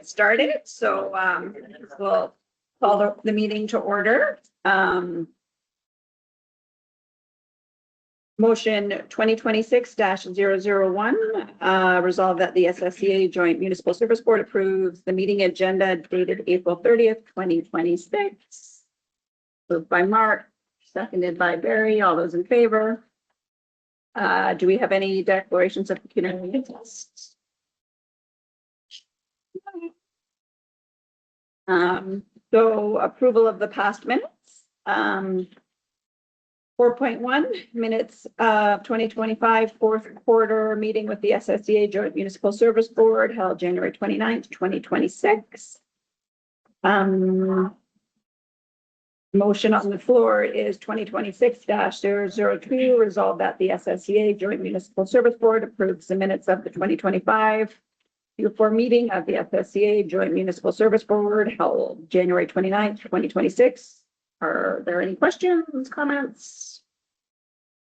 get started. So we'll call the meeting to order. Motion 2026-001, resolve that the SSEA Joint Municipal Service Board approves the meeting agenda dated April 30th, 2026. Moved by Mark, seconded by Barry. All those in favor? Do we have any declarations of pecuniary interest? So approval of the past minutes. 4.1 minutes of 2025 fourth quarter meeting with the SSEA Joint Municipal Service Board held January 29th, 2026. Motion on the floor is 2026-002, resolved that the SSEA Joint Municipal Service Board approves the minutes of the 2025 Q4 meeting of the SSEA Joint Municipal Service Board held January 29th, 2026. Are there any questions, comments?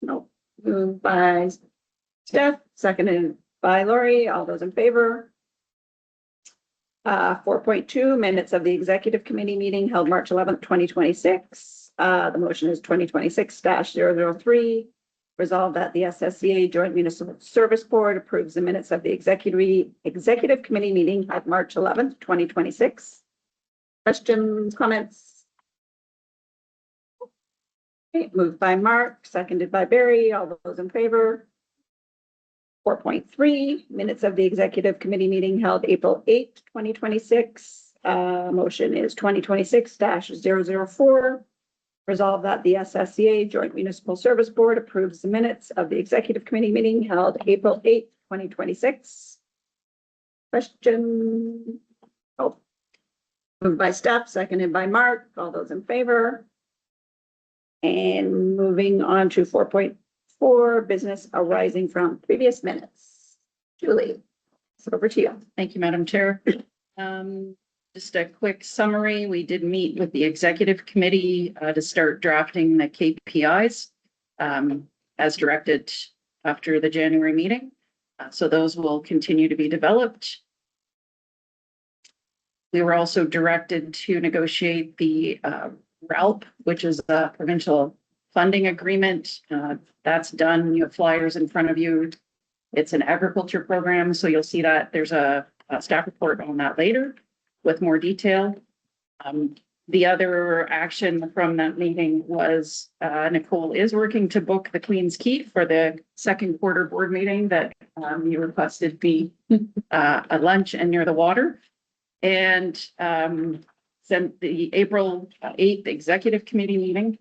No. Moved by Steph, seconded by Lori. All those in favor? 4.2 minutes of the Executive Committee meeting held March 11th, 2026. The motion is 2026-003. Resolved that the SSEA Joint Municipal Service Board approves the minutes of the Executive Committee meeting held March 11th, 2026. Questions, comments? Okay, moved by Mark, seconded by Barry. All those in favor? 4.3 minutes of the Executive Committee meeting held April 8th, 2026. Motion is 2026-004. Resolve that the SSEA Joint Municipal Service Board approves the minutes of the Executive Committee meeting held April 8th, 2026. Question? Oh. Moved by Steph, seconded by Mark. All those in favor? And moving on to 4.4, business arising from previous minutes. Julie, it's over to you. Thank you, Madam Chair. Just a quick summary. We did meet with the Executive Committee to start drafting the KPIs as directed after the January meeting. So those will continue to be developed. We were also directed to negotiate the RALP, which is a provincial funding agreement. That's done. You have flyers in front of you. It's an agriculture program, so you'll see that there's a staff report on that later with more detail. The other action from that meeting was Nicole is working to book the Queen's Key for the second quarter board meeting that you requested be a lunch and near the water. And since the April 8th Executive Committee meeting,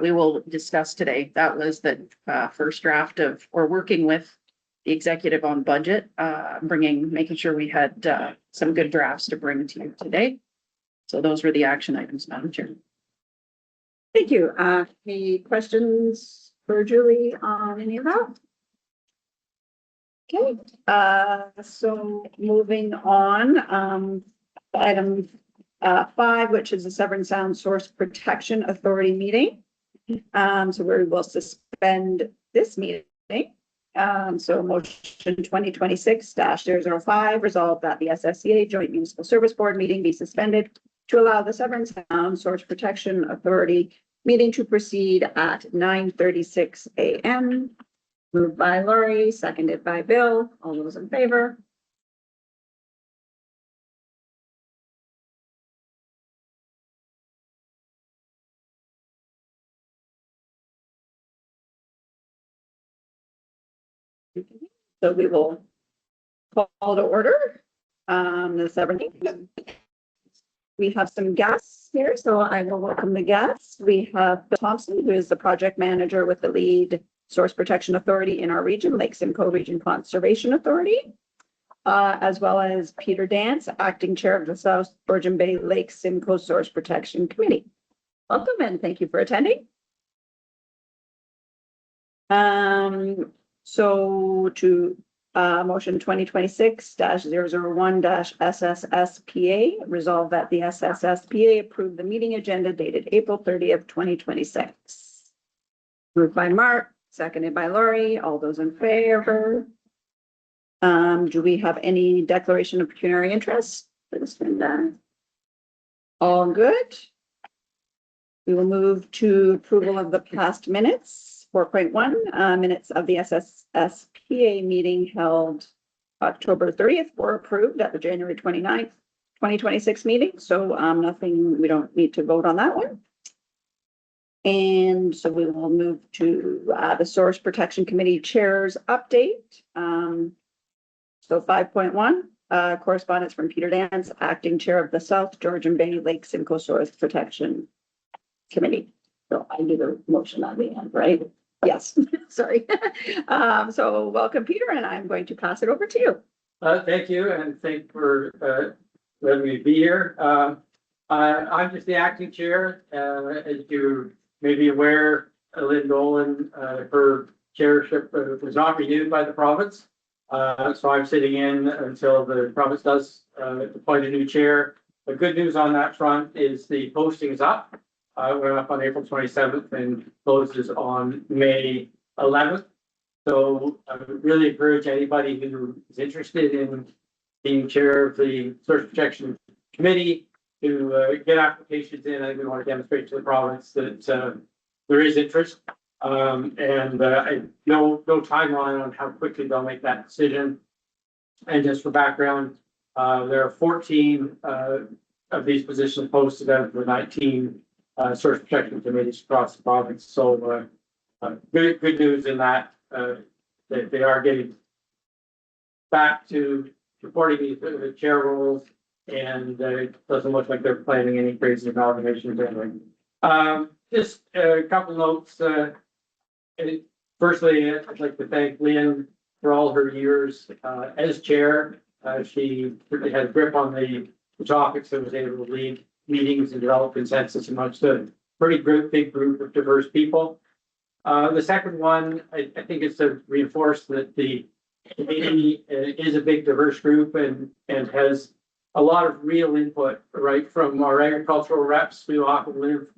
we will discuss today. That was the first draft of, or working with the executive on budget, making sure we had some good drafts to bring to you today. So those were the action items, Madam Chair. Thank you. Any questions for Julie on any of that? Okay. So moving on, item 5, which is the Severn Sound Source Protection Authority meeting. So we will suspend this meeting. So motion 2026-005, resolve that the SSEA Joint Municipal Service Board meeting be suspended to allow the Severn Sound Source Protection Authority meeting to proceed at 9:36 a.m. Moved by Lori, seconded by Bill. All those in favor? So we will call to order the 17th. We have some guests here, so I will welcome the guests. We have Bill Thompson, who is the project manager with the lead Source Protection Authority in our region, Lake Simcoe Region Conservation Authority, as well as Peter Dance, acting chair of the South Georgian Bay Lake Simcoe Source Protection Committee. Welcome and thank you for attending. So to motion 2026-001-SSSPA, resolve that the SSSPA approve the meeting agenda dated April 30th, 2026. Moved by Mark, seconded by Lori. All those in favor? Do we have any declaration of pecuniary interest for this one? All good. We will move to approval of the past minutes. 4.1, minutes of the SSEA meeting held October 30th were approved at the January 29th, 2026 meeting. So nothing, we don't need to vote on that one. And so we will move to the Source Protection Committee Chair's update. So 5.1, correspondence from Peter Dance, Acting Chair of the South Georgian Bay Lake Simcoe Source Protection Committee. So I do the motion at the end, right? Yes, sorry. So welcome, Peter, and I'm going to pass it over to you. Thank you, and thank you for letting me be here. I'm just the acting chair. As you may be aware, Lynn Dolan, her chairship was not renewed by the province. So I'm sitting in until the province does appoint a new chair. The good news on that front is the posting is up. We're up on April 27th and closes on May 11th. So I would really encourage anybody who is interested in being chair of the Source Protection Committee to get applications in. I think we want to demonstrate to the province that there is interest. I no timeline on how quickly they'll make that decision. And just for background, there are 14 of these positions posted out of the 19 Source Protection Committees across the province. So good news in that that they are getting back to supporting the chair roles, and it doesn't look like they're planning any crazy amalgamations anyway. Just a couple notes. Firstly, I'd like to thank Lynn for all her years as chair. She really had a grip on the topics and was able to lead meetings and develop consensus amongst a pretty big group of diverse people. The second one, I think it's to reinforce that the committee is a big diverse group and has a lot of real input, right from our agricultural reps who often live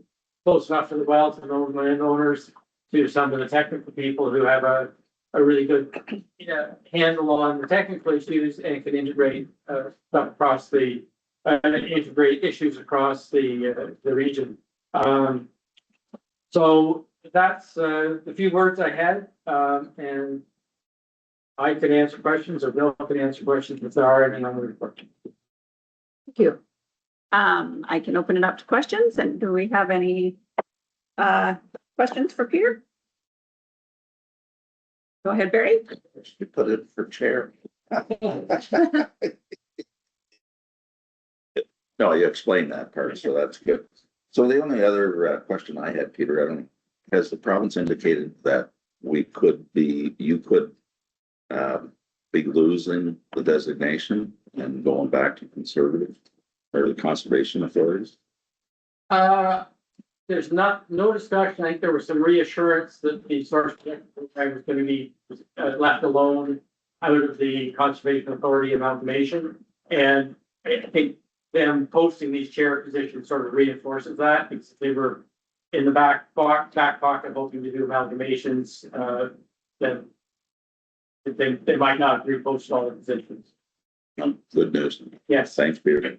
close enough to the well to know the landowners, to some of the technical people who have a really good handle on the technical issues and can integrate stuff across the integrate issues across the region. So that's the few words I had, and I can answer questions, or Bill can answer questions if there are any on the report. Thank you. I can open it up to questions. And do we have any questions for Peter? Go ahead, Barry. You put it for chair. No, you explained that part, so that's good. So the only other question I had, Peter, I don't, has the province indicated that you could be losing the designation and going back to conservative or the conservation authorities? There's no discussion. I think there was some reassurance that the source protection program was going to be left alone out of the conservation authority amalgamation, and I think them posting these chair positions sort of reinforces that, because they were in the back pocket hoping to do amalgamations. Then they might not repost all the positions. Good news. Yes. Thanks, Peter.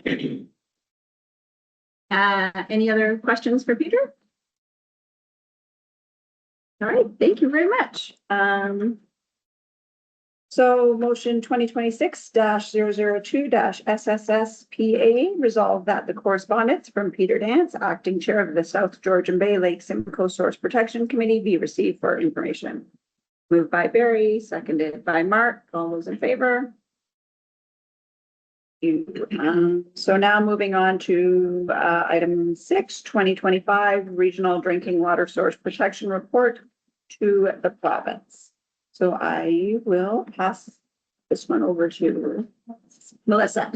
Any other questions for Peter? All right, thank you very much. So motion 2026-002-SSSPA resolved that the correspondence from Peter Dance, acting chair of the South Georgian Bay Lake Simcoe Source Protection Committee, be received for information. Moved by Barry, seconded by Mark. All those in favor? So now moving on to item 6, 2025 Regional Drinking Water Source Protection Report to the province. So I will pass this one over to Melissa.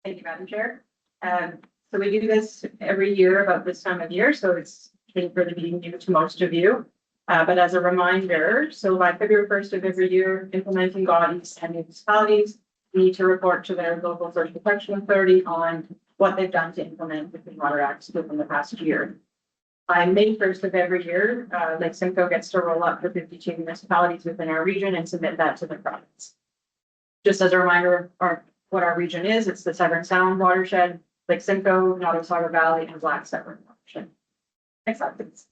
Thank you, Madam Chair. So we do this every year about this time of year, so it's pretty being new to most of you. But as a reminder, so by February 1st of every year, implementing bodies and municipalities need to report to their local source protection authority on what they've done to implement the Clean Water Act within the past year. By May 1st of every year, Lake Simcoe gets to roll up the 52 municipalities within our region and submit that to the province. Just as a reminder of what our region is, it's the Severn Sound watershed, Lake Simcoe, Nottawasaga Valley, and Black Severn watershed. Next slide, please.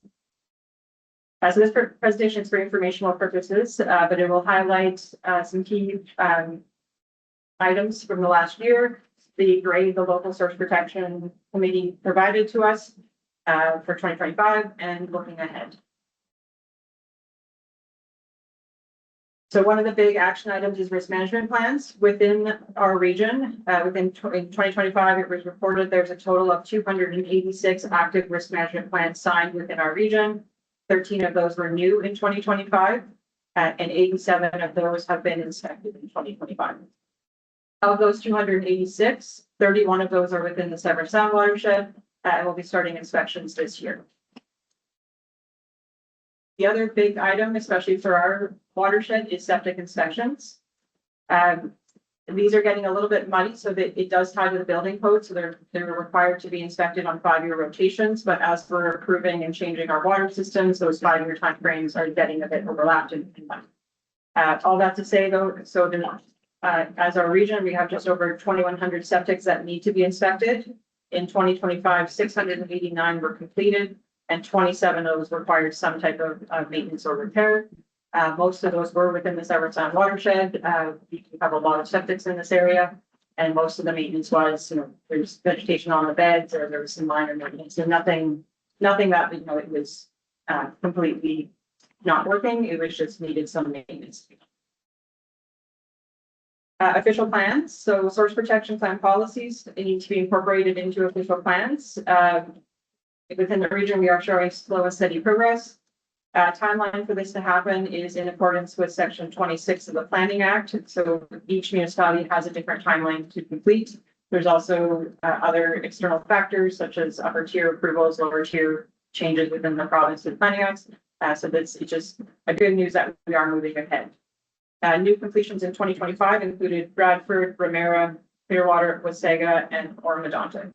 So this presentation is for informational purposes, but it will highlight some key items from the last year. The grade the local source protection committee provided to us for 2025 and looking ahead. So one of the big action items is risk management plans within our region. In 2025, it was reported there's a total of 286 active risk management plans signed within our region. 13 of those were new in 2025, and 87 of those have been inspected in 2025. Of those 286, 31 of those are within the Severn Sound watershed, and we'll be starting inspections this year. The other big item, especially for our watershed, is septic inspections. These are getting a little bit muddy, so that it does tie to the building code, so they're required to be inspected on 5-year rotations. But as we're improving and changing our water systems, those 5-year timeframes are getting a bit overlapped and all that to say, though, so as our region, we have just over 2,100 septics that need to be inspected. In 2025, 689 were completed, and 27 of those required some type of maintenance or repair. Most of those were within the Severn Sound watershed. We have a lot of septics in this area, and most of the maintenance was, there's vegetation on the beds, or there was some minor maintenance. So nothing that, it was completely not working. It was just needed some maintenance. Official plans. So source protection plan policies need to be incorporated into official plans. Within the region, we are showing slow and steady progress. Timeline for this to happen is in accordance with Section 26 of the Planning Act. So each municipality has a different timeline to complete. There's also other external factors such as upper tier approvals, lower tier changes within the province and planning acts. So that's just a good news that we are moving ahead. New completions in 2025 included Bradford, Ramera, Clearwater, Wasaga, and Oro-Medonte.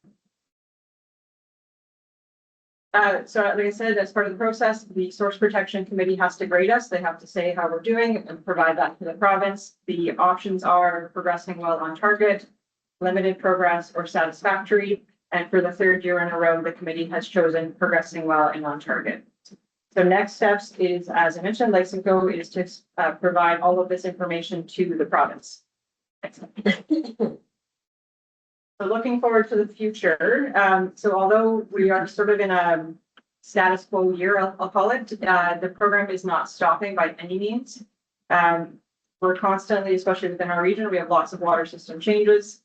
So like I said, as part of the process, the source protection committee has to grade us. They have to say how we're doing and provide that to the province. The options are progressing well on target, limited progress, or satisfactory. And for the 3rd year in a row, the committee has chosen progressing well and on target. So next steps is, as I mentioned, Lake Simcoe is to provide all of this information to the province. So looking forward to the future. So although we are sort of in a status quo year, I'll call it, the program is not stopping by any means. We're constantly, especially within our region, we have lots of water system changes.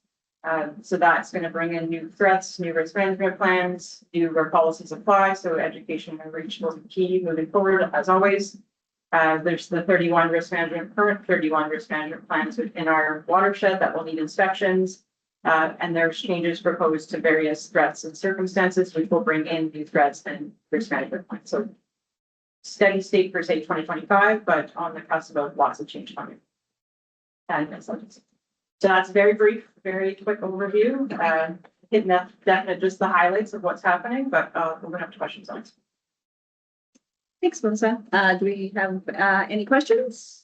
So that's going to bring in new threats, new risk management plans, new where policies apply. So education and reach will be key moving forward, as always. There's the current 31 risk management plans within our watershed that will need inspections. And there's changes proposed to various threats and circumstances, which will bring in new threats and risk management plans. So steady state for say 2025, but on the cusp of lots of change coming. And so that's very brief, very quick overview. Hitting up definitely just the highlights of what's happening, but we're gonna have questions on it. Thanks, Melissa. Do we have any questions?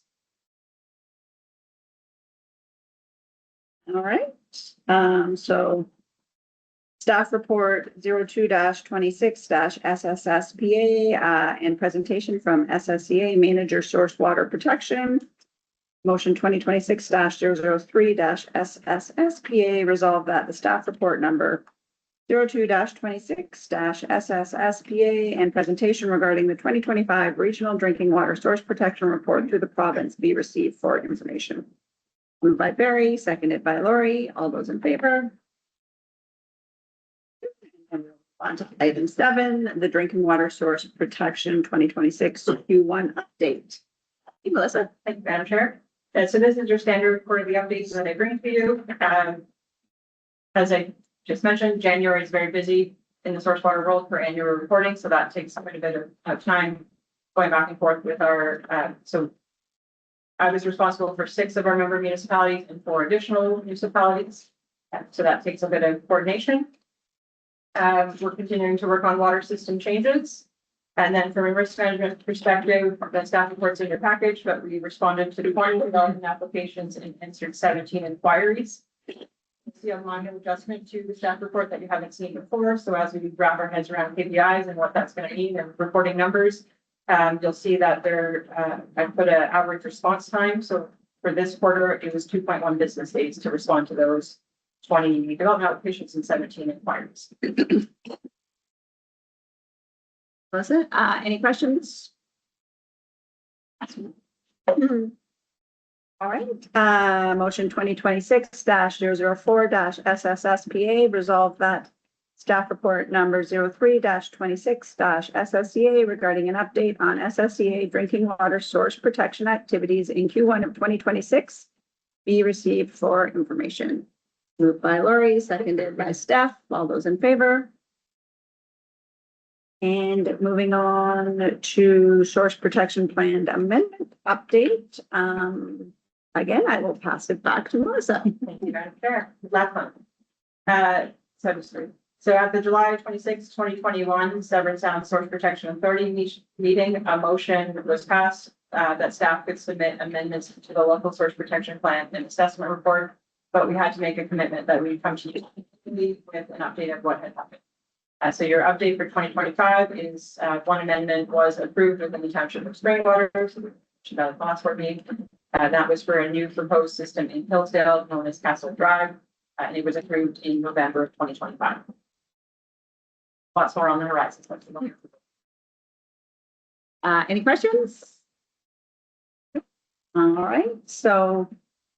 All right. So staff report 02-26-SSSPA and presentation from SSEA Manager Source Water Protection. Motion 2026-003-SSSPA resolved that the staff report number 02-26-SSSPA and presentation regarding the 2025 Regional Drinking Water Source Protection Report through the province be received for information. Moved by Barry, seconded by Lori. All those in favor? And on to item 7, the Drinking Water Source Protection 2026 Q1 update. Hey, Melissa. Thank you, Madam Chair. So this is your standard quarterly updates that I bring to you. As I just mentioned, January is very busy in the source water world for annual reporting, so that takes quite a bit of time going back and forth with our. So I was responsible for 6 of our member municipalities and 4 additional municipalities, so that takes a bit of coordination. We're continuing to work on water system changes. And then from a risk management perspective, the staff reports in your package, but we responded to 20 development applications and answered 17 inquiries. You see a minor adjustment to the staff report that you haven't seen before. So as we wrap our heads around KPIs and what that's going to mean and reporting numbers, you'll see that I put an average response time. So for this quarter, it was 2.1 business days to respond to those 20 development applications and 17 inquiries. Melissa, any questions? All right, motion 2026-004-SSSPA resolve that staff report number 03-26-SSEA regarding an update on SSEA drinking water source protection activities in Q1 of 2026 be received for information. Moved by Lori, seconded by Steph. All those in favor? And moving on to source protection plan amendment update. Again, I will pass it back to Melissa. Thank you, Madam Chair. Last one. So at the July 26, 2021 Severn Sound Source Protection Authority meeting, a motion was passed that staff could submit amendments to the local source protection plan and assessment report, but we had to make a commitment that we'd come to you with an update of what had happened. So your update for 2025 is one amendment was approved within the Township of Springwater, which is the last board meeting. That was for a new proposed system in Hillsdale known as Castle Drive, and it was approved in November of 2025. Lots more on the horizon. Any questions? All right, so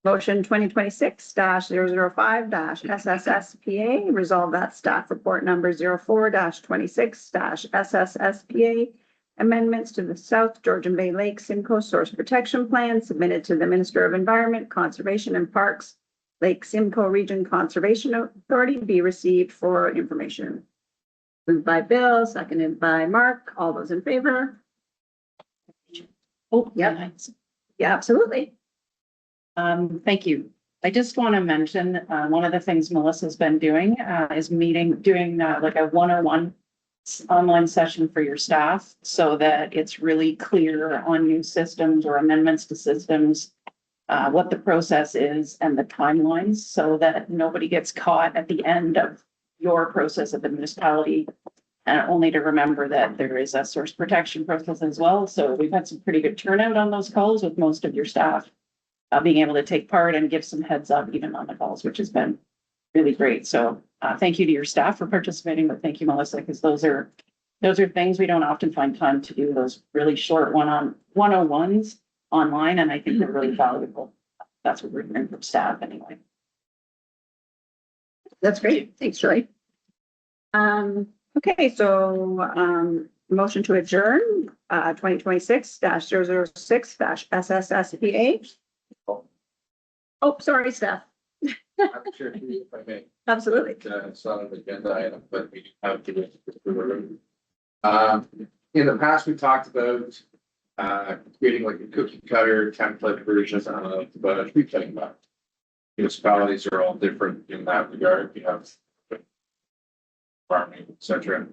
motion 2026-005-SSSPA resolve that staff report number 04-26-SSSPA amendments to the South Georgian Bay Lake Simcoe Source Protection Plan submitted to the Minister of Environment, Conservation and Parks, Lake Simcoe Region Conservation Authority be received for information. Moved by Bill, seconded by Mark. All those in favor? Oh, Yep. Yeah, absolutely. Thank you. I just want to mention, one of the things Melissa's been doing, is doing like a 101 online session for your staff so that it's really clear on new systems or amendments to systems, what the process is and the timelines so that nobody gets caught at the end of your process at the municipality. And only to remember that there is a source protection process as well. So we've had some pretty good turnout on those calls with most of your staff being able to take part and give some heads up even on the calls, which has been really great. So thank you to your staff for participating, but thank you, Melissa, because those are things we don't often find time to do, those really short 101s online. And I think they're really valuable. That's what we're hearing from staff anyway. That's great. Thanks, Joy. Okay, so motion to adjourn 2026-006-SSSPA. Oh, sorry, Steph. I'm sure if I may, Absolutely. it's not an agenda item, but we have to get to the room. In the past, we talked about creating like a cookie cutter template version of the tree cutting map. Municipalities are all different in that regard. You have farming, et cetera.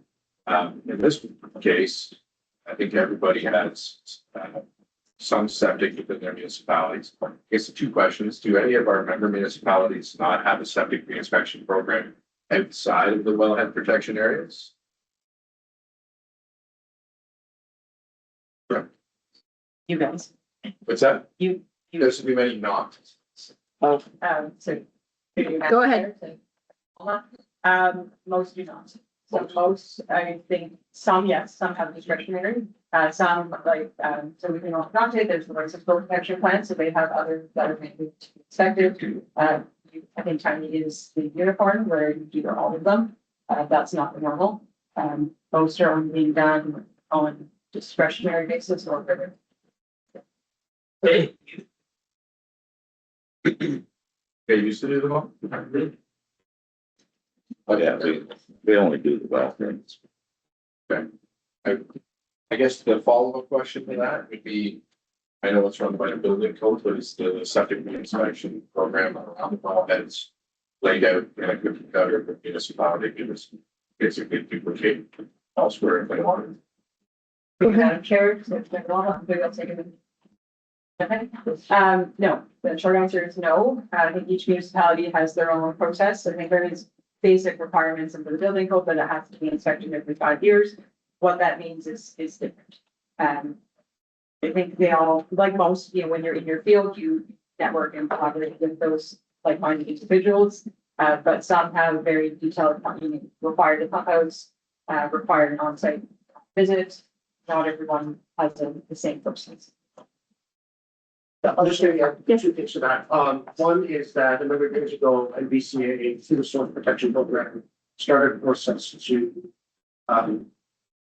In this case, I think everybody has some septic within their municipalities. I guess the two questions: do any of our member municipalities not have a septic reinspection program outside of the wellhead protection areas? You guys, What's that? you, There's to be many not. oh, So. Go ahead. Most do not. So most, I think, some, yes, some have discretionary, some like, so we can not take, there's the municipal protection plan, so they have others that are maybe expected. I think Tiny is the unicorn where you do all of them. That's not the normal. Most are only being done on discretionary basis or whatever. They used to do them all? Yeah, we only do the bathrooms. Okay. I guess the follow-up question to that would be, I know it's run by the building code, but is the septic inspection program around the wellheads laid out in a cookie cutter for municipality, give us basically duplicate elsewhere if they want. Madam Chair, so it's been long, I'll take it. Okay. No, the short answer is no. I think each municipality has their own process. I think there is basic requirements under the building code that it has to be inspected every 5 years. What that means is different. I think they all, like most, when you're in your field, you network and collaborate with those like-minded individuals. But some have very detailed, required a pump house, required an on-site visit. Not everyone has the same process. I'll just say, two things to that. One is that a number of years ago, NBCA, through the Source Protection Program, started a process to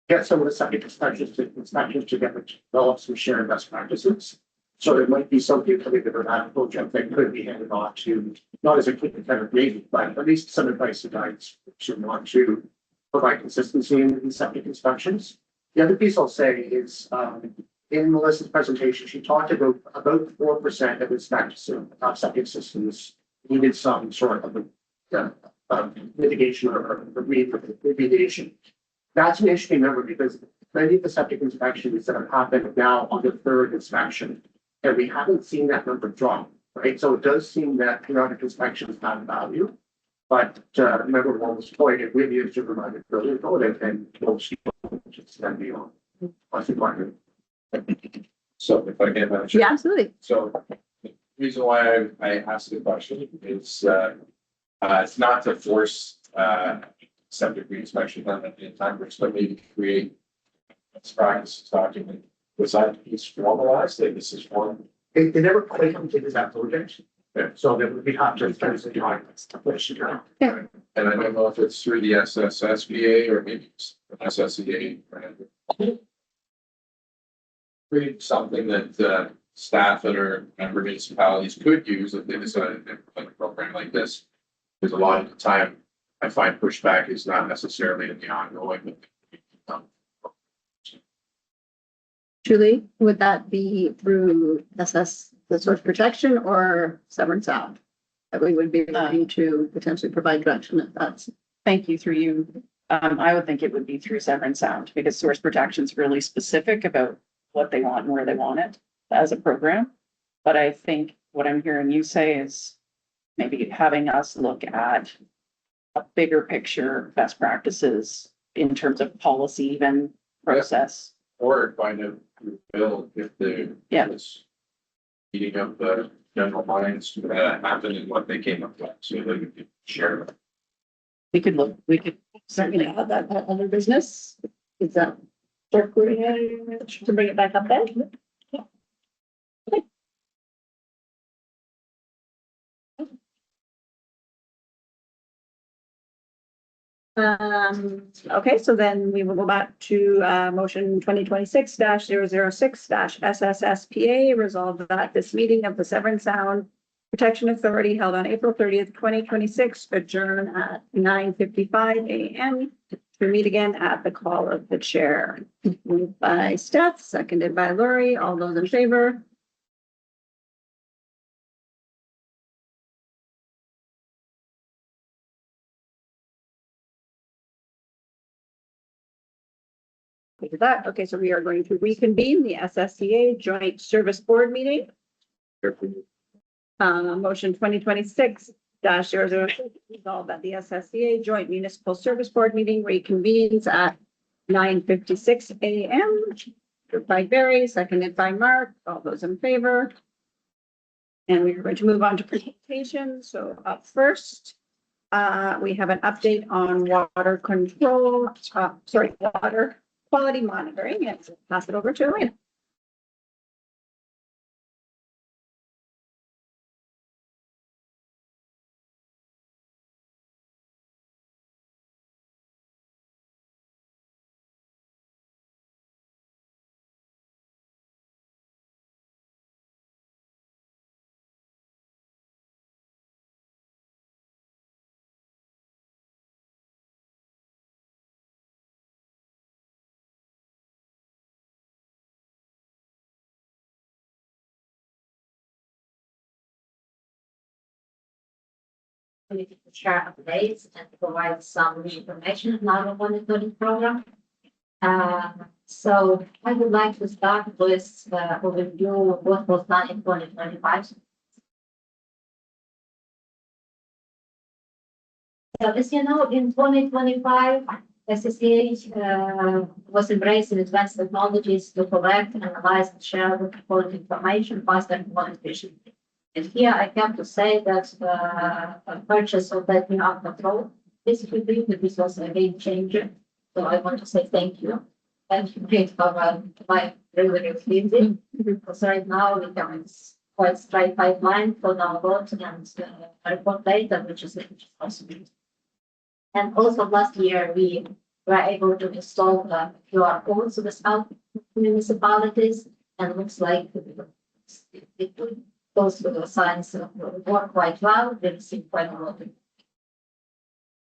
get some of the septic inspections together to develop some shared best practices. So there might be some people that are that project that could be handed off to, not as a quick kind of maybe, but at least some advice and guidance to want to provide consistency in septic inspections. The other piece I'll say is, in Melissa's presentation, she talked about 4% of inspections of septic systems needed some sort of mitigation or remediation. That's an interesting number because many of the septic inspections that have happened now on the third inspection, and we haven't seen that number drop, right? So it does seem that periodic inspections have value. But remember one was point, it really is to remind it earlier, and most people just then beyond. I think So if I get that. Yeah, absolutely. So the reason why I asked the question is, it's not to force, septic reinspection on the time, but maybe create best practices document. Was that piece formalized, like this is one? They never quite completed that project. Yeah. So that would be hard to expense the time. And I don't know if it's through the SSSBA or maybe it's SSEA. Create something that staff that are member municipalities could use if they decided to implement a program like this. Because a lot of the time I find pushback is not necessarily in the ongoing. Julie, would that be through the source protection or Severn Sound? That we would be looking to potentially provide direction if that's. Thank you through you. I would think it would be through Severn Sound because source protection is really specific about what they want and where they want it as a program. But I think what I'm hearing you say is maybe having us look at a bigger picture, best practices in terms of policy, even process. Or find out through Bill if the. Yeah. Meeting of the general minds that happened and what they came up with, so they could share. We could Certainly add that other business. Is that start putting it to bring it back up then? Yeah. Okay. Okay, so then we will go back to motion 2026-006-SSSPA. Resolve that this meeting of the Severn Sound Protection Authority held on April 30th, 2026, adjourn at 9:55 a.m. We meet again at the call of the chair. Moved by Steph, seconded by Lori. All those in favor? Look at that. Okay, so we are going to reconvene the SSEA Joint Service Board meeting. Motion 2026-006, resolved that the SSEA Joint Municipal Service Board meeting reconvenes at 9:56 a.m. Moved by Barry, seconded by Mark. All those in favor? And we are going to move on to presentation. So up first, we have an update on water control, water quality monitoring, and pass it over to Olena. To share updates and provide some information about the monitoring program. So I would like to start with overview of what was done in 2025. So as you know, in 2025, SSEA was embracing advanced technologies to collect, analyze, and share the quality information faster and more efficiently. And here I have to say that the purchase of that new app control is this was a game changer. So I want to say thank you. Thank you, great for my really easy. Because right now we have quite straight pipeline for download and report data, which is possible. And also last year we were able to install the QR codes without municipalities, and looks like those signs work quite well. We received quite a lot of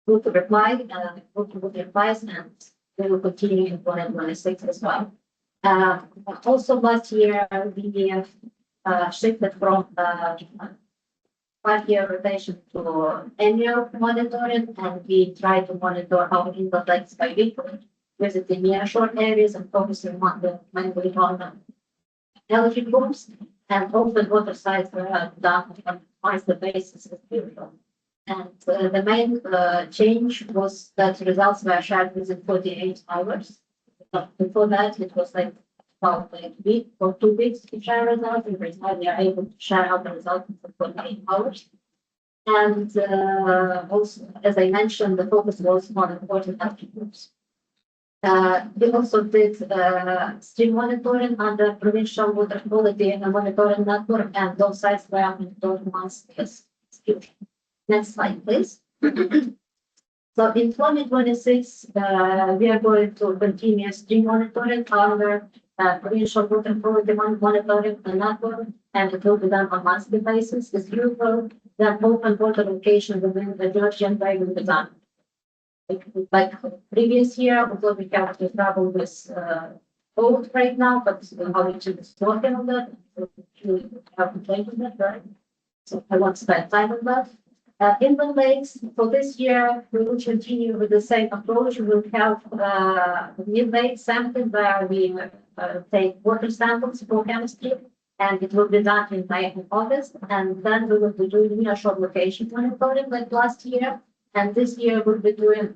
good replies, and we will continue in 2026 as well. Also last year we shifted from 5-year rotation to annual monitoring, and we try to monitor our input lakes by weekly, visiting nearshore areas and focusing on the mainly on algae groups, and open water sites were done on twice the basis as usual. And the main change was that results were shared within 48 hours. Before that, it was like about a week or 2 weeks to share results. And right now we are able to share our results in 48 hours. And also, as I mentioned, the focus was on important attributes. We also did stream monitoring under provincial water quality and monitoring network, and those sites were monitored once as usual. Next slide, please. So in 2026, we are going to continue stream monitoring under provincial water quality monitoring network, and it will be done on monthly basis as usual. Then open water location within the Georgian Bay will be done. Like previous year, although we have to travel with boat right now, but how we is working on that, we have to change that, right? So I won't spend time on that. Inland lakes, for this year, we will continue with the same approach. We will have mid-lake sampling where we take water samples for chemistry, and it will be done in May and August. And then we will be doing nearshore location monitoring like last year. And this year we'll be doing,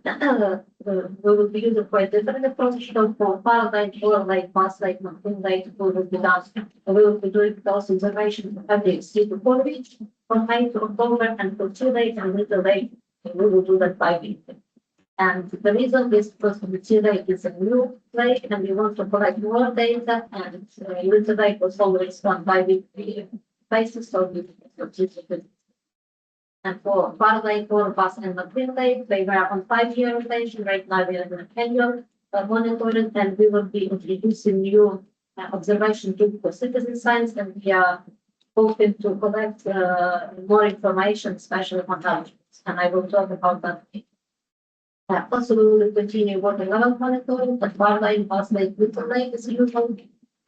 we will be using quite different approach. So for Far Lake, Oro Lake, Pass Lake, Mountain Lake, we will be done. We will be doing those observations every 3 to 4 weeks, from May to October, and for 2 Lake and Little Lake, we will do that bi-weekly. And the reason is because Little Lake is a new lake, and we want to collect more data, and Little Lake was always on bi-weekly basis, so we will. And for Far Lake, Oro, Pass, and Mountain Lake, they were on 5-year rotation. Right now we are in an annual monitoring, and we will be introducing new observation tool for citizen science, and we are hoping to collect more information, especially on allergens, and I will talk about that. Also, we will continue water level monitoring at Far Lake, Pass Lake, Little Lake as usual,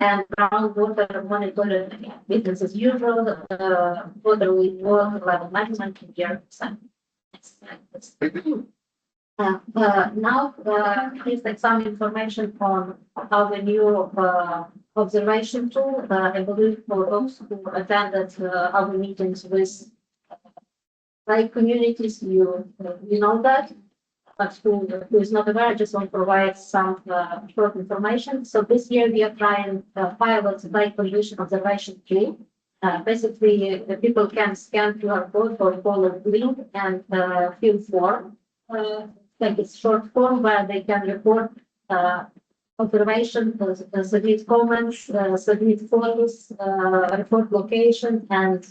and groundwater monitoring business as usual. Water level management in year. Now, please take some information on our new observation tool. I believe for those who attended our meetings with lake communities, you know that. But who is not aware, I just want to provide some short information. So this year we are trying pilot lake condition observation tool. Basically, the people can scan QR code or follow link and fill form. Like it's short form where they can report observation, submit comments, submit photos, report location, and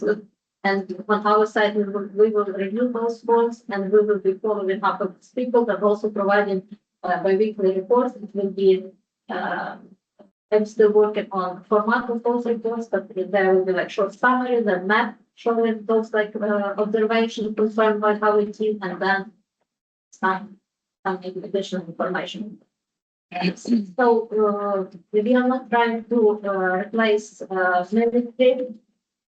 on our side, we will review those forms, and we will be following up with people that also providing bi-weekly reports. It will be, I'm still working on format of those reports, but there will be like short summaries and map showing those like observations confirmed by our team, and then some additional information. So we are not trying to replace military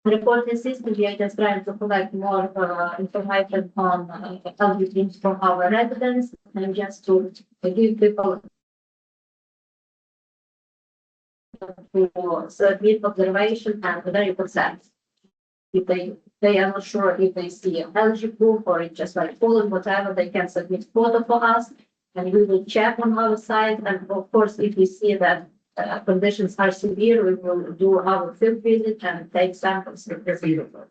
reporting system. We are just trying to collect more information on LGBTs from our residents, and just to give people to submit observation and very consent. If they are not sure if they see an eligible or it's just like full whatever, they can submit photo for us and we will check on our side. And of course, if we see that conditions are severe, we will do our field visit and take samples if it's feasible.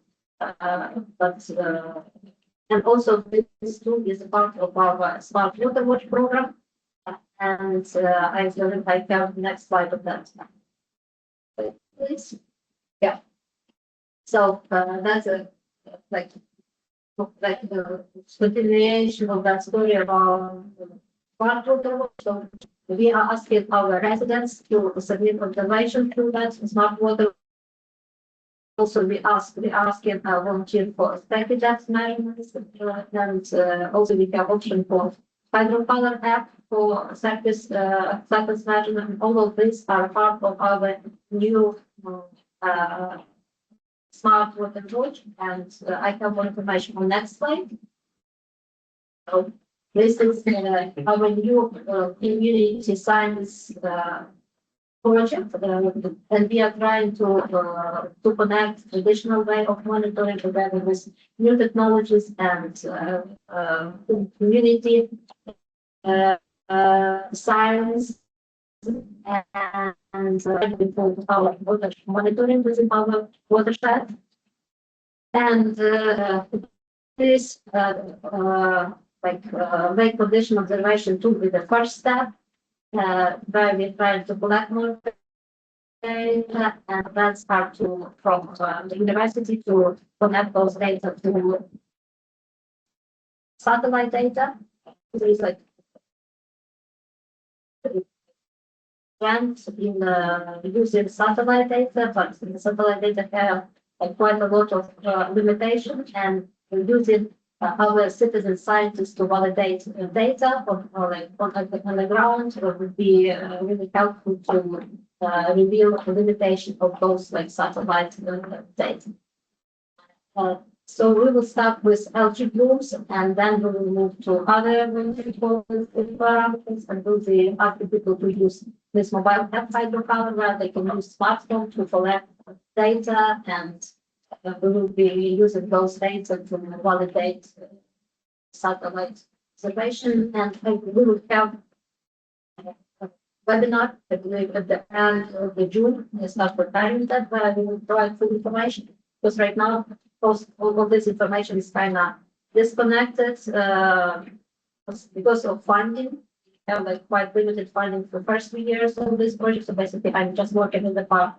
And also this tool is a part of our Smart Water Watch program. And I believe I have the next slide of that. Please. Yeah. So that's a like the continuation of that story about Smart Water Watch. So we are asking our residents to submit observation through that Smart Water. Also, we asking our volunteer for static depth measurements, and also we have option for hydrocolor app for surface measurement. And all of these are part of our new Smart Water Watch. And I have more information on next slide. So this is our new community science project, and we are trying to connect traditional way of monitoring together with new technologies and community science and our water monitoring within our watershed. And this lake condition observation tool is the first step. Where we try to collect more data and then start to from the university to connect those data to satellite data. There is like grant in using satellite data, but the satellite data have quite a lot of limitations, and we're using our citizen scientists to validate data on the ground. It would be really helpful to reveal the limitation of those like satellite data. So we will start with algae blooms, and then we will move to other parameters, and we'll ask people to use this mobile app hydrocolor where they can use smartphone to collect data, and we will be using those data to validate satellite observation. And we will have a webinar, I believe, at the end of the June. It's not preparing that, but we will provide full information, because right now all of this information is kind of disconnected because of funding. We have like quite limited funding for the first 3 years of this project. So basically, I'm just working with the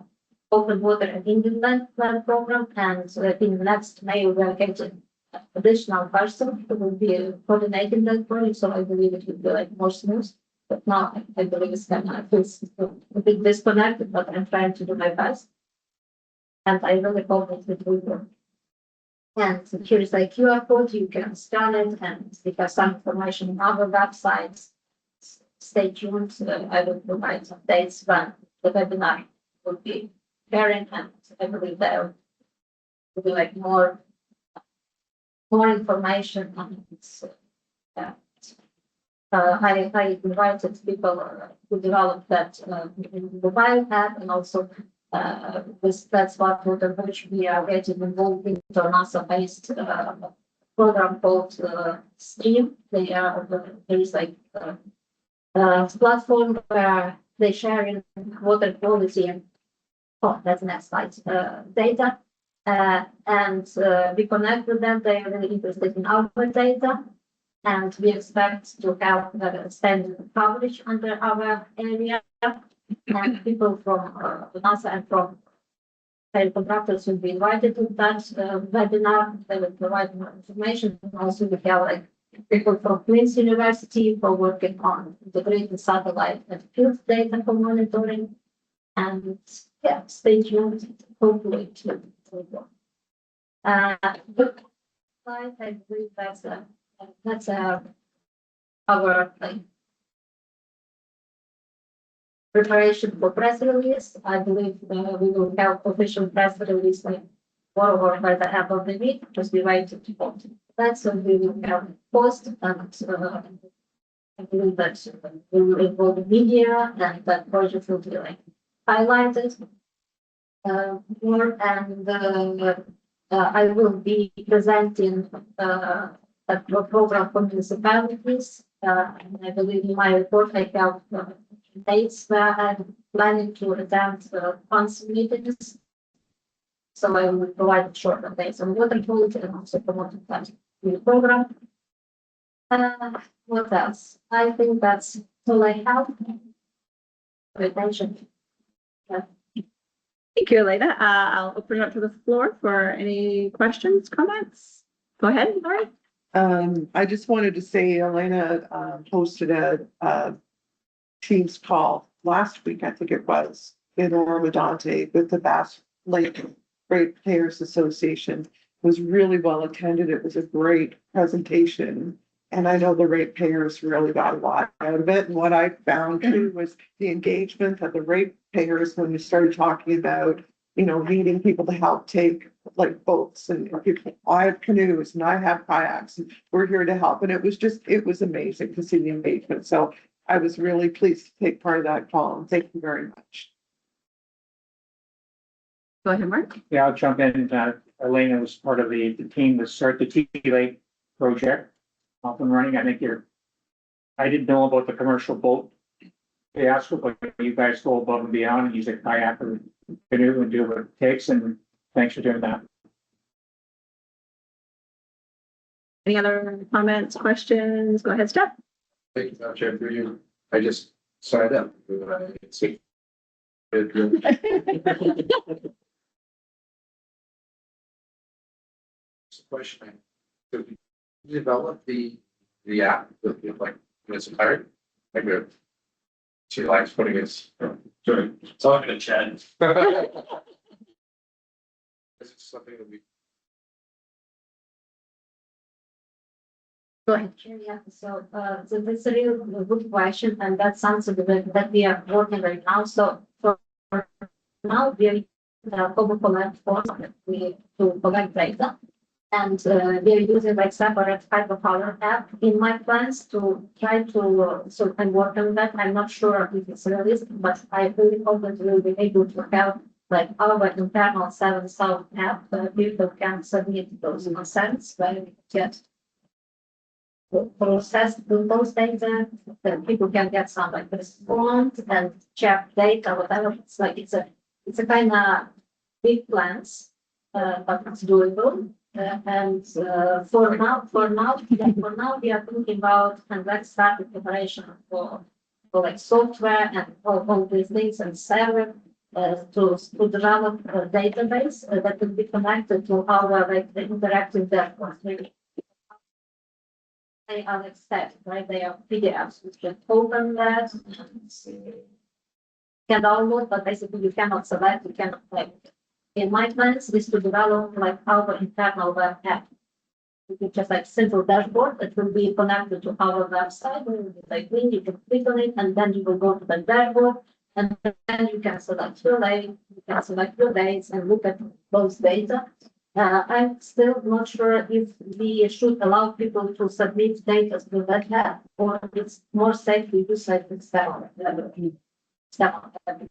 Open Water and Midland program, and so I think next May we will get an additional person who will be coordinating that project. So I believe it will be like more smooth. But now I believe it's kind of feels a bit disconnected, but I'm trying to do my best, and I really hope that it will work. And here is like QR code, you can scan it, and we have some information on our websites. Stay tuned. I will provide updates when the webinar will be parent, and I believe there will be like more information on this. I invited people to develop that mobile app, and also that's what which we are getting involved in a NASA-based program called Stream. There is like a platform where they share in water quality and that's the next slide. Data, and we connect with them. They are really interested in our data, and we expect to have extended coverage under our area. And people from NASA and from contractors will be invited to that webinar. They will provide more information. And also, we have like people from Queen's University who are working on integrated satellite and field data for monitoring. And yeah, stay tuned. Hopefully, to work. Look, I believe that's our like preparation for press release. I believe we will have official press release like or by the end of the week, because we waited to vote. That so we will have post, and I believe that we will involve the media, and that project will be like highlighted. More and I will be presenting a program for municipalities. And I believe in my report I have dates where I'm planning to attend council meetings. So I will provide short updates on water quality and also promoting that new program. What else? I think that's all I have. Attention. Thank you, Elena. I'll open it up to the floor for any questions, comments. Go ahead, Lori. I just wanted to say Elena hosted a Teams call last week, I think it was, in Oro-Medonte with the Bass Lake Ratepayers Association. It was really well attended. It was a great presentation. And I know the ratepayers really got a lot out of it. And what I found too was the engagement of the ratepayers when we started talking about, you know, needing people to help take like boats and people. I have canoes and I have kayaks and we're here to help. And it was amazing to see the engagement. So I was really pleased to take part of that call. And thank you very much. Go ahead, Mark. Yeah, I'll jump in. Elena was part of the team that started the T Lake project up and running. I didn't know about the commercial boat fiasco, but you guys go above and beyond and use a kayak or canoe and do what it takes. And thanks for doing that. Any other comments, questions? Go ahead, Steph. Thank you, Chair, for you. I just signed up. It's a- Question. So we develop the app with like in its entirety. Like she likes putting it. It's all in a chat. This is something that we. Go ahead. Yeah, so that's a real good question, and that's something that we are working right now. So for now, we are the Common Collect form to collect data. And we are using like separate hydropower app in my plans to try to, so I'm working on that. I'm not sure if it's realistic, but I really hope that we'll be able to have like our internal Severn South app where people can submit those consents where we get process those data, that people can get some like response and check data, whatever. It's like it's a kind of big plans, but it's doable. For now, we are thinking about and let's start the preparation for like software and all these things and server to develop a database that will be connected to our like the interactive dashboards. They are like static, right? They are PDFs. You can open that and can download, but basically you cannot select. You cannot like. In my plans is to develop like our internal web app. It's just like simple dashboard that will be connected to our website. Like when you can click on it and then you will go to the dashboard and then you can select your day, you can select your dates and look at those data. I'm still not sure if we should allow people to submit data to that app or it's more safe to use like external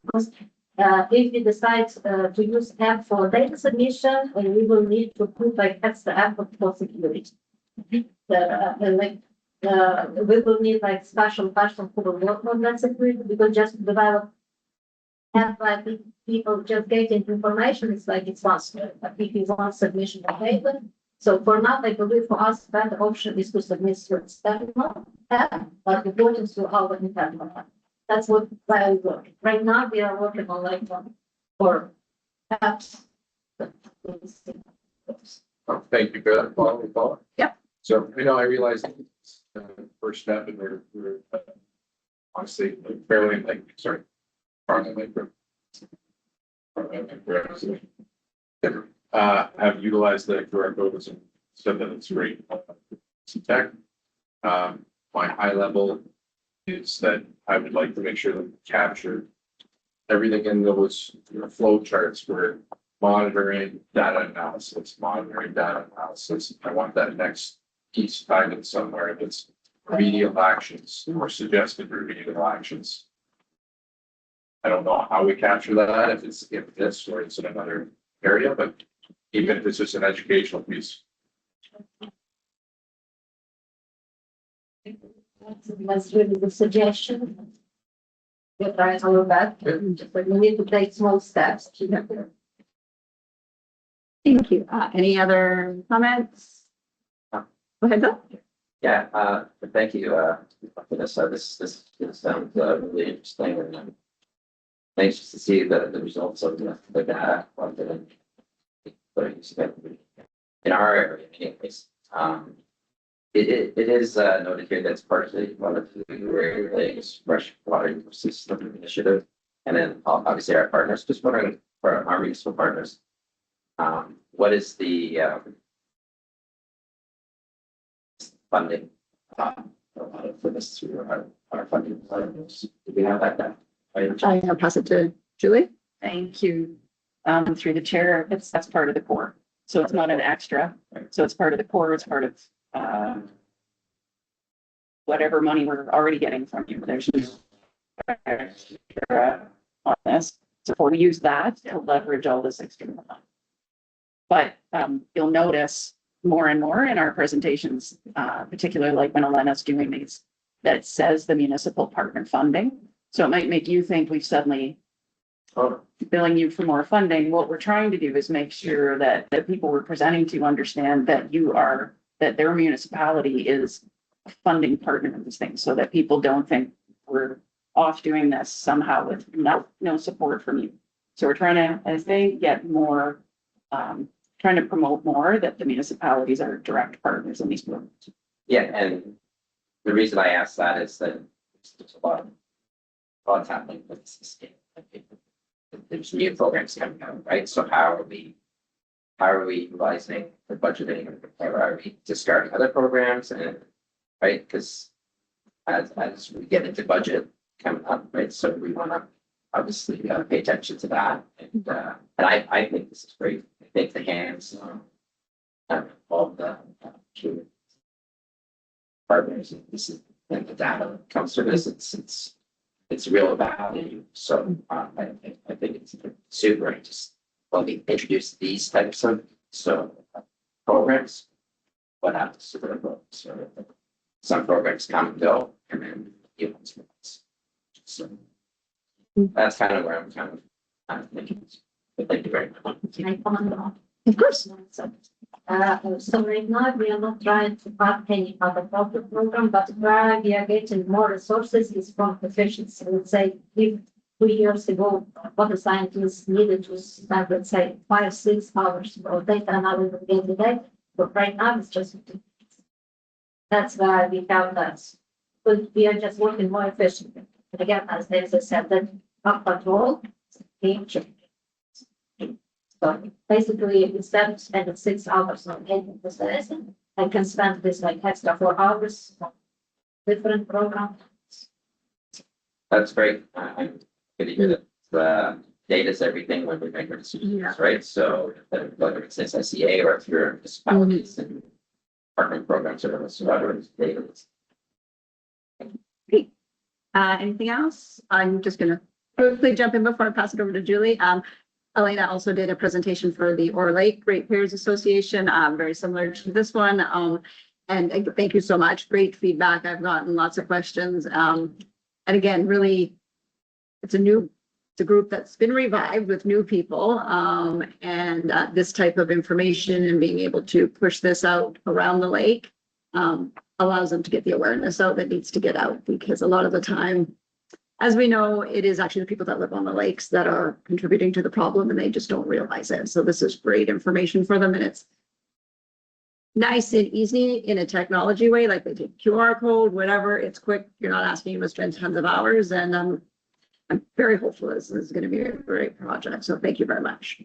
because if we decide to use app for data submission, we will need to put like extra effort for security. We will need like special person who will work on that security because just develop app like people just getting information, it's like it's faster. But if you want submission of data, so for now, I believe for us, better option is to submit through external app, but reporting through our internal app. That's what I work. Right now, we are working on like for apps. Oh, thank you for that, Paul. Yep. So, I realized it's the first step and we're honestly fairly have utilized the QR codes and said that it's great. Tech. My high level is that I would like to make sure that we capture everything in those flow charts for monitoring data analysis. I want that next piece tied in somewhere that's remedial actions or suggested remedial actions. I don't know how we capture that, if it's, if this or it's in another area, but even if it's just an educational piece. That's really the suggestion. We're trying to look back, but we need to take small steps to get there. Thank you. Any other comments? Go ahead, Bill. Yeah, thank you, for this, this sounds, really interesting and I'm anxious to see the results of the data. In our area, anyways, it is, noted here that's partially one of the Great Lakes Fresh Water System Initiative. And then obviously our partners, just wondering for our municipal partners, what is the, funding for this through our funding plans? Do we have that now? I'll pass it to Julie. Thank you. Through the chair, that's part of the core. So it's not an extra. So it's part of the core. It's part of, whatever money we're already getting from you. There's no extra on this. So we use that to leverage all this extra money. But, you'll notice more and more in our presentations, particularly like when Olena's doing these, that says the municipal partner funding. So it might make you think we've suddenly billing you for more funding. What we're trying to do is make sure that the people we're presenting to understand that that their municipality is a funding partner in this thing, so that people don't think we're off doing this somehow with no support from you. So we're trying to, as they get more, trying to promote more that the municipalities are direct partners in these programs. Yeah, and the reason I asked that is that there's a lot happening with this. There's new programs coming out, right? So how are we utilizing the budgeting, or are we discarding other programs, and right? Because as we get into budget coming up, right? So we want to obviously pay attention to that, and I think this is great. I think the hands all the partners, this is, and the data comes from this. It's real value. So I think it's super. Just when we introduce these types of programs, what happens to the programs? So some programs come and go, and then so that's kind of where I'm kind of thinking. But thank you very much. Can I comment on? Of course. So right now, we are not trying to cut any other program, but where we are getting more resources is from proficiency. Let's say if 2 years ago, water scientists needed to spend, let's say, 5-6 hours for data analysis again today, but right now it's just 2 minutes. That's why we have that. But we are just working more efficiently. And again, as I said, that up control is a game changer. So basically, instead of spending 6 hours on any lesson, I can spend this like extra 4 hours on different programs. That's great. I'm good to hear that the data is everything when we make our decisions, right? So whether it's SSEA or if you're municipalities and partner programs or whatever, it's data. Great. Anything else? I'm just gonna quickly jump in before I pass it over to Julie. Olena also did a presentation for the Oro Lake Ratepayers Association, very similar to this one. And thank you so much. Great feedback. I've gotten lots of questions. And again, really, it's a group that's been revived with new people. And this type of information and being able to push this out around the lake allows them to get the awareness out that needs to get out, because a lot of the time, as we know, it is actually the people that live on the lakes that are contributing to the problem, and they just don't realize it. So this is great information for them, and it's nice and easy in a technology way, like they take QR code, whatever. It's quick. You're not asking you to spend tons of hours, and I'm very hopeful this is going to be a great project. So thank you very much.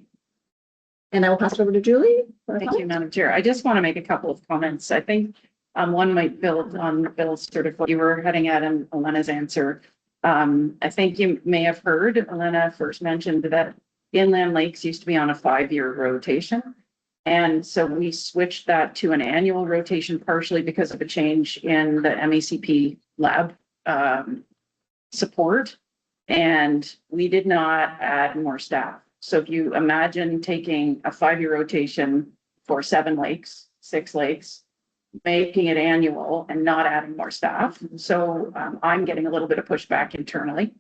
And I will pass it over to Julie. Thank you, Madam Chair. I just want to make a couple of comments. I think one might build on Bill's sort of what you were heading at and Olena's answer. I think you may have heard Olena first mentioned that inland lakes used to be on a 5-year rotation. And so we switched that to an annual rotation, partially because of a change in the MECP lab support. And we did not add more staff. So if you imagine taking a 5-year rotation for 7 lakes, 6 lakes, making it annual and not adding more staff. So I'm getting a little bit of pushback internally,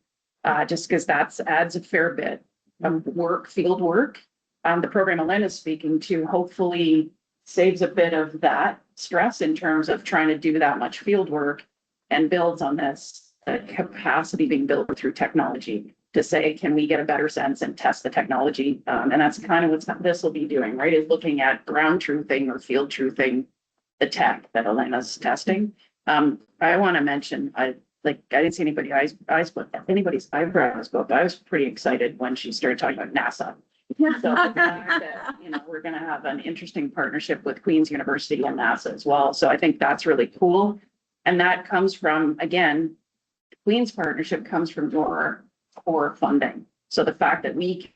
just because that adds a fair bit of work, field work. The program Olena is speaking to hopefully saves a bit of that stress in terms of trying to do that much field work and builds on this capacity being built through technology to say, can we get a better sense and test the technology? And that's kind of what this will be doing, right? Is looking at ground truthing or field truthing the tech that Olena's testing. I want to mention, I didn't see anybody's eyebrows go up. I was pretty excited when she started talking about NASA. So the fact that, we're going to have an interesting partnership with Queen's University and NASA as well. So I think that's really cool. And that comes from, again, Queen's partnership comes from your core funding. So the fact that we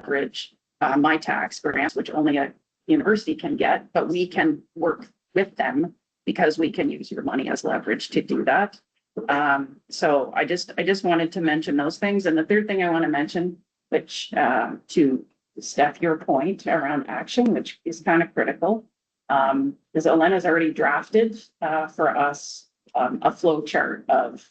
bridge my tax grants, which only a university can get, but we can work with them because we can use your money as leverage to do that. So I just wanted to mention those things. And the third thing I want to mention, which to Steph, your point around action, which is kind of critical, is Olena's already drafted for us a flow chart of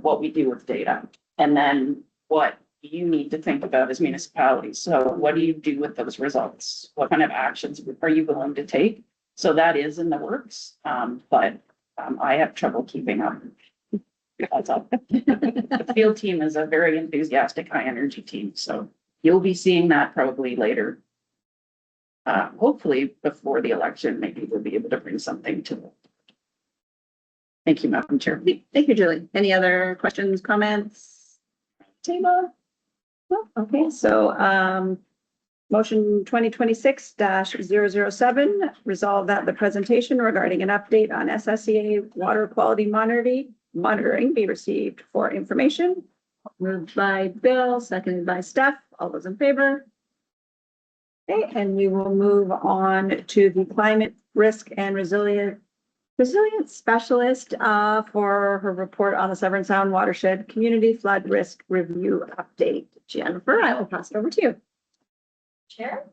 what we do with data, and then what you need to think about as municipalities. So what do you do with those results? What kind of actions are you willing to take? So that is in the works, but I have trouble keeping up. That's all. The field team is a very enthusiastic, high energy team. So you'll be seeing that probably later. Hopefully before the election, maybe we'll be able to bring something to it. Thank you, Madam Chair. Thank you, Julie. Any other questions, comments? Table? No? Okay, so motion 2026-007, resolve that the presentation regarding an update on SSEA water quality monitoring be received for information. Moved by Bill, seconded by Steph. All those in favor? Okay, and we will move on to the climate risk and resilience specialist for her report on the Severn Sound Watershed Community Flood Risk Review Update. Jennifer, I will pass it over to you. Chair,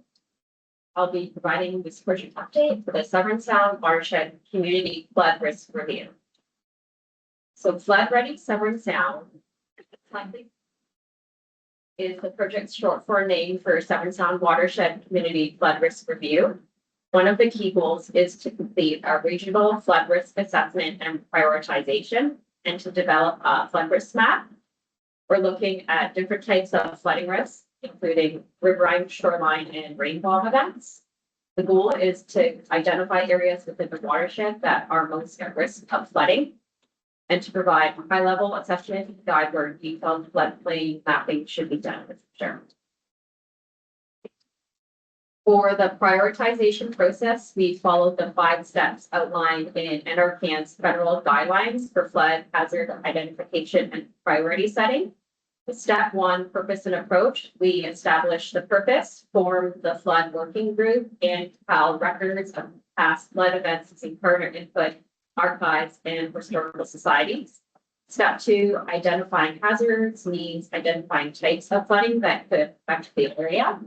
I'll be providing this project update for the Severn Sound Watershed Community Flood Risk Review. So Flood Ready Severn Sound is the project's short for name for Severn Sound Watershed Community Flood Risk Review. One of the key goals is to complete a regional flood risk assessment and prioritization and to develop a flood risk map. We're looking at different types of flooding risks, including riverine, shoreline, and rainfall events. The goal is to identify areas within the watershed that are most at risk of flooding and to provide a high-level assessment guide where detailed floodplain mapping should be done with sure. For the prioritization process, we followed the 5 steps outlined in NRCan's federal guidelines for flood hazard identification and priority setting. Step 1, purpose and approach. We established the purpose, formed the flood working group, and compiled records of past flood events using partner input, archives, and historical societies. Step 2, identifying hazards, means identifying types of flooding that could affect the area.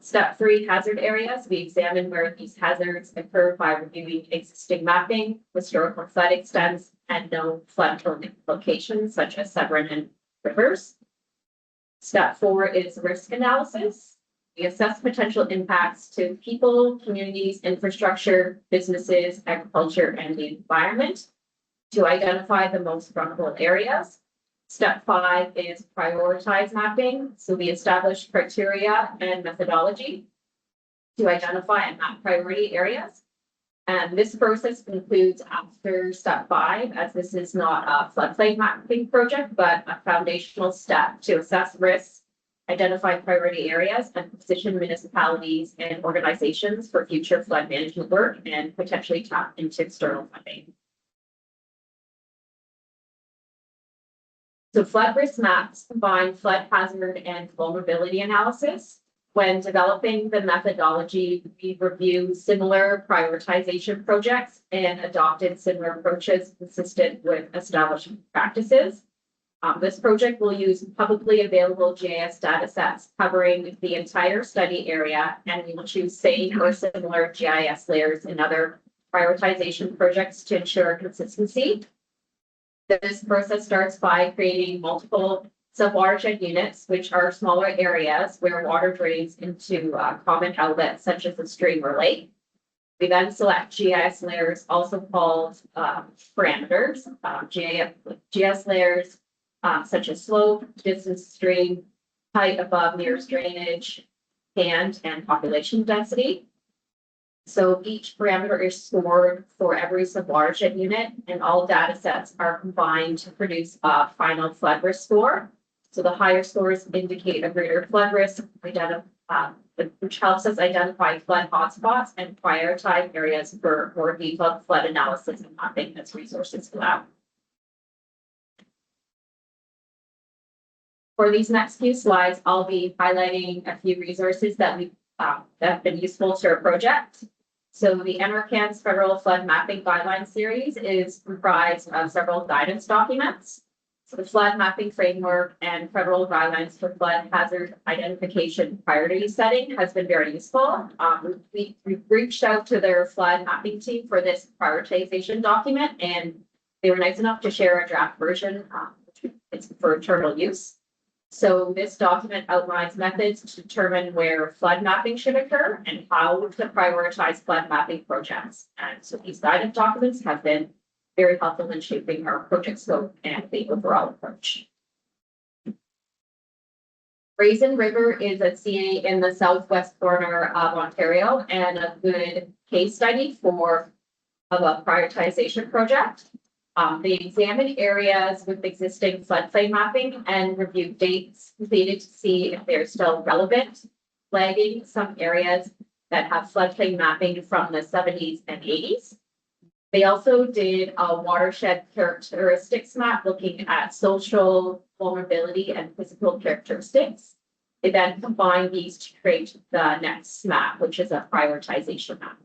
Step 3, hazard areas. We examine where these hazards occur by reviewing existing mapping, historical flood extents, and known flood locations such as Severn and rivers. Step 4 is risk analysis. We assess potential impacts to people, communities, infrastructure, businesses, agriculture, and the environment to identify the most vulnerable areas. Step 5 is prioritize mapping. So we establish criteria and methodology to identify and map priority areas. And this process concludes after step 5, as this is not a floodplain mapping project, but a foundational step to assess risks, identify priority areas, and position municipalities and organizations for future flood management work and potentially tap into external funding. So flood risk maps combine flood hazard and vulnerability analysis. When developing the methodology, we reviewed similar prioritization projects and adopted similar approaches consistent with established practices. This project will use publicly available GIS data sets covering the entire study area, and we will choose same or similar GIS layers in other prioritization projects to ensure consistency. This process starts by creating multiple sub-watershed units, which are smaller areas where water drains into common outlets such as a stream or lake. We then select GIS layers, also called parameters, GIS layers such as slope, distance stream, height above nearest drainage, and population density. So each parameter is scored for every sub-watershed unit, and all data sets are combined to produce a final flood risk score. So the higher scores indicate a greater flood risk, which helps us identify flood hotspots and prioritize areas for more detailed flood analysis and mapping as resources allow. For these next few slides, I'll be highlighting a few resources that have been useful to our project. So the NRCan's Federal Flood Mapping Guidelines Series is comprised of several guidance documents. So the Flood Mapping Framework and Federal Guidelines for Flood Hazard Identification Priority Setting has been very useful. We've reached out to their flood mapping team for this prioritization document, and they were nice enough to share a draft version. It's for internal use. So this document outlines methods to determine where flood mapping should occur and how to prioritize flood mapping projects. And so these guidance documents have been very helpful in shaping our project scope and the overall approach. Raisin River is a CA in the southwest corner of Ontario and a good case study of a prioritization project. They examined areas with existing floodplain mapping and reviewed dates completed to see if they're still relevant, flagging some areas that have floodplain mapping from the 70s and 80s. They also did a watershed characteristics map looking at social vulnerability and physical characteristics. They then combined these to create the next map, which is a prioritization map.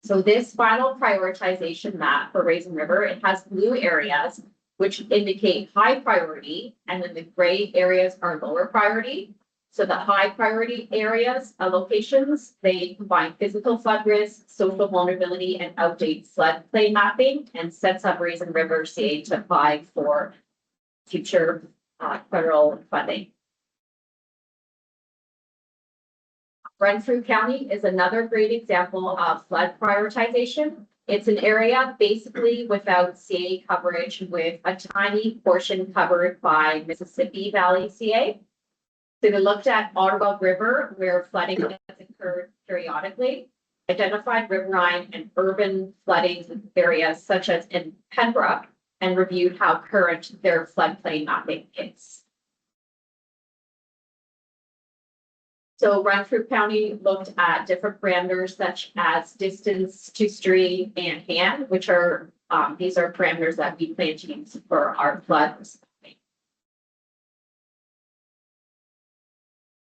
So this final prioritization map for Raisin River, it has blue areas, which indicate high priority, and then the gray areas are lower priority. So the high priority areas, locations, they combine physical flood risk, social vulnerability, and outdated floodplain mapping, and sets up Raisin River CA to apply for future federal funding. Renfrew County is another great example of flood prioritization. It's an area basically without CA coverage, with a tiny portion covered by Mississippi Valley CA. So we looked at Ottawa River, where flooding has occurred periodically, identified riverine and urban flooding areas such as in Pembroke, and reviewed how current their floodplain mapping is. So Renfrew County looked at different parameters such as distance to stream and hand, which are these are parameters that we plan to use for our floods.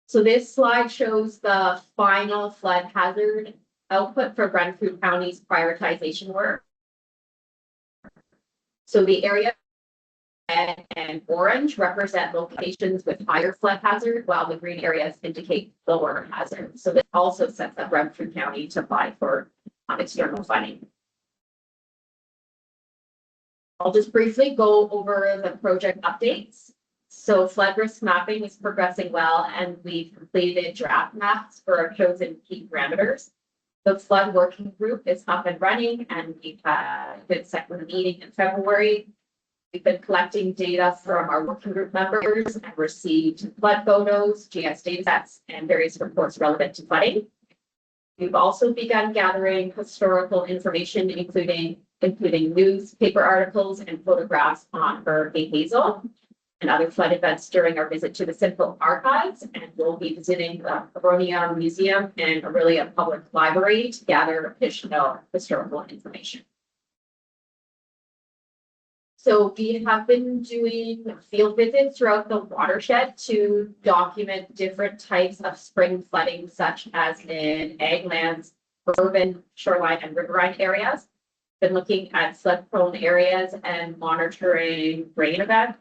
So this slide shows the final flood hazard output for Renfrew County's prioritization work. So the area red and orange represent locations with higher flood hazard, while the green areas indicate lower hazard. So this also sets up Renfrew County to apply for external funding. I'll just briefly go over the project updates. So flood risk mapping is progressing well, and we've completed draft maps for our chosen key parameters. The flood working group is up and running, and we've had a good second meeting in February. We've been collecting data from our working group members and received flood photos, GIS data sets, and various reports relevant to flooding. We've also begun gathering historical information, including newspaper articles and photographs on Hurricane Hazel and other flood events during our visit to the Simcoe archives. And we'll be visiting the Coronia Museum and Aurelia Public Library to gather additional historical information. So we have been doing field visits throughout the watershed to document different types of spring flooding, such as in ag lands, urban, shoreline, and riverine areas. been looking at flood prone areas and monitoring rain event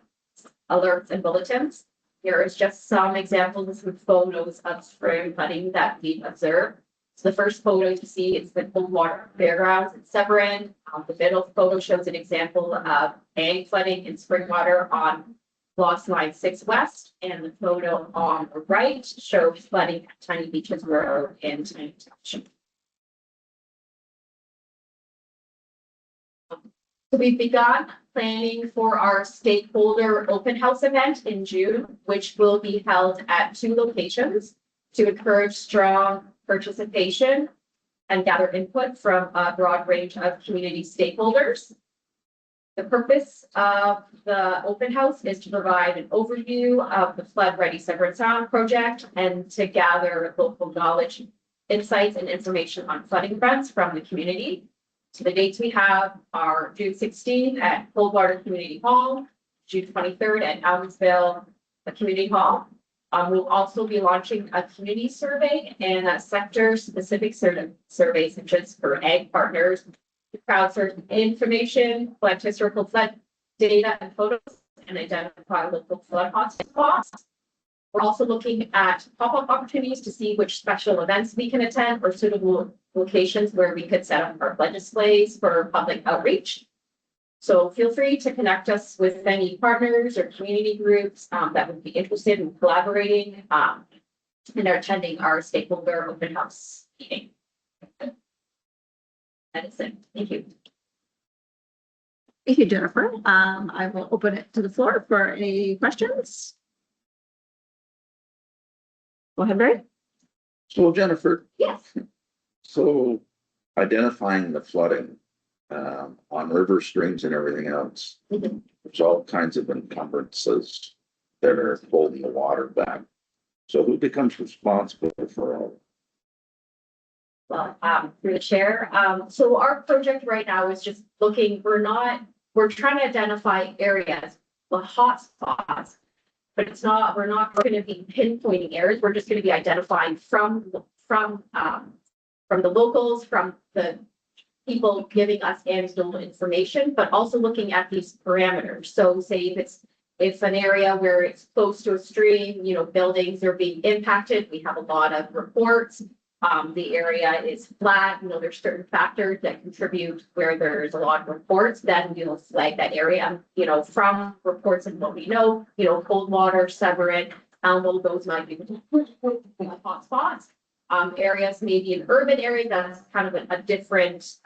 alerts and bulletins. Here is just some examples with photos of spring flooding that we've observed. So the first photo you see is the cold water fairgrounds in Severn. The middle photo shows an example of ag flooding in Springwater on Lost Line 6 West. And the photo on the right shows flooding at Tiny Beaches Road in Tiny Township. So we've begun planning for our stakeholder open house event in June, which will be held at 2 locations to encourage strong participation and gather input from a broad range of community stakeholders. The purpose of the open house is to provide an overview of the Flood Ready Severn Sound project and to gather local knowledge, insights, and information on flooding events from the community. So the dates we have are June 16th at Coldwater Community Hall, June 23rd at Almsville Community Hall. We'll also be launching a community survey and a sector-specific survey, such as for ag partners, to crowdsource information, collect historical flood data and photos, and identify local flood hotspots. We're also looking at pop-up opportunities to see which special events we can attend or suitable locations where we could set up our flood displays for public outreach. So feel free to connect us with any partners or community groups that would be interested in collaborating and are attending our stakeholder open house meeting. That is it. Thank you. Thank you, Jennifer. I will open it to the floor for any questions. Go ahead, Barry. So Jennifer, Yes. so identifying the flooding on river streams and everything else, Mhm. there's all kinds of encumbrances that are holding the water back. So who becomes responsible for all? Well, through the chair. So our project right now is just looking, we're trying to identify areas, the hot spots, but we're not going to be pinpointing areas. We're just going to be identifying from the locals, from the people giving us anecdotal information, but also looking at these parameters. So say if it's an area where it's close to a stream, buildings are being impacted. We have a lot of reports. The area is flat, there's certain factors that contribute where there's a lot of reports, then we'll flag that area, from reports and what we know, Coldwater, Severn, Apol, those might be the hot spots. Areas, maybe an urban area, that's kind of a different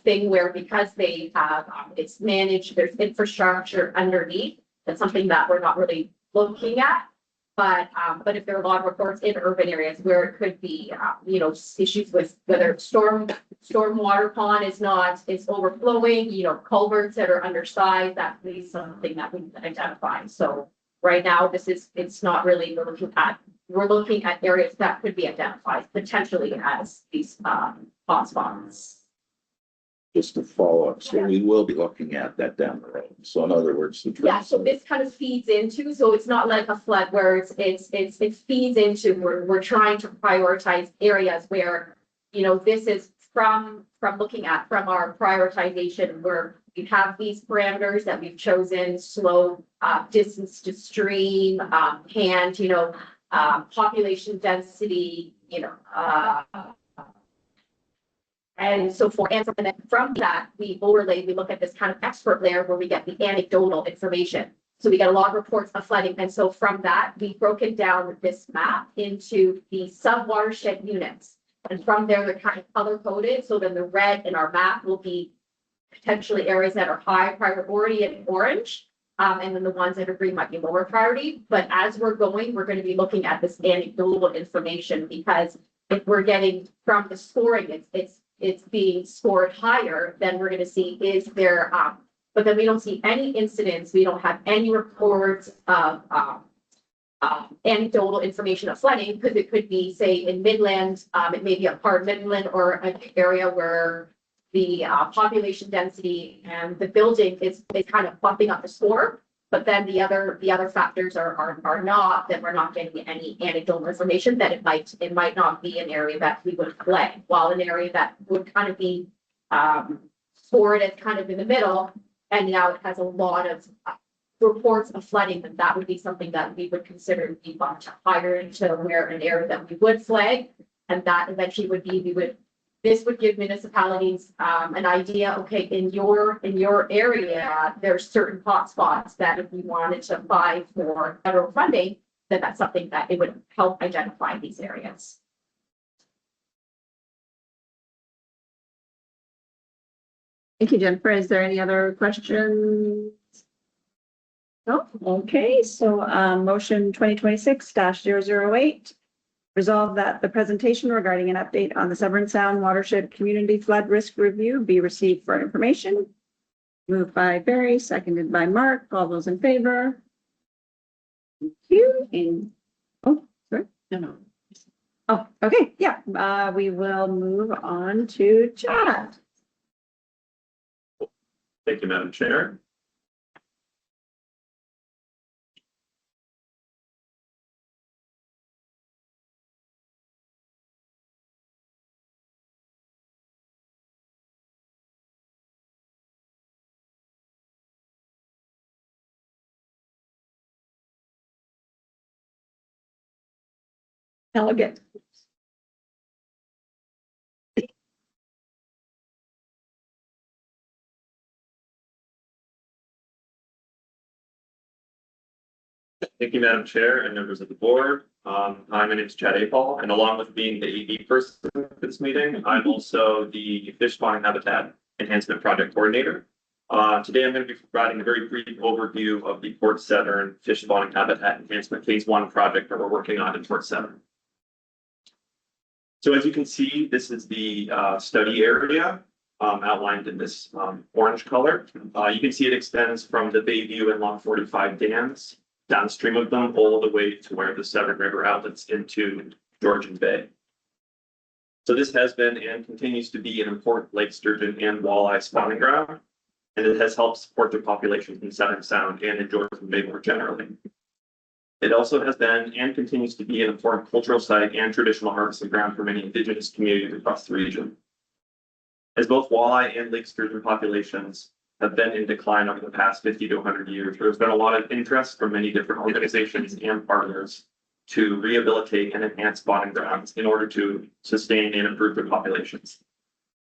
thing where because they have, it's managed, there's infrastructure underneath. That's something that we're not really looking at. But if there are a lot of reports in urban areas where it could be, issues with whether stormwater pond is overflowing, culverts that are undersized, that is something that we can identify. So right now, it's not really, we're looking at areas that could be identified potentially as these hotspots. Just to follow up, so we will be looking at that down the road. So in other words, Yeah, so this kind of feeds into, so it's not like a flood where it feeds into, we're trying to prioritize areas where, this is from looking at, from our prioritization, where we have these parameters that we've chosen, slope, distance to stream, population density, and so forth. And from that, we look at this kind of expert layer where we get the anecdotal information. So we get a lot of reports of flooding. And so from that, we've broken down this map into the sub-watershed units. And from there, they're kind of color coded. So then the red in our map will be potentially areas that are high priority and orange. And then the ones that are green might be lower priority. But as we're going to be looking at this anecdotal information, because if we're getting from the scoring, it's being scored higher, then we're going to see is there, but then we don't see any incidents. We don't have any reports of anecdotal information of flooding, because it could be, say, in Midland, it may be a part of Midland or an area where the population density and the building is kind of bumping up the score. But then the other factors are not, that we're not getting any anecdotal information, that it might not be an area that we would flag, while an area that would kind of be scored as kind of in the middle, and now it has a lot of reports of flooding, then that would be something that we would consider to be bumped higher into where an area that we would flag. And that eventually would be, this would give municipalities an idea, okay, in your area, there's certain hotspots that if we wanted to apply for federal funding, then that's something that it would help identify these areas. Thank you, Jennifer. Is there any other questions? No? Okay, so motion 2026-008. Resolve that the presentation regarding an update on the Severn Sound Watershed Community Flood Risk Review be received for information. Moved by Barry, seconded by Mark. All those in favor? Thank you. And, oh, sorry. No. Oh, okay, yeah, we will move on to chat. Thank you, Madam Chair. Elegant. Thank you, Madam Chair and members of the board. Hi, my name is Chad Apol, and along with being the AD person for this meeting, I'm also the Fish Spawning Habitat Enhancement Project Coordinator. Today, I'm going to be providing a very brief overview of the Port Severn Fish Spawning Habitat Enhancement Phase 1 project that we're working on in Port Severn. So as you can see, this is the study area outlined in this orange color. You can see it extends from the Bayview and Long 45 dams downstream of them all the way to where the Severn River outlets into Georgian Bay. So this has been and continues to be an important lake sturgeon and walleye spawning ground, and it has helped support their populations in Severn Sound and in Georgian Bay more generally. It also has been and continues to be an important cultural site and traditional harvesting ground for many Indigenous communities across the region. As both walleye and lake sturgeon populations have been in decline over the past 50 to 100 years, there's been a lot of interest from many different organizations and partners to rehabilitate and enhance spawning grounds in order to sustain and improve their populations.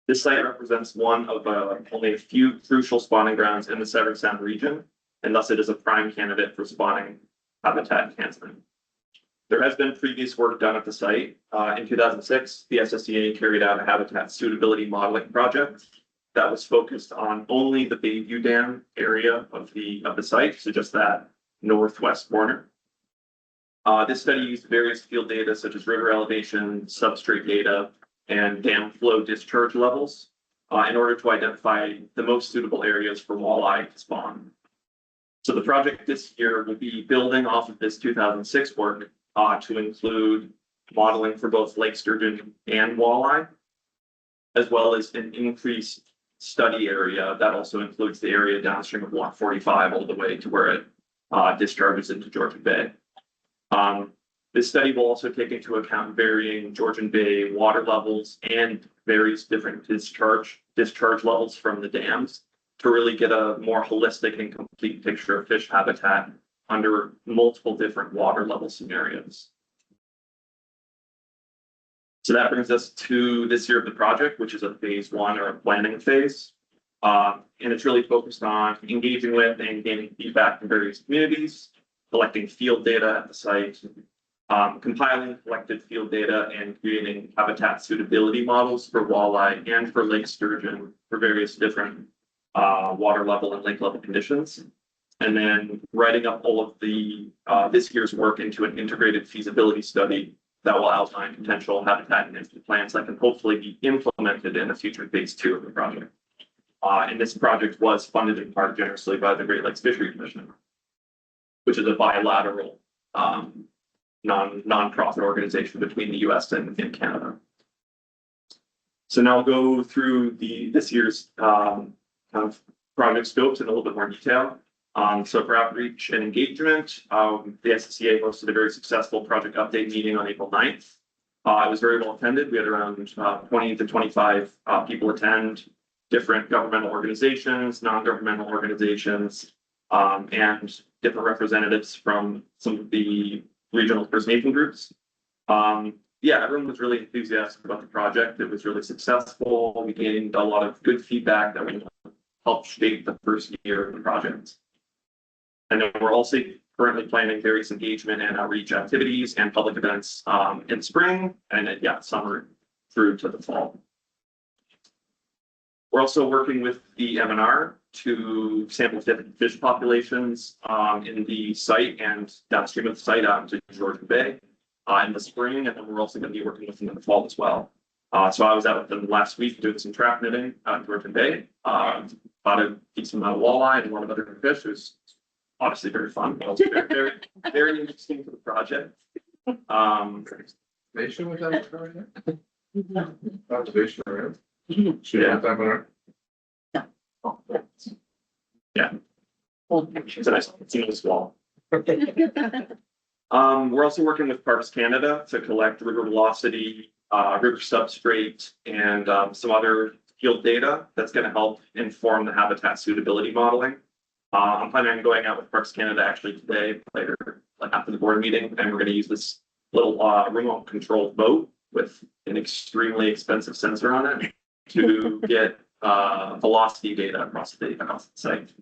This site represents one of only a few crucial spawning grounds in the Severn Sound region, and thus it is a prime candidate for spawning habitat enhancement. There has been previous work done at the site. In 2006, the SSEA carried out a habitat suitability modeling project that was focused on only the Bayview Dam area of the site, so just that northwest corner. This study used various field data such as river elevation, substrate data, and dam flow discharge levels in order to identify the most suitable areas for walleye to spawn. So the project this year will be building off of this 2006 work to include modeling for both lake sturgeon and walleye, as well as an increased study area that also includes the area downstream of 145 all the way to where it discharges into Georgian Bay. This study will also take into account varying Georgian Bay water levels and various different discharge levels from the dams to really get a more holistic and complete picture of fish habitat under multiple different water level scenarios. So that brings us to this year of the project, which is a phase 1 or a planning phase. And it's really focused on engaging with and gaining feedback from various communities, collecting field data at the site, compiling collected field data and creating habitat suitability models for walleye and for lake sturgeon for various different water level and lake level conditions. And then writing up all of the this year's work into an integrated feasibility study that will outline potential habitat enhancement plans that can hopefully be implemented in a future phase 2 of the project. And this project was funded in part generously by the Great Lakes Fisheries Commission, which is a bilateral non-profit organization between the US and Canada. So now I'll go through this year's kind of project scopes in a little bit more detail. So for outreach and engagement, the SSEA hosted a very successful project update meeting on April 9th. It was very well attended. We had around 20 to 25 people attend different governmental organizations, non-governmental organizations, and different representatives from some of the regional First Nation groups. Yeah, everyone was really enthusiastic about the project. It was really successful. We gained a lot of good feedback that will help shape the first year of the project. And then we're also currently planning various engagement and outreach activities and public events in spring and summer through to the fall. We're also working with the MNR to sample fish populations in the site and downstream of the site out into Georgian Bay in the spring, and then we're also going to be working with them in the fall as well. So I was out with them last week doing some trap netting out in Georgian Bay. Caught a decent amount of walleye and a lot of other fish. It was obviously very fun. It was very, very interesting for the project. Conservation was that project? Conservation around. Yeah. Old pictures. It's a nice, seamless wall. We're also working with Parks Canada to collect river velocity, river substrate, and some other field data that's going to help inform the habitat suitability modeling. I'm planning on going out with Parks Canada actually today, later, like after the board meeting, and we're going to use this little remote controlled boat with an extremely expensive sensor on it to get velocity data across the site.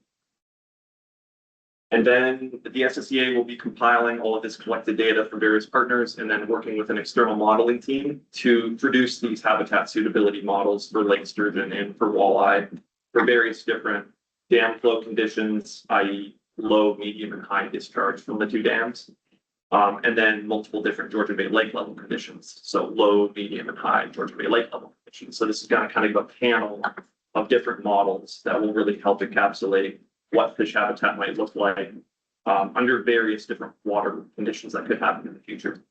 And then the SSEA will be compiling all of this collected data from various partners and then working with an external modeling team to produce these habitat suitability models for lake sturgeon and for walleye for various different dam flow conditions, i.e. low, medium, and high discharge from the two dams. And then multiple different Georgian Bay lake level conditions. So low, medium, and high Georgian Bay lake level conditions. So this is going to kind of give a panel of different models that will really help encapsulate what fish habitat might look like under various different water conditions that could happen in the future.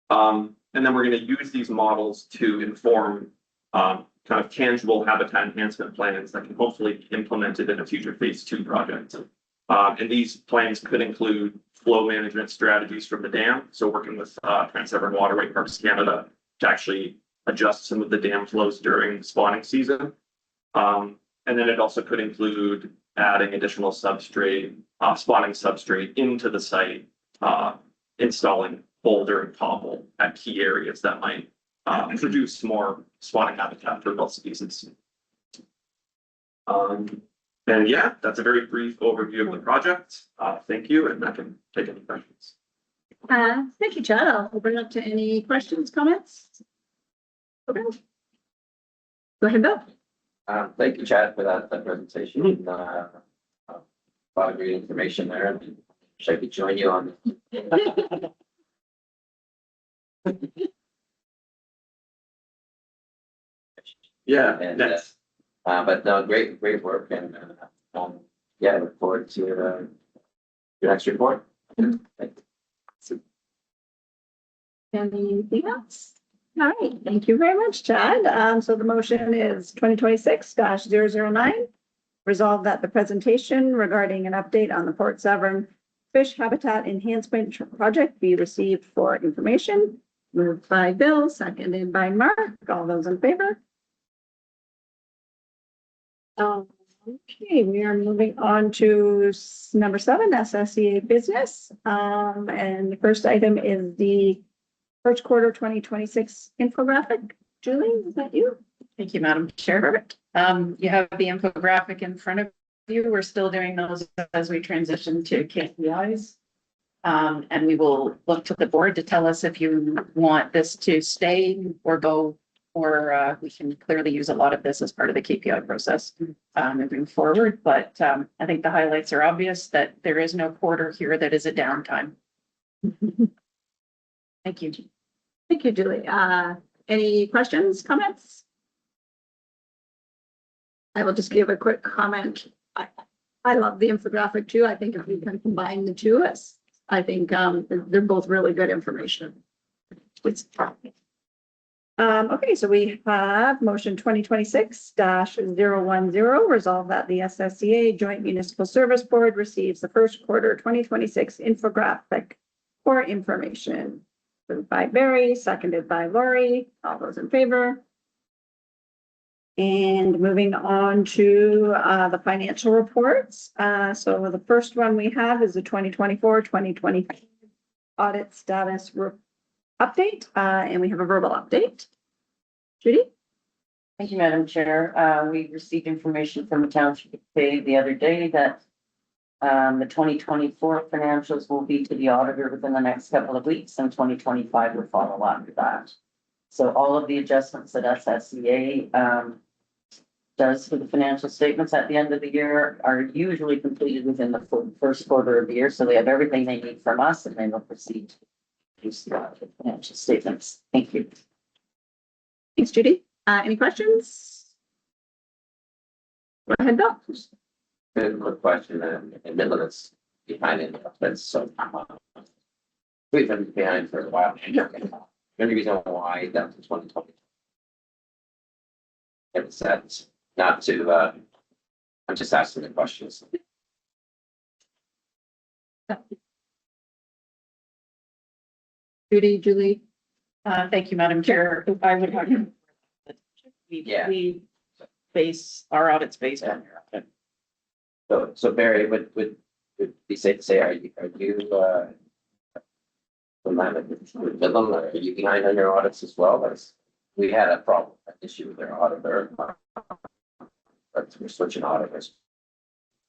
And then we're going to use these models to inform kind of tangible habitat enhancement plans that can hopefully be implemented in a future phase 2 project. And these plans could include flow management strategies from the dam. So working with Trans-Severn Waterway Parks Canada to actually adjust some of the dam flows during spawning season. And then it also could include adding additional substrate, spawning substrate into the site, installing boulder and cobble at key areas that might introduce more spawning habitat for both species. And yeah, that's a very brief overview of the project. Thank you, and I can take any questions. Thank you, Chad. I'll open it up to any questions, comments. Okay. Go ahead, Bill. Thank you, Chad, for that presentation. A lot of great information there. Wish I could join you on. Yeah, And, next. But no, great work, and yeah, I look forward to your next report. Thank you. Anything else? All right, thank you very much, Chad. So the motion is 2026-009. Resolve that the presentation regarding an update on the Port Severn Fish Habitat Enhancement Project be received for information. Moved by Bill, seconded by Mark. All those in favor? Okay, we are moving on to number 7, SSEA business. And the first item is the first quarter 2026 infographic. Julie, is that you? Thank you, Madam Chair. Perfect. You have the infographic in front of you. We're still doing those as we transition to KPIs. And we will look to the board to tell us if you want this to stay or go, or we can clearly use a lot of this as part of the KPI process moving forward. But I think the highlights are obvious that there is no quarter here that is a downtime. Thank you. Thank you, Julie. Any questions, comments? I will just give a quick comment. I love the infographic too. I think if we can combine the two, I think they're both really good information. Okay, so we have motion 2026-010, resolve that the SSEA Joint Municipal Service Board receives the first quarter 2026 infographic for information. Moved by Barry, seconded by Lori. All those in favor? And moving on to the financial reports. So the first one we have is the 2024-2025 audit status update, and we have a verbal update. Judy? Thank you, Madam Chair. We received information from the Township the other day that the 2024 financials will be to the auditor within the next couple of weeks, and 2025 will follow after that. So all of the adjustments that SSEA does for the financial statements at the end of the year are usually completed within the first quarter of the year. So they have everything they need from us, and then they'll proceed to produce the financial statements. Thank you. Thanks, Judy. Any questions? Go ahead, Bill. A quick question, and Midland is behind it, but so. We've been behind for a while. Any reason why that's 2020? It said not to, I'm just asking the questions. Judy, Julie. Thank you, Madam Chair. I would have. Yeah. We base our audits based on your audit. So Barry, would be safe to say, are you, from Midland, are you behind on your audits as well? As we had a problem, an issue with their auditor. But we're switching auditors.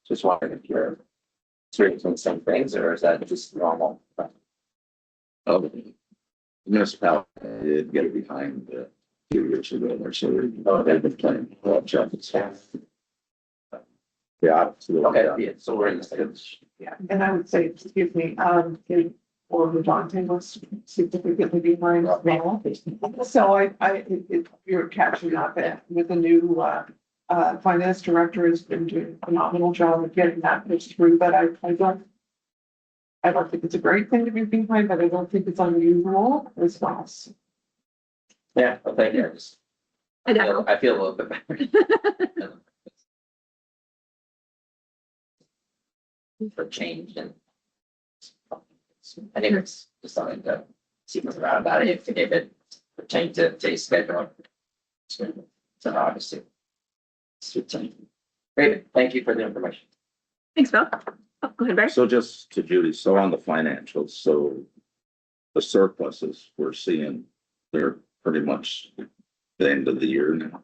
Just wondering if you're experiencing the same things, or is that just normal? Oh, the municipality did get it behind a few years ago or so. They've been playing job. Yeah. Okay, yeah, so we're in the stage. Yeah, and I would say, excuse me, in Oro-Medonte was significantly behind as well. So you're catching up, and with the new finance director has been doing a phenomenal job of getting that pushed through, but I don't think it's a great thing to be behind, but I don't think it's unusual as well. Yeah, well, thank you. I feel a little bit better. For change, and I think it's just something to see what's around about it. If it pertains to today's schedule. So obviously. Great, thank you for the information. Thanks, Bill. Oh, go ahead, Barry. So just to Judy, so on the financials, so the surpluses we're seeing, they're pretty much the end of the year now.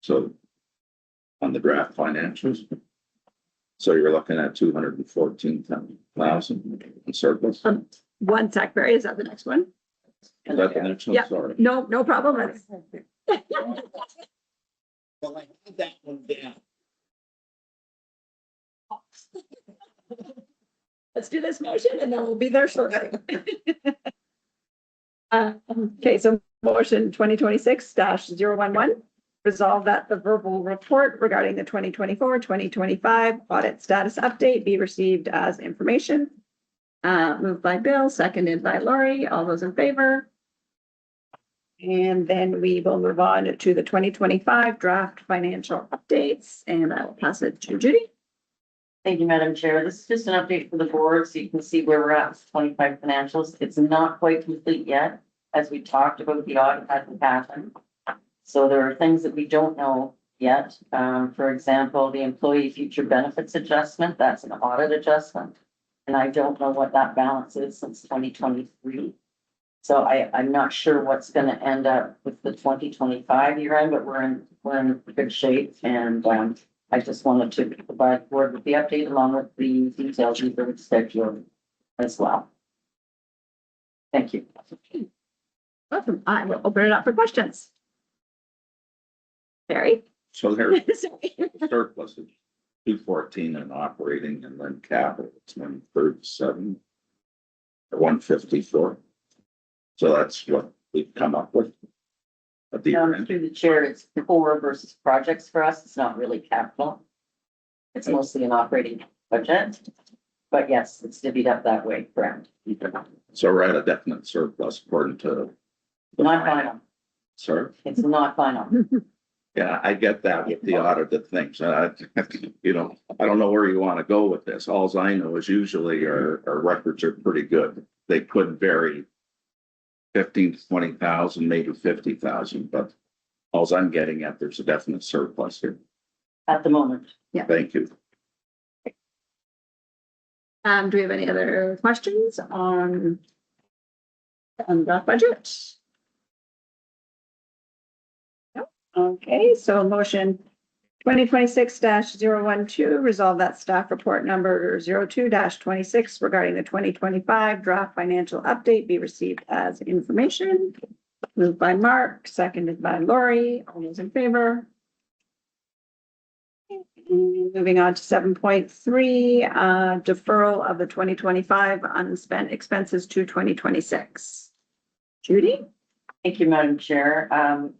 So on the draft financials. So you're looking at 214,000 in surplus. One sec, Barry. Is that the next one? Is that the next one? Yeah. Sorry. No, no problem. Well, I had that one down. Let's do this motion and then we'll be there shortly. Okay, so motion 2026-011. Resolve that the verbal report regarding the 2024-2025 audit status update be received as information. Moved by Bill, seconded by Lori. All those in favor? And then we will move on to the 2025 draft financial updates, and I will pass it to Judy. Thank you, Madam Chair. This is just an update for the board, so you can see where we're at with 25 financials. It's not quite complete yet. As we talked about, the audit hasn't happened. So there are things that we don't know yet. For example, the employee future benefits adjustment, that's an audit adjustment. And I don't know what that balance is since 2023. So I'm not sure what's going to end up with the 2025 year end, but we're in good shape. And I just wanted to provide the board with the update along with the details of the schedule as well. Thank you. Awesome. I will open it up for questions. Barry? So there's Sorry. surpluses, 214 in operating, and then capital, it's 137 or 154. So that's what we've come up with at the end. Through the chair, it's core versus projects for us. It's not really capital. It's mostly an operating budget. But yes, it's divvied up that way, correct? So we're at a definite surplus according to. Not final. Sir? It's not final. Yeah, I get that with the audited things. You know, I don't know where you want to go with this. Alls I know is usually our records are pretty good. They could vary 15 to 20,000, maybe 50,000, but All I'm getting at, there's a definite surplus here. at the moment. Thank you. Do we have any other questions on draft budget? No. Okay, so motion 2026-012, resolve that staff report number 02-26 regarding the 2025 draft financial update be received as information. Moved by Mark, seconded by Lori. All those in favor? Moving on to 7.3, deferral of the 2025 unspent expenses to 2026. Judy? Thank you, Madam Chair.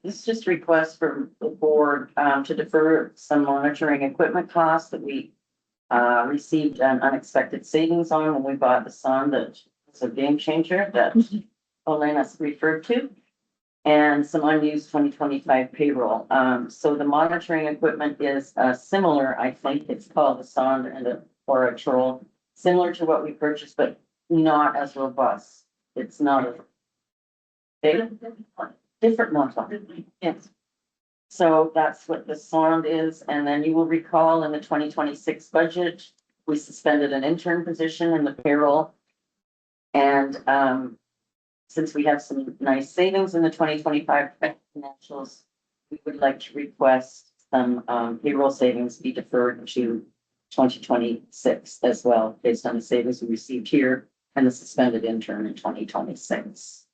This is just a request from the board to defer some monitoring equipment costs that we received an unexpected savings on when we bought the sonde that was a game changer that Olena referred to, and some unused 2025 payroll. So the monitoring equipment is similar, I think it's called the sonde or a troll, similar to what we purchased, but not as robust. It's not a different model. Yes. So that's what the sonde is. And then you will recall in the 2026 budget, we suspended an intern position in the payroll. And since we have some nice savings in the 2025 financials, we would like to request some payroll savings be deferred to 2026 as well, based on the savings we received here and the suspended intern in 2026.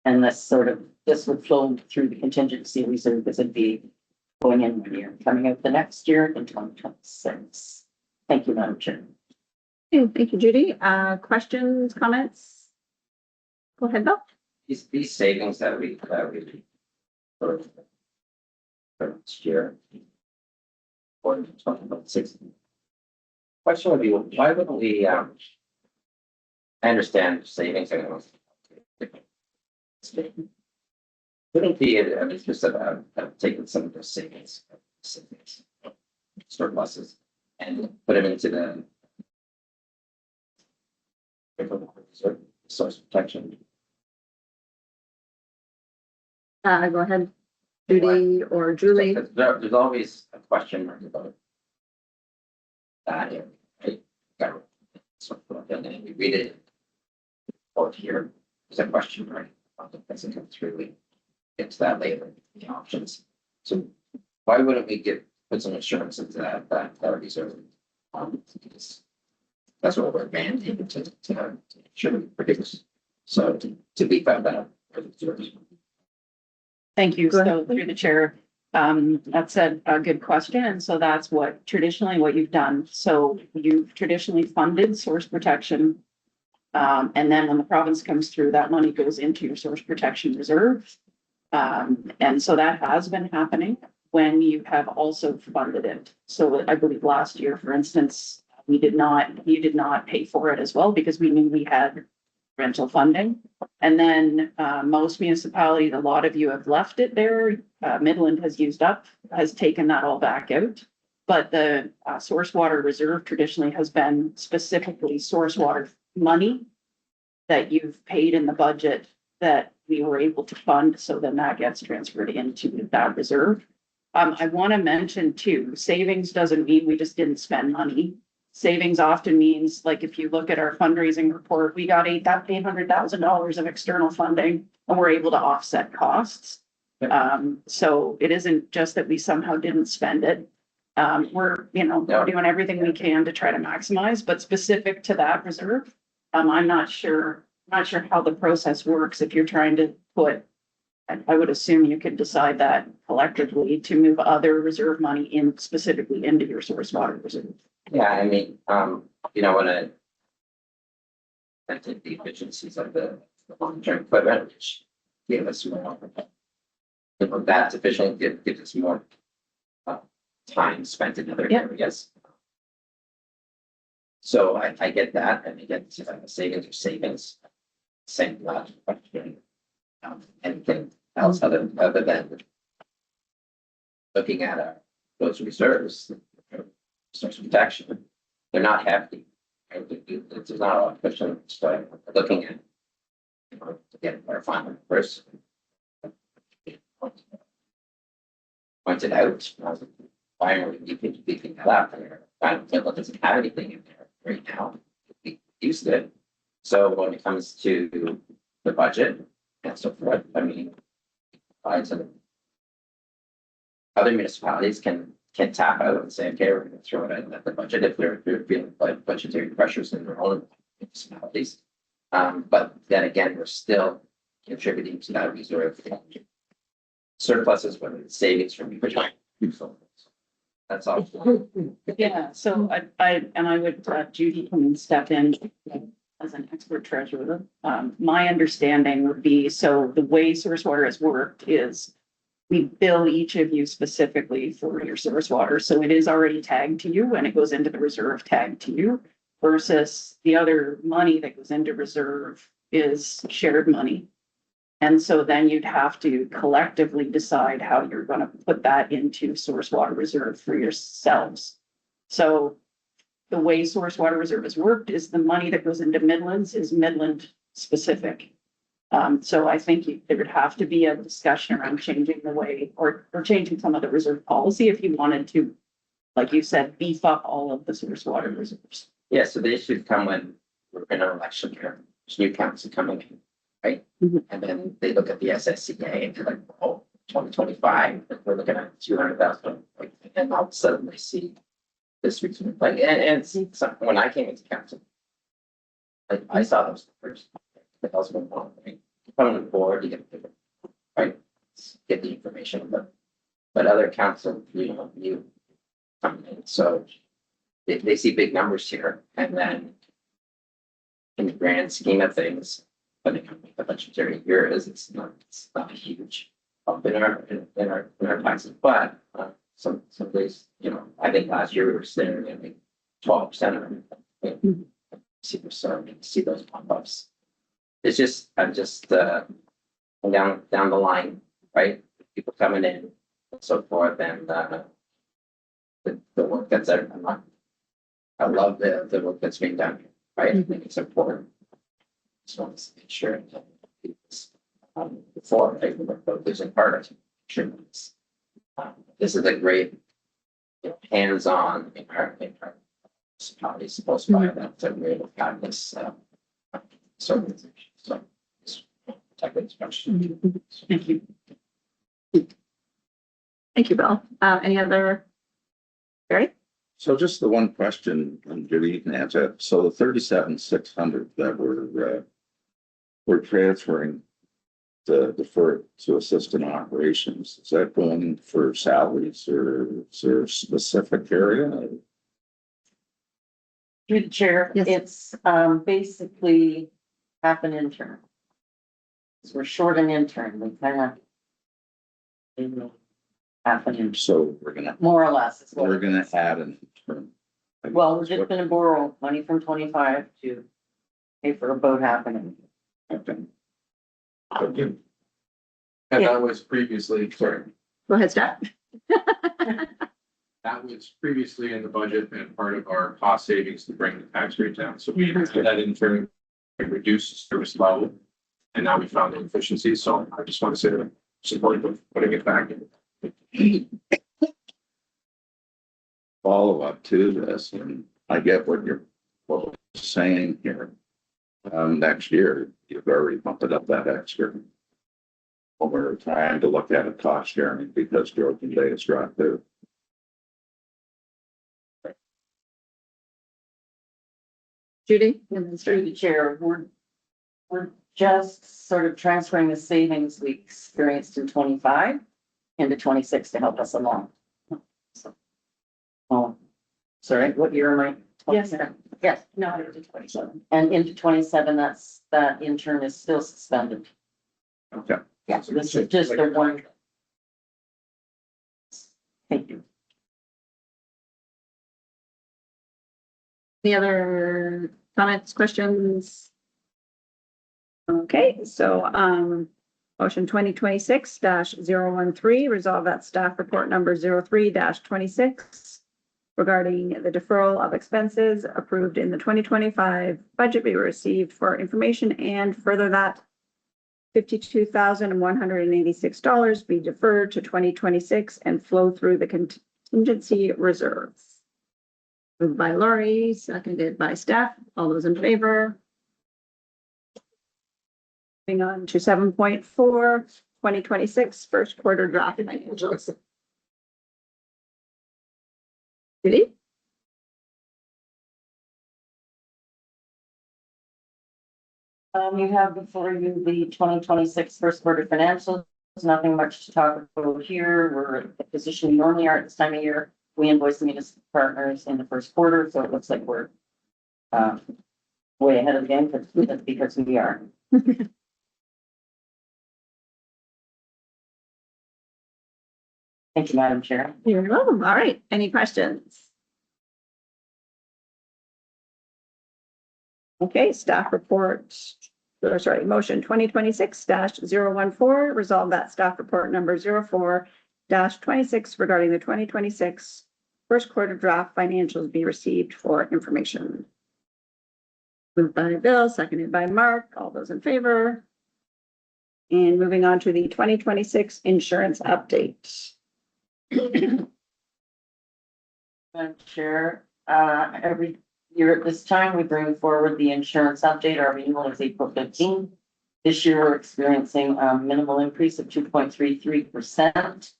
And this would flow through the contingency reserve because it'd be going in 1 year, coming out the next year in 2026. Thank you, Madam Chair. Okay, thank you, Judy. Questions, comments? Go ahead, Bill. These savings that we for next year. For 2026. Question would be, why wouldn't we, I understand savings are going to wouldn't be an interest of taking some of those savings, surpluses, and put them into the source protection. Go ahead, Judy or Julie. There's always a question mark about that. Right? And then we read it. Or here, there's a question mark. Doesn't come through. We get to that later. The options. So why wouldn't we put some insurance into that reserve? Because that's what we're mandated to ensure we produce. So to be found out. Thank you. Go ahead. So through the chair, that's a good question. And so that's what you've done. So you've traditionally funded source protection. And then when the province comes through, that money goes into your source protection reserve. And so that has been happening when you have also funded it. So I believe last year, for instance, you did not pay for it as well because we knew we had rental funding. And then most municipalities, a lot of you have left it there. Midland has taken that all back out. But the source water reserve traditionally has been specifically source water money that you've paid in the budget that we were able to fund. So then that gets transferred into that reserve. I want to mention too, savings doesn't mean we just didn't spend money. Savings often means, like, if you look at our fundraising report, we got $800,000 of external funding and we're able to offset costs. So it isn't just that we somehow didn't spend it. We're doing everything we can to try to maximize, but specific to that reserve, I'm not sure how the process works. If you're trying to I would assume you could decide that collectively to move other reserve money specifically into your source water reserve. Yeah, I mean, when I did the efficiencies of the long-term equipment, which gave us more, that's efficient, gives us more time spent in other areas. So I get that, and I get savings or savings. Same logic. Anything else other than looking at those reserves, source protection, they're not hefty. Right? It's not a lot of question. So looking at to get our final first. pointed out. And I was like, why are we beefing that up? Midland doesn't have anything in there right now. We used it. So when it comes to the budget and so forth, I mean, other municipalities can tap out and say, okay, we're going to throw it in at the budget if they're feeling like budgetary pressures in their own municipalities. But then again, we're still contributing to that reserve surpluses, whether it's savings from that's all. Yeah, so I would, Judy can step in as an expert treasurer. My understanding would be, so the way source water has worked is we bill each of you specifically for your source water. So it is already tagged to you and it goes into the reserve tag to you versus the other money that goes into reserve is shared money. And so then you'd have to collectively decide how you're going to put that into source water reserve for yourselves. So the way source water reserve has worked is the money that goes into Midlands is Midland specific. So I think there would have to be a discussion around changing the way or changing some of the reserve policy if you wanted to, like you said, beef up all of the source water reserves. Yeah, so they should come when we're in an election year. There's new council coming in, right? Mhm. And then they look at the SSEA and they're like, oh, 2025, we're looking at 200,000. Like, and all of a sudden they see this reason, like, and see, when I came into council, like, I saw those first. The house went on, right? You come on the board, you get the, right? Get the information, but other council, you come in, so they see big numbers here, and then in the grand scheme of things, when they come with the budgetary year is it's not huge up in our taxes, but some days, I think last year we were staring at like 12% of it. See those pop ups. It's just I'm just down the line, right? People coming in and so forth, and the work that's there. I love the work that's being done, right? I think it's important. Just want to make sure that it's before I work losing part of sure this is a great hands-on in our municipality supposed by that we're able to have this organization. So Thank you. Thank you, Bill. Any other? Barry? So just the one question, and Judy, you can answer. So the 37,600 that we're transferring to defer to assistant operations, is that going for salaries or is there a specific area? Through the chair, Yes. it's basically half an intern. So we're short an intern, we kind of half an intern, So we're gonna more or less. is what it is. add an intern. Well, we're just gonna borrow money from 25 to pay for about half an intern. Okay. And that was previously, sorry, Go ahead, Steph. that was previously in the budget and part of our cost savings to bring the tax rate down. So we had that in turn reduced service level. And now we found the efficiency. So I just want to say that I'm supportive of putting it back in. Follow up to this, and I get what you're saying here. Next year, you've already bumped it up that extra. Well, we're trying to look at a cost sharing because Georgian Day has dropped there. Judy? And then Through the chair, we're just sort of transferring the savings we experienced in 25 into 26 to help us along. So, oh, sorry, what year am I? Yes. Yes, No, I did 27. and into 27, that intern is still suspended. Okay. Yeah, so this is just the one. Thank you. Any other comments, questions? Okay, so, motion 2026-013, resolve that staff report number 03-26 regarding the deferral of expenses approved in the 2025 budget be received for information and further that $52,186 be deferred to 2026 and flow through the contingency reserves. Moved by Lori, seconded by Steph. All those in favor? Moving on to 7.4, 2026 first quarter draft financials. Judy? You have before you the 2026 first quarter financials. There's nothing much to talk about here. We're at the position we normally are at this time of year. We invoice the municipal partners in the first quarter, so it looks like we're way ahead of the game because we are. Thank you, Madam Chair. You're welcome. All right. Any questions? Okay, staff report. Or sorry, motion 2026-014, resolve that staff report number 04-26 regarding the 2026 first quarter draft financials be received for information. Moved by Bill, seconded by Mark. All those in favor? And moving on to the 2026 insurance update. Madam Chair, every year at this time, we bring forward the insurance update. Our renewal is April 15. This year, we're experiencing a minimal increase of 2.33%.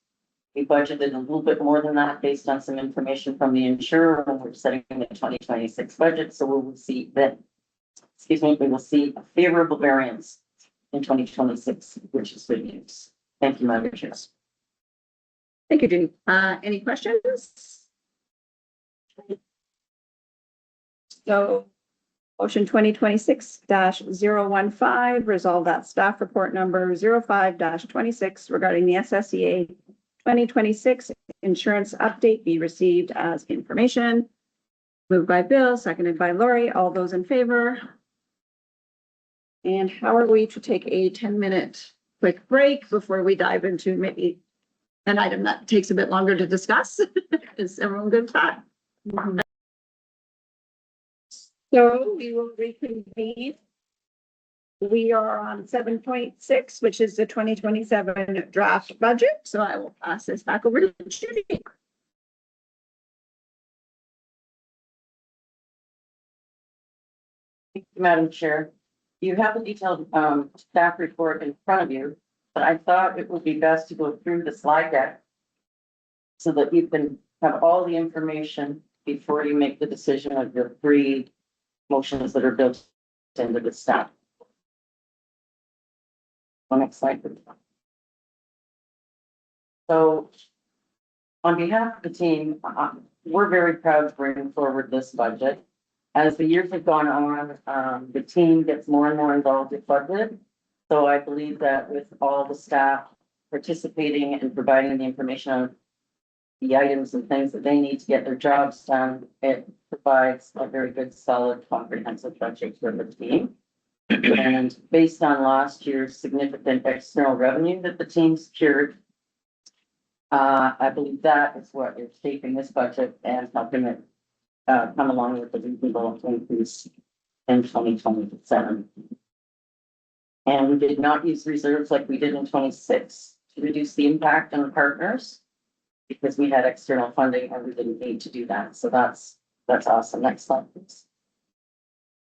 We budgeted a little bit more than that based on some information from the insurer when we're setting the 2026 budget. So we will see that, we will see a favorable variance in 2026, which is good news. Thank you, Madam Chair. Thank you, Judy. Any questions? So motion 2026-015, resolve that staff report number 05-26 regarding the SSEA 2026 insurance update be received as information. Moved by Bill, seconded by Lori. All those in favor? And how are we to take a 10-minute quick break before we dive into maybe an item that takes a bit longer to discuss? Is everyone good with that? Mm-hmm. So we will reconvene. We are on 7.6, which is the 2027 draft budget. So I will pass this back over to Judy. Thank you, Madam Chair. You have a detailed staff report in front of you, but I thought it would be best to go through the slide deck so that you can have all the information before you make the decision of your three motions that are built into the staff. Next slide, please. So, on behalf of the team, we're very proud to bring forward this budget. As the years have gone on, the team gets more and more involved with budget. So I believe that with all the staff participating and providing the information on the items and things that they need to get their jobs done, it provides a very good, solid, comprehensive budget for the team. And based on last year's significant external revenue that the team secured, I believe that is what is shaping this budget and helping it come along with the reasonable increase in 2027. And we did not use reserves like we did in 26 to reduce the impact on partners because we had external funding and we didn't need to do that. So that's awesome. Next slide, please.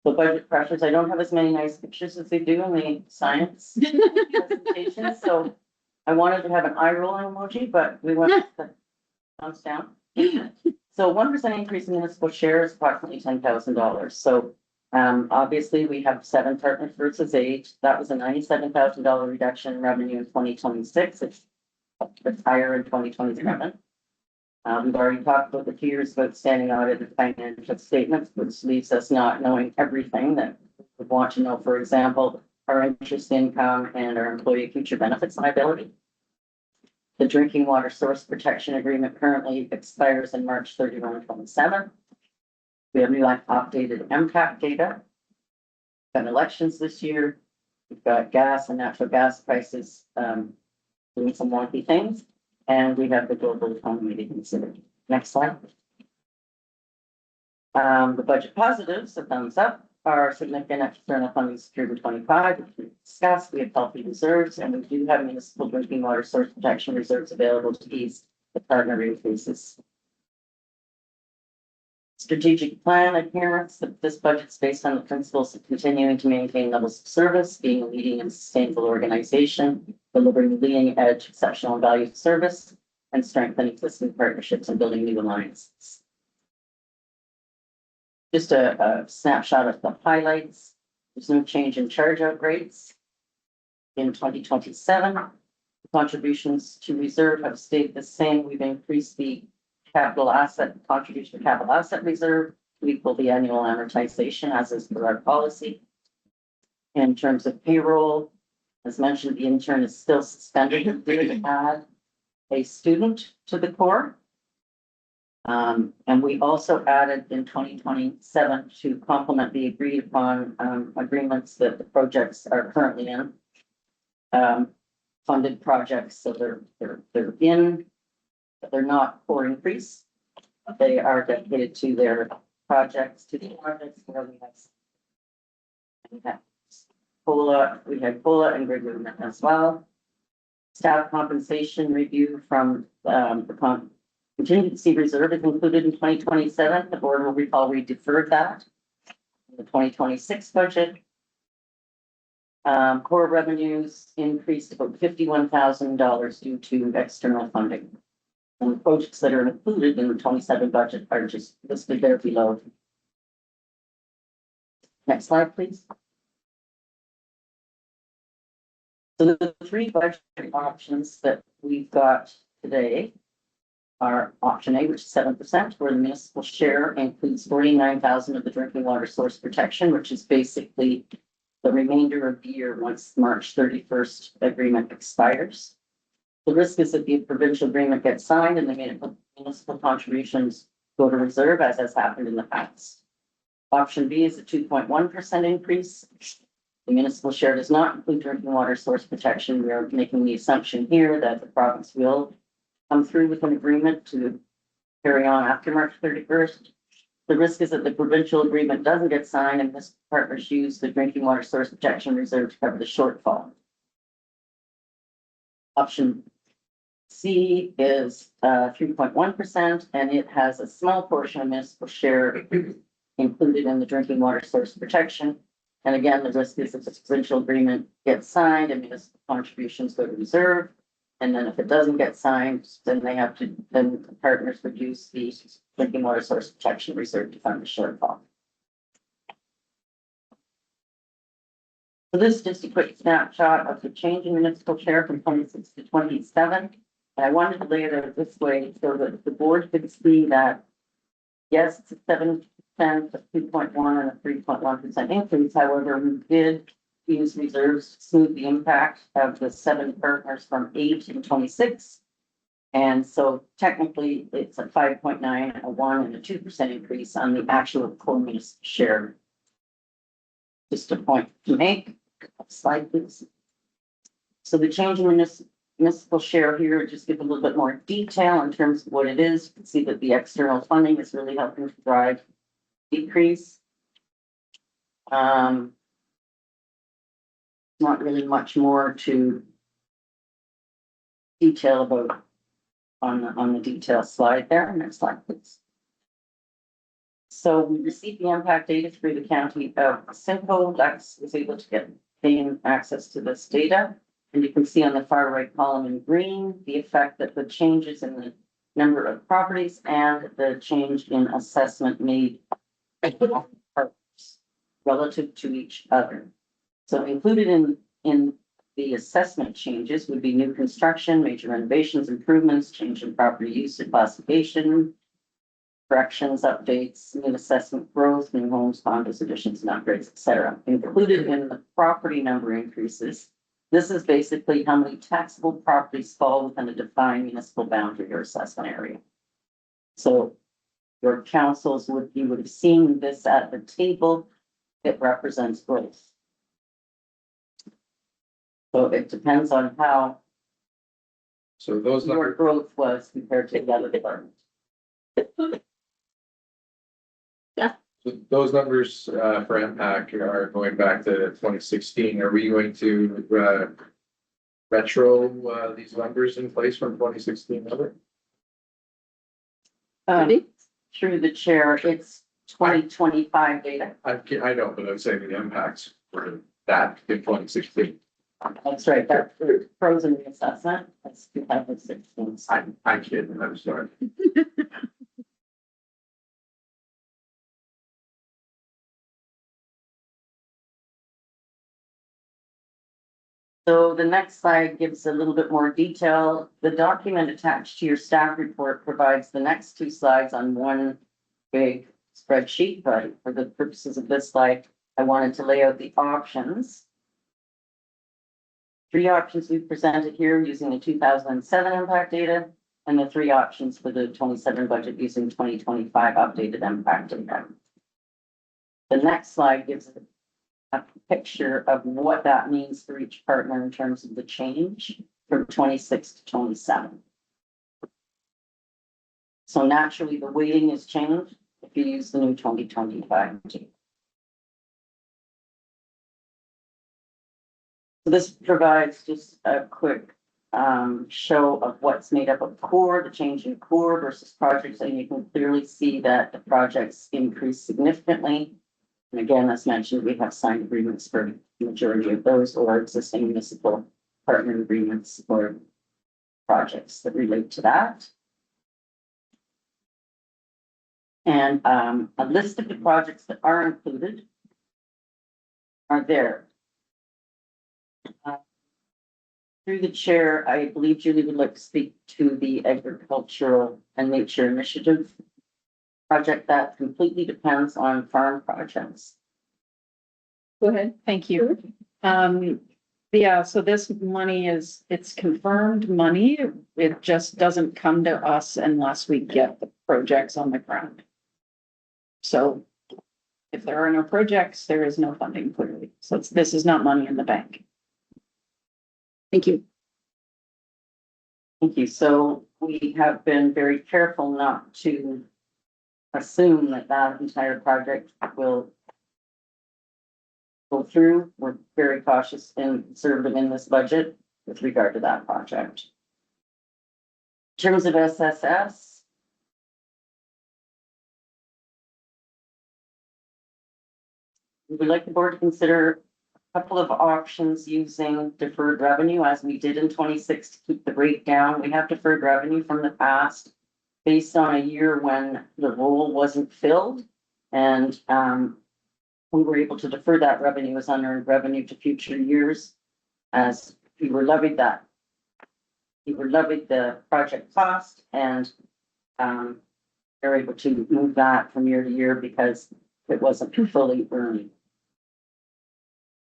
The budget pressures. I don't have as many nice pictures as they do in the science presentation. So I wanted to have an eye roll emoji, but we went with the thumbs down. So 1% increase in municipal share is approximately $10,000. So obviously we have 7 partners versus 8. That was a $97,000 reduction in revenue in 2026. It's higher in 2027. We've already talked about the 2 years of outstanding audited financial statements, which leaves us not knowing everything that we want to know. For example, our interest income and our employee future benefits liability. The drinking water source protection agreement currently expires in March 31, 27. We have new updated MCAP data. We've got elections this year. We've got gas and natural gas prices doing some wonky things. And we have the global economy to consider. Next slide. The budget positives, a thumbs up. our significant external funding secured in 25, which we discussed. We have healthy reserves, and we do have municipal drinking water source protection reserves available to ease the partner increases. Strategic plan adherence. This budget's based on the principles of continuing to maintain levels of service, being a leading and sustainable organization, delivering leading edge exceptional value of service, and strengthening existing partnerships and building new alliances. Just a snapshot of the highlights. There's no change in charge out rates. In 2027, contributions to reserve have stayed the same. We've increased the capital asset contribution to capital asset reserve to equal the annual amortization as is per our policy. In terms of payroll, as mentioned, the intern is still suspended. We did add a student to the core. And we also added in 2027 to complement the agreed upon agreements that the projects are currently in. Funded projects, so they're in, but they're not for increase. They are dedicated to their projects, where we have COLA, we had COLA and grid movement as well. Staff compensation review from the contingency reserve is included in 2027. The board will recall we deferred that in the 2026 budget. Core revenues increased about $51,000 due to external funding. And the projects that are included in the 27 budget are just listed there below. Next slide, please. So the three budget options that we've got today are option A, which is 7%, where the municipal share includes 49,000 of the drinking water source protection, which is basically the remainder of the year once March 31st agreement expires. The risk is that the provincial agreement gets signed and the municipal contributions go to reserve, as has happened in the past. Option B is a 2.1% increase. The municipal share does not include drinking water source protection. We are making the assumption here that the province will come through with an agreement to carry on after March 31st. The risk is that the provincial agreement doesn't get signed and this partners use the drinking water source protection reserve to cover the shortfall. Option C is 3.1%, and it has a small portion of municipal share included in the drinking water source protection. And again, the risk is that the provincial agreement gets signed and municipal contributions go to reserve. And then if it doesn't get signed, then the partners would use the drinking water source protection reserve to fund the shortfall. So this is just a quick snapshot of the change in municipal share from 26 to 27. And I wanted to lay it out this way so that the board could see that, yes, it's a 7%, a 2.1 and a 3.1% increase. However, we did use reserves to smooth the impact of the 7 partners from 8 and 26. And so technically it's a 5.9, a 1 and a 2% increase on the actual core municipal share. Just a point to make. Slide, please. So the change in municipal share here, just give a little bit more detail in terms of what it is. You can see that the external funding is really helping to drive decrease. Not really much more to detail about on the detail slide there. Next slide, please. So we received the impact data through the county of Simcoe. Lex was able to gain access to this data. And you can see on the far right column in green, the effect that the changes in the number of properties and the change in assessment made relative to each other. So included in the assessment changes would be new construction, major renovations, improvements, change in property use and classification, corrections, updates, new assessment growth, new homes, condos, additions, and upgrades, etc. Included in the property number increases, this is basically how many taxable properties fall within a defined municipal boundary or assessment area. So your councils you would have seen this at the table. It represents growth. So it depends on how So those your numbers, growth was compared to the other departments. So those numbers for impact are going back to 2016. Are we going to retro these numbers in place from 2016? Through the chair, it's 2025 data. I know, but I'm saying the impacts were that in 2016. That's right, that frozen reassessment, that's 2016. I'm kidding, I'm sorry. So the next slide gives a little bit more detail. The document attached to your staff report provides the next two slides on one big spreadsheet, but for the purposes of this slide, I wanted to lay out the options. Three options we've presented here using the 2007 impact data, and the three options for the 27 budget using 2025 updated impact data. The next slide gives a picture of what that means for each partner in terms of the change from 26 to 27. So naturally, the weighting is changed if you use the new 2025 data. So this provides just a quick show of what's made up of core, the change in core versus projects, and you can clearly see that the projects increase significantly. And again, as mentioned, we have signed agreements for the majority of those or existing municipal partner agreements or projects that relate to that. And a list of the projects that are included are there. Through the chair, I believe Julie would like to speak to the agricultural and nature initiative project that completely depends on farm projects. Go ahead. Thank you. Yeah, so this money it's confirmed money. It just doesn't come to us unless we get the projects on the ground. So if there are no projects, there is no funding clearly. So this is not money in the bank. Thank you. Thank you. So we have been very careful not to assume that that entire project will go through. We're very cautious and conservative in this budget with regard to that project. In terms of SSS, we would like the board to consider couple of options using deferred revenue as we did in 26 to keep the rate down. We have deferred revenue from the past based on a year when the role wasn't filled. And we were able to defer that revenue as unearned revenue to future years as we were levied that. We were levied the project cost and they're able to move that from year to year because it wasn't fully earned.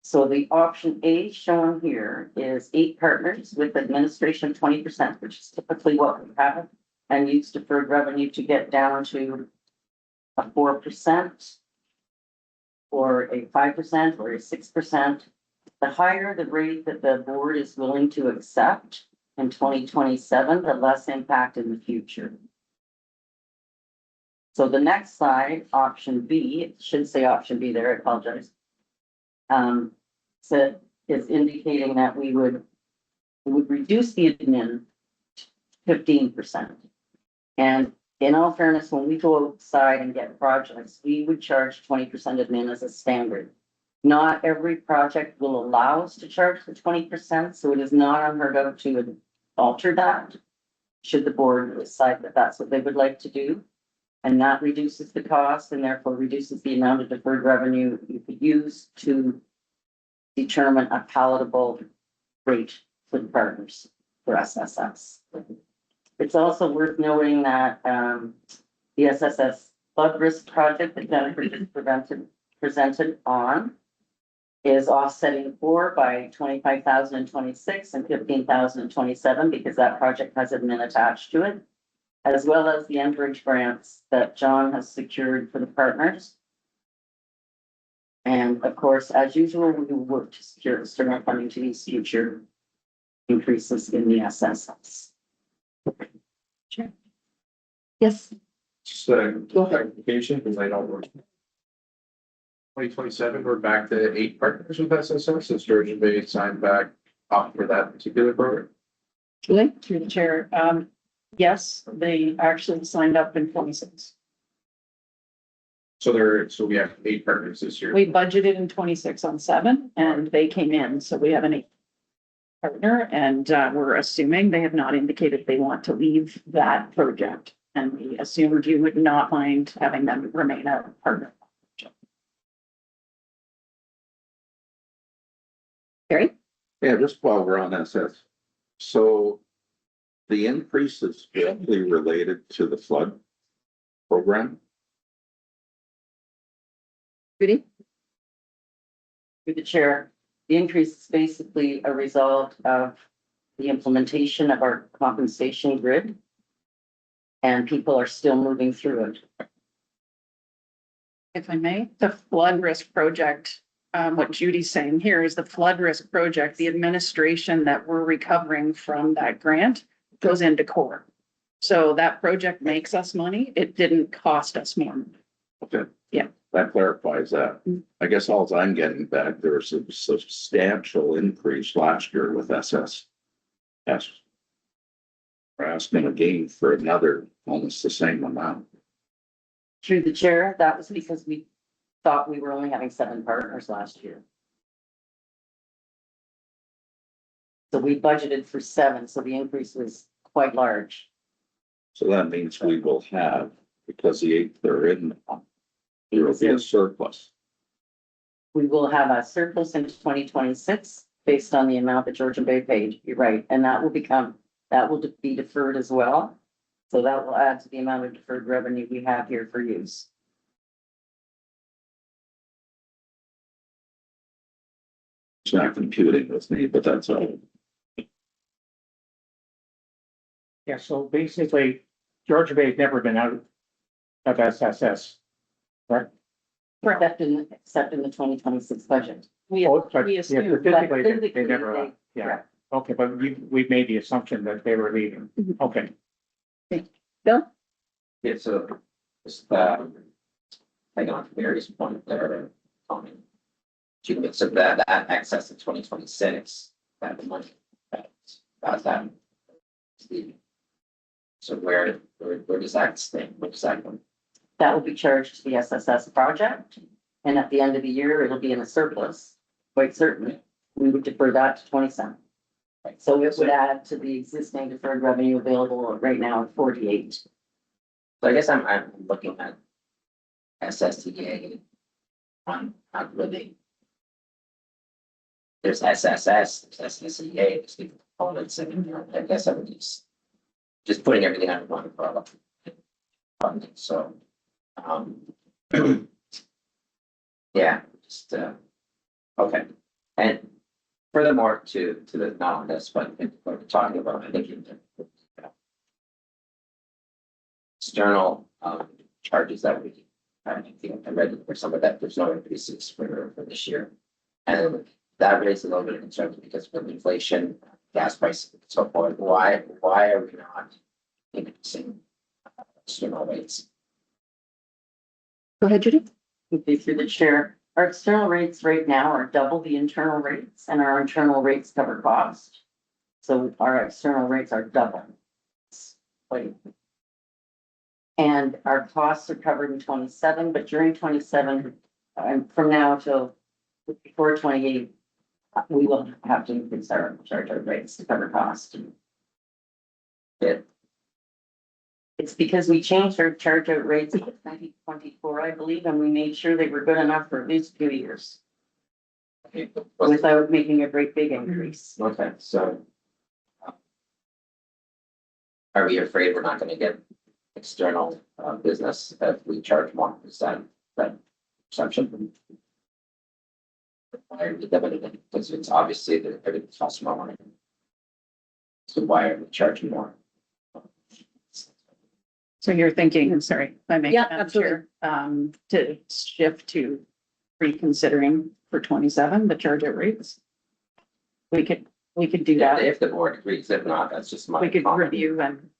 So the option A shown here is 8 partners with administration 20%, which is typically what we have, and use deferred revenue to get down to a 4% or a 5% or a 6%. The higher the rate that the board is willing to accept in 2027, the less impact in the future. So the next slide, option B, it should say option B there, I apologize. So is indicating that we would reduce the admin to 15%. And in all fairness, when we go outside and get projects, we would charge 20% admin as a standard. Not every project will allow us to charge the 20%, so it is not unheard of to alter that. Should the board decide that that's what they would like to do. And that reduces the cost and therefore reduces the amount of deferred revenue you could use to determine a palatable rate for the partners for SSS. It's also worth noting that the SSS flood risk project that Jennifer just presented on is offsetting 4 by 25,000 in 26 and 15,000 in 27 because that project has admin attached to it, as well as the Enbridge grants that John has secured for the partners. And of course, as usual, we will work to secure external funding to these future increases in the SSS. Sure. Yes. Just a clarification, because I don't work 2027, we're back to 8 partners with SSS since Georgian Bay signed back up for that particular program. Julie, through the chair, yes, they actually signed up in 26. So we have 8 partners this year. We budgeted in 26 on 7 and they came in, so we have an 8 partner and we're assuming they have not indicated they want to leave that project. And we assumed you would not mind having them remain a partner. Gary? Yeah, just while we're on SS. So the increase is directly related to the flood program. Judy? Through the chair, the increase is basically a result of the implementation of our compensation grid. And people are still moving through it. If I may, the flood risk project, what Judy's saying here is the flood risk project, the administration that we're recovering from that grant goes into core. So that project makes us money. It didn't cost us more. Okay. Yeah. That clarifies that. I guess all I'm getting back, there was a substantial increase last year with SS. Yes. We're asking again for another, almost the same amount. Through the chair, that was because we thought we were only having 7 partners last year. So we budgeted for 7, so the increase was quite large. So that means we will have, because the 8 they're in, there will be a surplus. We will have a surplus in 2026 based on the amount that Georgian Bay paid. You're right, and that will be deferred as well. So that will add to the amount of deferred revenue we have here for use. It's not computing with me, but that's all. Yeah, so basically, Georgia Bay has never been out of SSS. Right? Except in the 2026 budget. We Oh, but, yeah, assume, statistically, but they never, physically, yeah, correct. okay, but we've made the assumption that they were leaving, Mhm. okay. Bill? Yeah, so just taking on Mary's point there, to mix of that excess in 2026, that money, that's that. So where does that stay? Where does that go? That will be charged to the SSS project. And at the end of the year, it'll be in a surplus, quite certainly. We would defer that to 27. So it would add to the existing deferred revenue available right now at 48. So I guess I'm looking at SSEA on living. There's SSS, there's SSEA, there's different components, and I guess I would just putting everything under one umbrella. Funding, so, yeah, just, okay. And furthermore, to the, not on this, but what we're talking about, I think external, charges that I think I read for some of that, there's no increases for this year. And that raised a little bit of concern because with inflation, gas prices, and so forth, why are we not increasing external rates? Go ahead, Judy. Okay, through the chair, our external rates right now are double the internal rates and our internal rates cover cost. So our external rates are double. Like, and our costs are covered in 27, but during 27, and from now till before 28, we will have to increase our charge out rates to cover cost. It's because we changed our charge out rates in 2024, I believe, and we made sure they were good enough for at least 2 years without making a great big increase. Okay, so. Are we afraid we're not gonna get external business if we charge more? Is that perception? Why are we limiting it? Because it's obviously that everything costs more money. So why are we charging more? So you're thinking, sorry, if I may. Yeah, Madam Chair, to shift to reconsidering for 27, the charge out rates. We could do that. If the board agrees, if not, that's just my. We could comment. review and.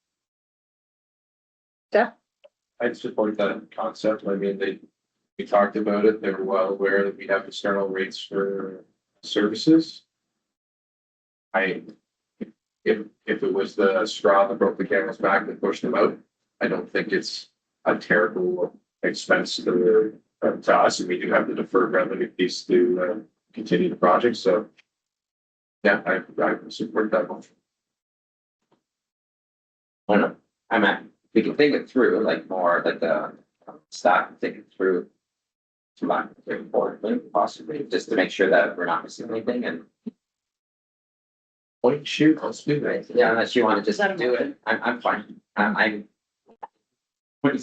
I support that concept. I mean, We talked about it, they were well aware that we have external rates for services. If it was the straw that broke the camel's back that pushed them out, I don't think it's a terrible expense to us, and we do have the deferred revenue piece to continue the project, so. Yeah, I support that motion. I don't know, we can think it through, like more like the staff can think it through. To my important, possibly, just to make sure that we're not missing anything and. Point shoot, let's do that. Yeah, unless you want to just Is that a do it, I'm fine, I'm. Do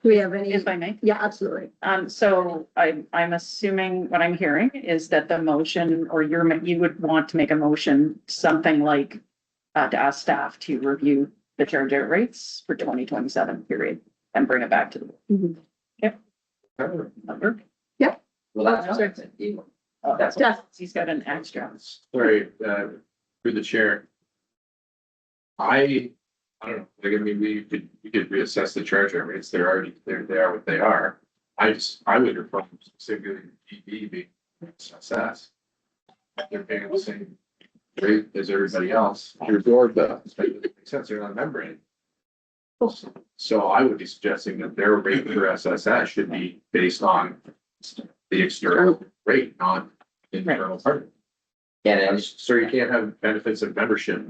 we have any? If I may. Yeah, absolutely. So I'm assuming what I'm hearing is that the motion or you would want to make a motion, something like to ask staff to review the charge out rates for 2027 period and bring it back to the board. Mhm. Number. Well, that's what I said, that's Jeff, He's got an extra. Sorry, through the chair. I don't know, like, I mean, we could reassess the charge rate rates, they are what they are. I would refer them specifically to DB being SSS. They're paying the same rate as everybody else. Your doorbell. It doesn't make sense, they're not membrane. So I would be suggesting that their rate for SSS should be based on the external rate, not internal part. Yeah, and So you can't have benefits of membership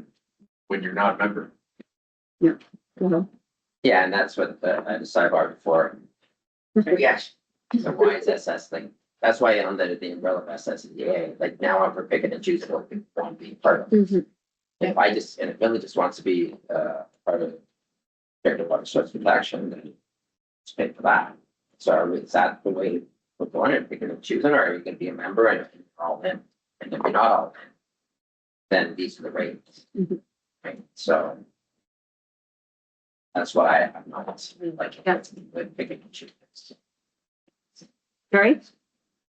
when you're not a member. yeah, and that's what the sidebar before. Yeah, so why is SS thing? That's why under the umbrella of SSEA, like now I'm picking and choosing what we want to be part of. Mhm. If I just, and if Billy just wants to be part of the watershed protection, then just pay for that. So is that the way we're going? If you're gonna choose it, or are you gonna be a member and if you're all in? And if you're not all in, then these are the rates. Mhm. Right, so. That's what I'm not like, that's good picking and choosing. Gary?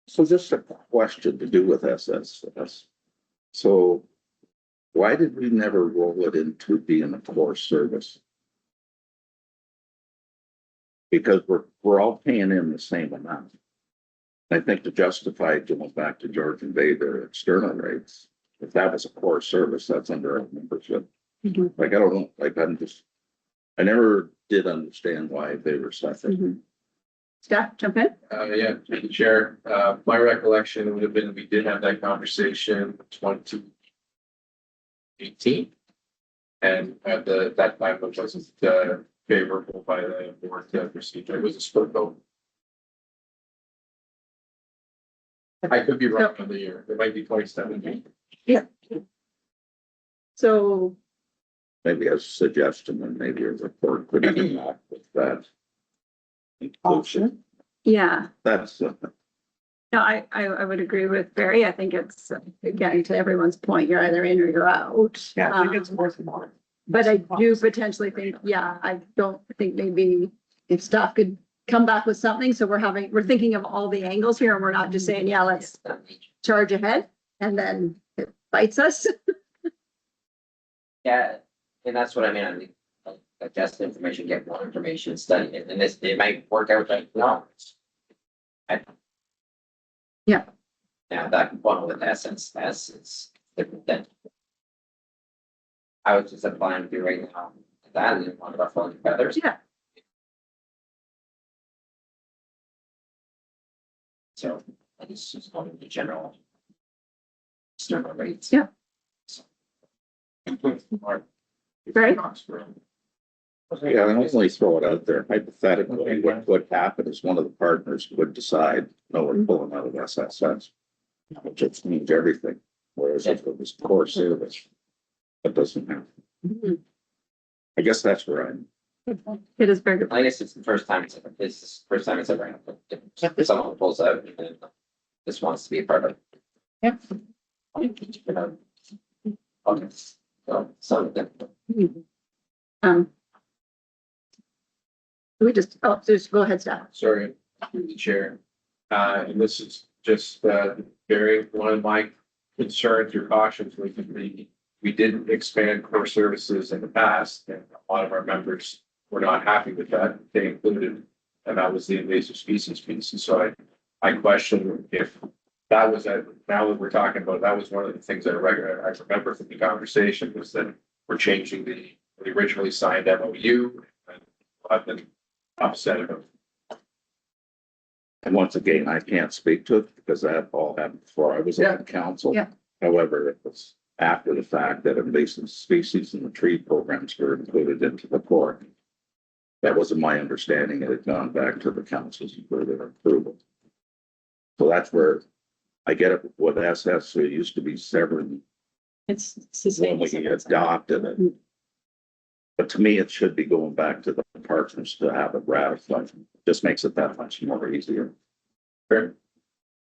So just a question to do with SSS. So why did we never roll it into being a core service? Because we're all paying in the same amount. I think to justify going back to Georgian Bay, their external rates, if that was a core service, that's under our membership. Mhm. Like, I don't know, like, I never did understand why they were separate. Mhm. Staff, jump in. Yeah, through the chair, my recollection would have been, we did have that conversation 2018. And at that time, it wasn't favorable by the board procedure, it was a split vote. I could be wrong on the year, it might be 2017. So, Maybe as a suggestion, and maybe a report could come back with that. Option. yeah, That's, no, I would agree with Barry. I think it's, again, to everyone's point, you're either in or you're out. Yeah, I think it's worth more. But I do potentially think, yeah, I don't think maybe if staff could come back with something, so we're thinking of all the angles here, and we're not just saying, yeah, let's charge ahead, and then it bites us. Yeah, and that's what I mean, like just the information, get more information, study it, and it might work out like, no. Yeah. Now, that one with SSS is different than. I was just applying to do right now, that and then one of our phone feathers. Yeah. So, it's just going to be general. External rates. Yeah. Right. yeah, I only throw it out there hypothetically, what would happen is one of the partners would decide, no, we're pulling out of SSS. Which just means everything, whereas if it was core service, that doesn't happen. Mhm. I guess that's where I'm. It is very good. I guess it's the first time it's ever happened. If someone pulls out and then just wants to be a part of. Yeah. Okay, so something. Just go ahead, staff. Sorry, through the chair. And this is just, very, one of my concerns or cautions, we didn't expand core services in the past, and a lot of our members were not happy with that. They included, and that was the invasive species piece. And so I question if that was, now that we're talking about, that was one of the things I remember from the conversation was that we're changing the originally signed MOU, and I've been upset about. And once again, I can't speak to it because that all happened before I was on council. Yeah. However, it was after the fact that invasive species and the tree programs were included into the core. That wasn't my understanding. It had gone back to the councils for their approval. So that's where I get it with SS. So it used to be Severn It's the when same. we adopted it. But to me, it should be going back to the partners to have it ratified. Just makes it that much more easier. Fair.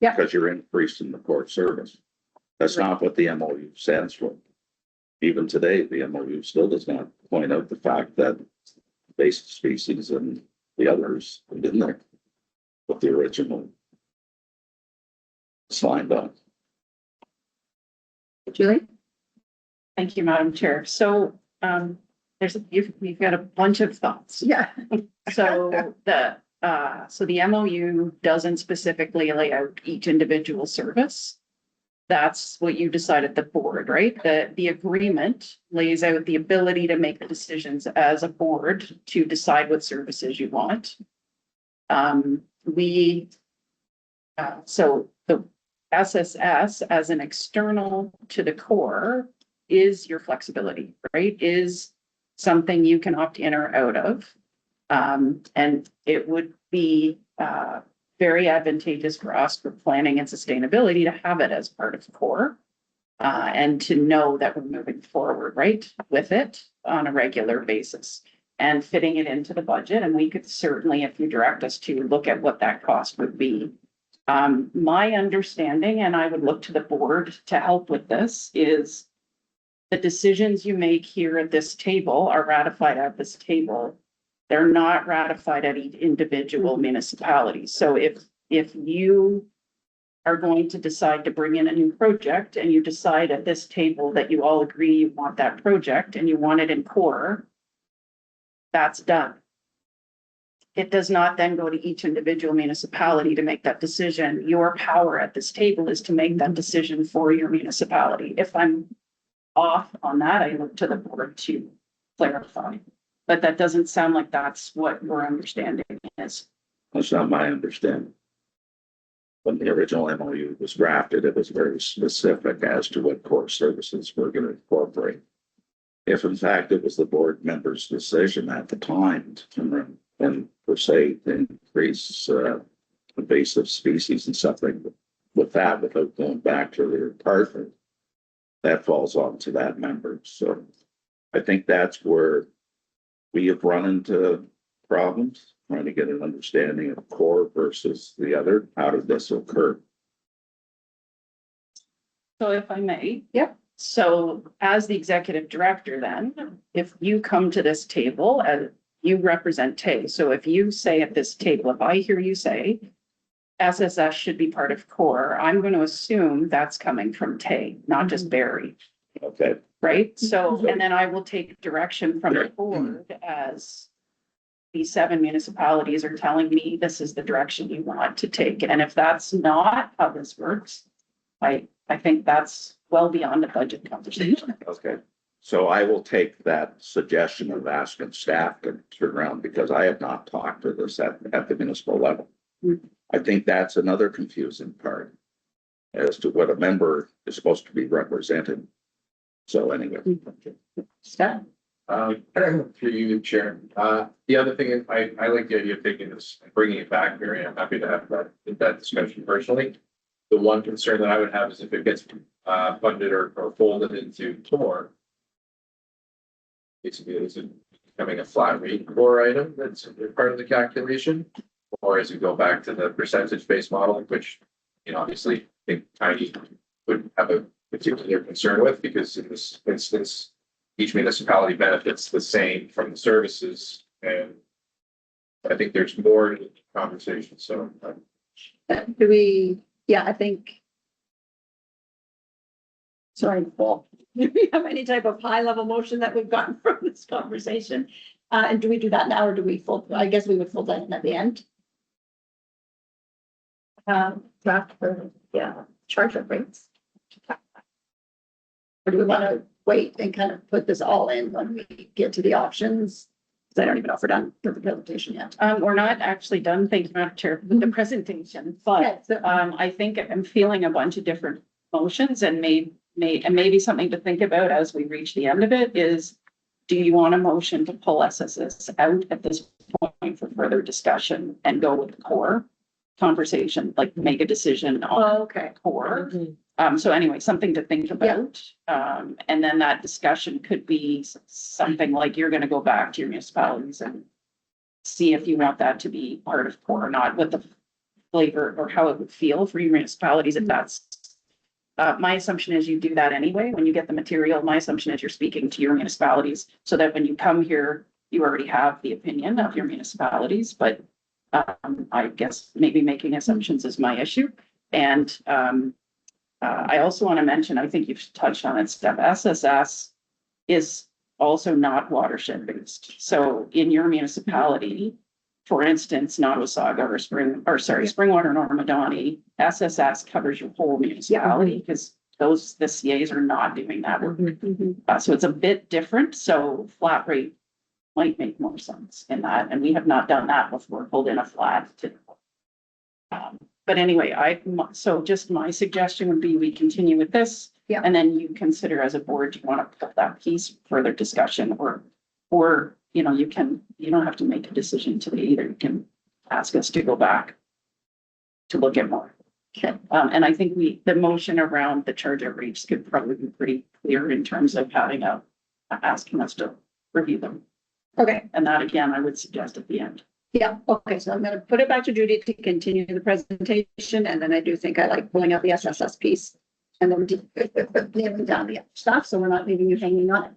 Yeah. Because you're increasing the court service. That's not what the MOU stands for. Even today, the MOU still does not point out the fact that invasive species and the others have been there with the original signed on. Julie? Thank you, Madam Chair. So, you've got a bunch of thoughts. Yeah. So the MOU doesn't specifically lay out each individual service. That's what you decide at the board, right? The agreement lays out the ability to make the decisions as a board to decide what services you want. So the SSS as an external to the core is your flexibility, right? Is something you can opt in or out of. And it would be very advantageous for us for planning and sustainability to have it as part of the core. And to know that we're moving forward, right, with it on a regular basis and fitting it into the budget. And we could certainly, if you direct us to, look at what that cost would be. My understanding, and I would look to the board to help with this, is the decisions you make here at this table are ratified at this table. They're not ratified at each individual municipality. So if you are going to decide to bring in a new project and you decide at this table that you all agree you want that project and you want it in core, that's done. It does not then go to each individual municipality to make that decision. Your power at this table is to make that decision for your municipality. If I'm off on that, I look to the board to clarify. But that doesn't sound like that's what your understanding is. That's not my understanding. When the original MOU was drafted, it was very specific as to what core services we're going to incorporate. If in fact it was the board members' decision at the time to and per se to increase invasive species and something with that without going back to their partner, that falls onto that member. So I think that's where we have run into problems, trying to get an understanding of core versus the other. How did this occur? So if I may. Yep. So as the executive director, then, if you come to this table and you represent TAY, so if you say at this table, if I hear you say SSS should be part of core, I'm going to assume that's coming from TAY, not just Barry. Okay. Right? So, and then I will take direction from the board as these 7 municipalities are telling me this is the direction you want to take. And if that's not how this works, I think that's well beyond the budget conversation. Okay. So I will take that suggestion of asking staff to turn around because I have not talked to this at the municipal level. I think that's another confusing part as to what a member is supposed to be represented. So anyway. Steph? Through you, Chair. The other thing, I like the idea of taking this, and bringing it back, Mary. I'm happy to have that discussion personally. The one concern that I would have is if it gets funded or folded into core. Basically, is it becoming a flat rate core item that's part of the calculation? Or is it go back to the percentage-based model, which, you know, obviously I think Tiny would have a particular concern with, because in this instance, each municipality benefits the same from the services, and I think there's more to the conversation, so. Do we, yeah, I think. Sorry, Paul, do we have any type of high level motion that we've gotten from this conversation? And do we do that now or do we fold, I guess we would fold that in at the end? Draft for, yeah, charge of rates. Or do we want to wait and kind of put this all in when we get to the options? Because I don't even know if we're done with the presentation yet. We're not actually done, thank you, Madam Chair, with the presentation, but I think I'm feeling a bunch of different motions and maybe something to think about as we reach the end of it is, do you want a motion to pull SSS out at this point for further discussion and go with the core conversation, like make a decision on Okay. core? So anyway, something to think about. And then that discussion could be something like you're gonna go back to your municipalities and see if you want that to be part of core or not, what the flavor or how it would feel for your municipalities if that's. My assumption is you do that anyway. When you get the material, my assumption is you're speaking to your municipalities so that when you come here, you already have the opinion of your municipalities, but I guess maybe making assumptions is my issue. And I also want to mention, I think you've touched on it, Steph, SSS is also not watershed based. So in your municipality, for instance, Nottawasaga or Springwater and Oro-Medonte, SSS covers your whole municipality because the CAs are not doing that work. So it's a bit different. So flat rate might make more sense in that. And we have not done that before, pulled in a flat. But anyway, so just my suggestion would be we continue with this. Yeah. And then you consider as a board, do you want to put that piece for further discussion or, you know, you don't have to make a decision today either. You can ask us to go back to look at more. Okay. And I think the motion around the charge of rates could probably be pretty clear in terms of having asking us to review them. Okay. And that again, I would suggest at the end. Yeah, okay, so I'm gonna put it back to Judy to continue the presentation, and then I do think I like pulling out the SSS piece. And then nailing down the other stuff, so we're not leaving you hanging on it.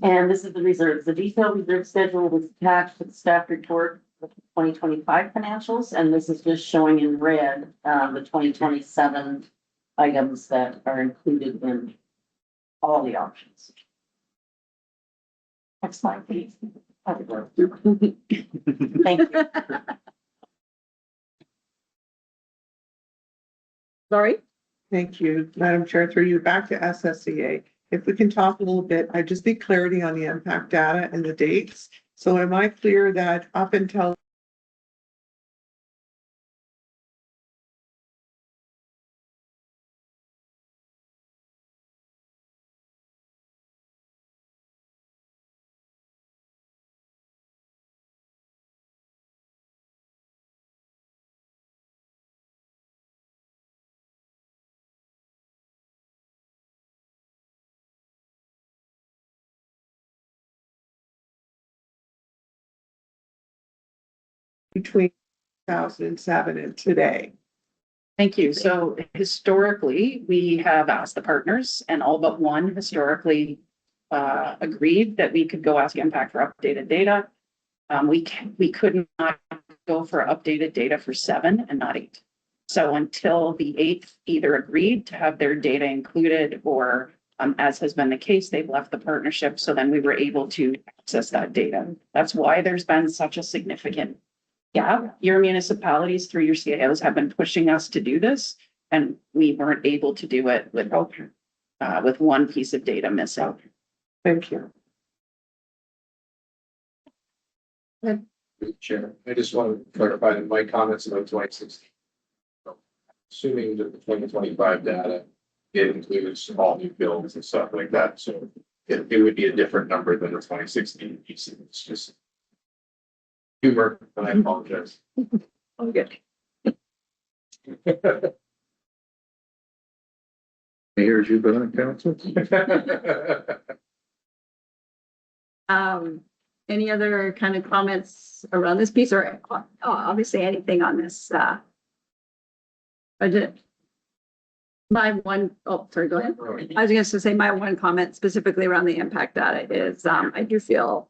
And this is the reserves. The detailed reserve schedule was attached to the staff report of 2025 financials, and this is just showing in red the 2027 items that are included in all the options. Next slide, please. Thank you. Sorry? Thank you, Madam Chair, through you back to SSEA. If we can talk a little bit, I just need clarity on the impact data and the dates. So am I clear that up until between 2007 and today? Thank you. So historically, we have asked the partners and all but one historically agreed that we could go ask Impact for updated data. We could not go for updated data for 7 and not 8. So until the 8th either agreed to have their data included or as has been the case, they've left the partnership. So then we were able to access that data. That's why there's been such a significant gap. Your municipalities through your CAOs have been pushing us to do this, and we weren't able to do it with one piece of data missing. Thank you. Chair, I just want to clarify that my comments about 2016. Assuming that the 2025 data, it includes all new builds and stuff like that, so it would be a different number than the 2016 piece. It's just humor, and I apologize. Oh, good. Here's you, but on council. Any other kind of comments around this piece or obviously anything on this, budget? Sorry, go ahead. I was going to say my one comment specifically around the impact data is, I do feel,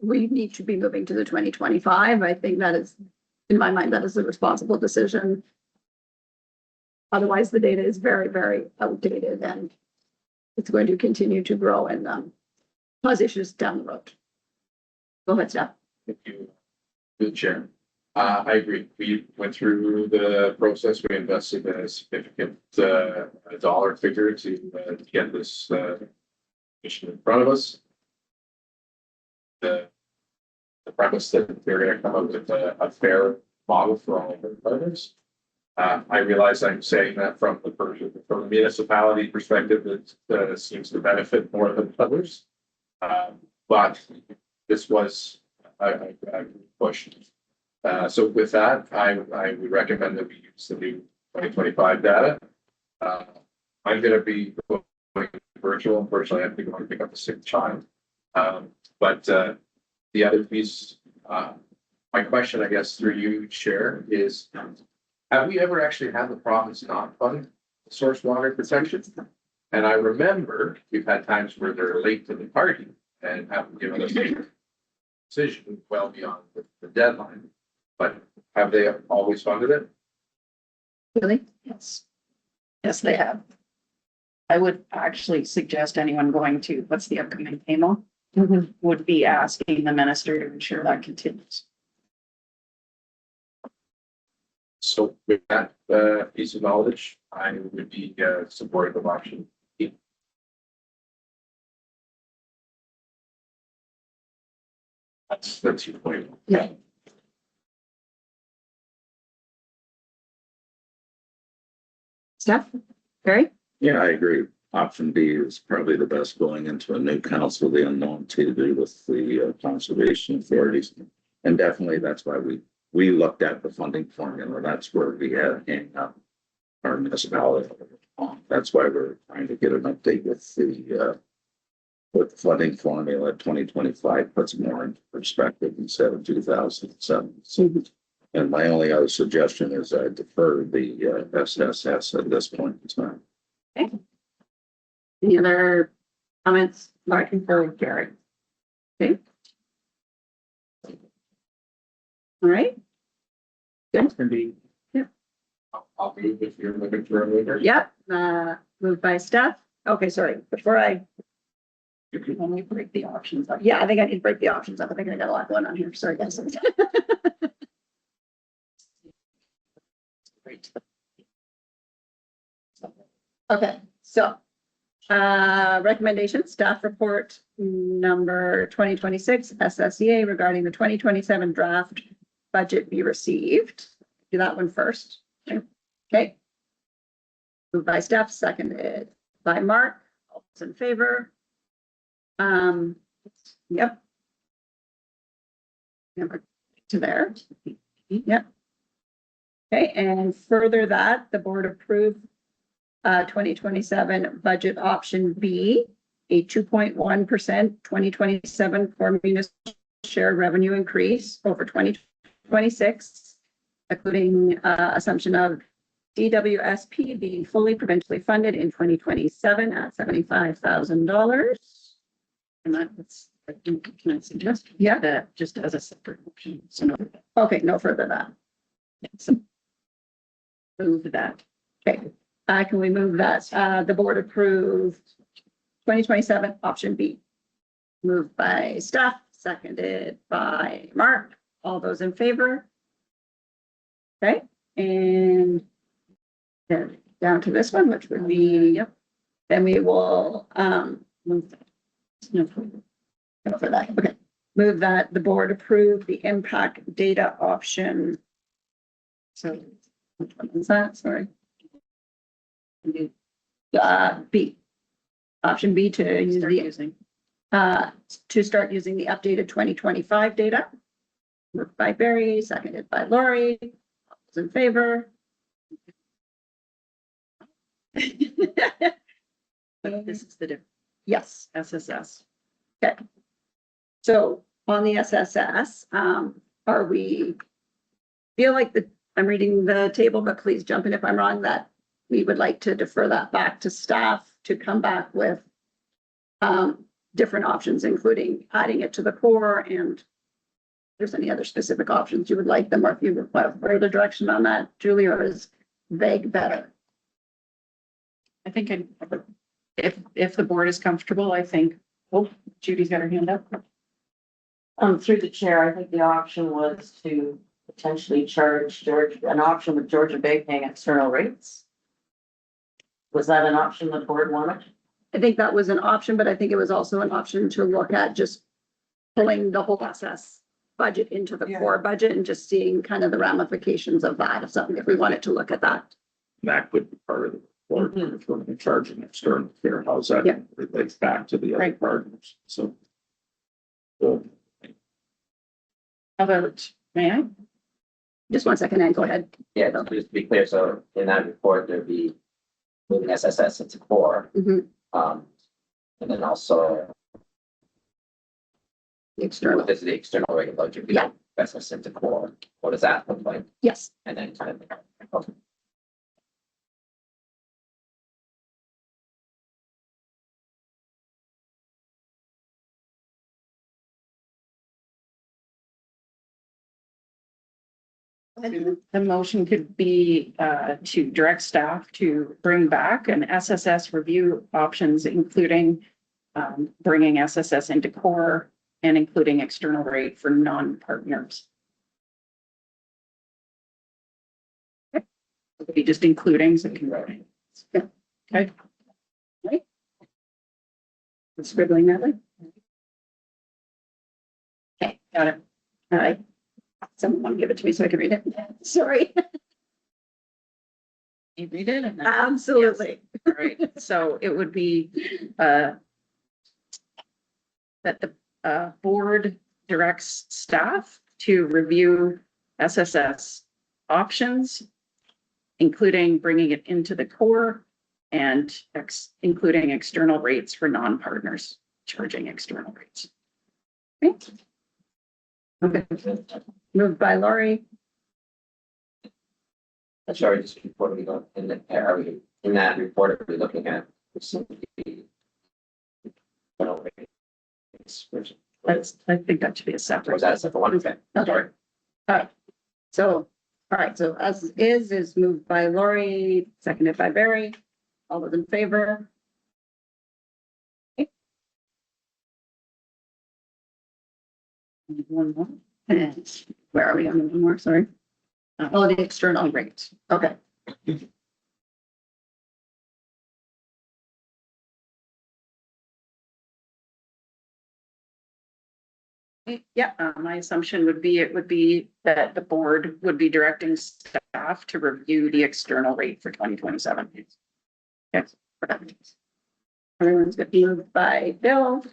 we need to be moving to the 2025. I think that is in my mind, that is a responsible decision. Otherwise, the data is very, very outdated and it's going to continue to grow and cause issues down the road. Go ahead, Steph. Thank you, good chair. I agree. We went through the process. We invested a significant dollar figure to get this mission in front of us. The premise that we're going to come up with a fair model for all of our partners. I realize I'm saying that from the municipality perspective, it seems to benefit more than others. But this was a push. So with that, I would recommend that we use the new 2025 data. I'm going to be going virtual. Unfortunately, I have to go and pick up a sick child. But the other piece, my question, I guess, through you, Chair, is have we ever actually had the province not fund source water protection? And I remember we've had times where they're late to the party and haven't given us a decision well beyond the deadline. But have they always funded it? Really? Yes. Yes, they have. I would actually suggest anyone going to, what's the upcoming PAMO? Would be asking the minister to ensure that continues. So with that piece of knowledge, I would be supportive of option B. That's your point. Yeah. Steph? Barry? Yeah, I agree. Option B is probably the best going into a new council, the unknown to do with the conservation authorities. And definitely that's why we looked at the funding formula. That's where we had in our municipality. That's why we're trying to get an update with the funding formula. 2025 puts more into perspective instead of 2007. So, and my only other suggestion is I defer the SSS at this point in time. Okay. Any other comments? Martin or Gary? Okay. All right. Good. Can be. Yeah. I'll move if you're looking for a mover. Yep. Moved by Steph. Okay, sorry. Before When we break the options up. yeah, I think I need to break the options up. I think I got a lot going on here. Sorry, guys. Great. Okay, so recommendation, staff report number 2026 SSEA regarding the 2027 draft budget be received. Do that one first. Okay. Moved by Steph, seconded by Mark. All those in favor? Yep. Number to there. Yep. Okay, and further that the board approved 2027 budget option B, a 2.1% 2027 core municipal share revenue increase over 2026, including assumption of DWSP being fully provincially funded in 2027 at $75,000. And that's, can I suggest? Yeah, that just as a separate motion. So no. Okay, no further that. So move that. Okay. Can we move that? The board approved 2027 option B. Moved by Steph, seconded by Mark. All those in favor? Okay, and then down to this one, which would be, yep. Then we will move that. No for that. Okay, move that the board approve the impact data option. So which one is that? Sorry. B. Option B to use to start using the updated 2025 data. Moved by Barry, seconded by Lori. All those in favor? This is the difference. Yes. SSS. Okay. So on the SSS, are we feel like I'm reading the table, but please jump in if I'm wrong, that we would like to defer that back to staff to come back with different options, including adding it to the core and there's any other specific options you would like them, or if you require further direction on that, Julie, or is vague better? I think if the board is comfortable, I think, oh, Judy's got her hand up. Through the chair, I think the option was to potentially charge an option with Georgia Bay paying external rates. Was that an option the board wanted? I think that was an option, but I think it was also an option to look at just pulling the whole SS budget into the core budget and just seeing kind of the ramifications of that, if we wanted to look at that. That would be part of the, or if we're gonna charge an external care, how's that Yeah. relates back to the other Right. partners, so. How about, may I? Just 1 second, and go ahead. Yeah, just to be clear, so in that report, there'd be moving SSS into core. Mhm. And then also, The external, what is the external rate of budget? Yeah. SSS into core, what does that look like? yes. And then kind of. The motion could be to direct staff to bring back an SSS review options, including bringing SSS into core and including external rate for non-partners. It could be just including, so it can write it. Yeah. Okay. Right. I'm scribbling that way. Okay, got it. All right. Someone want to give it to me so I can read it? Sorry. You read it? and then- Absolutely. All right, so it would be that the board directs staff to review SSS options, including bringing it into the core and including external rates for non-partners, charging external rates. Okay. Okay. Moved by Laurie. Sorry, just before we go, are we, in that report, are we looking at? I think that should be a separate. Was that a separate one? Okay. Okay. So, all right, so as is moved by Laurie, seconded by Barry. All those in favor? Okay. One more. And where are we on one more? Sorry. Oh, the external rate. Okay. Yeah, my assumption would be, it would be that the board would be directing staff to review the external rate for 2027. Yes. Everyone's got moved by Bill,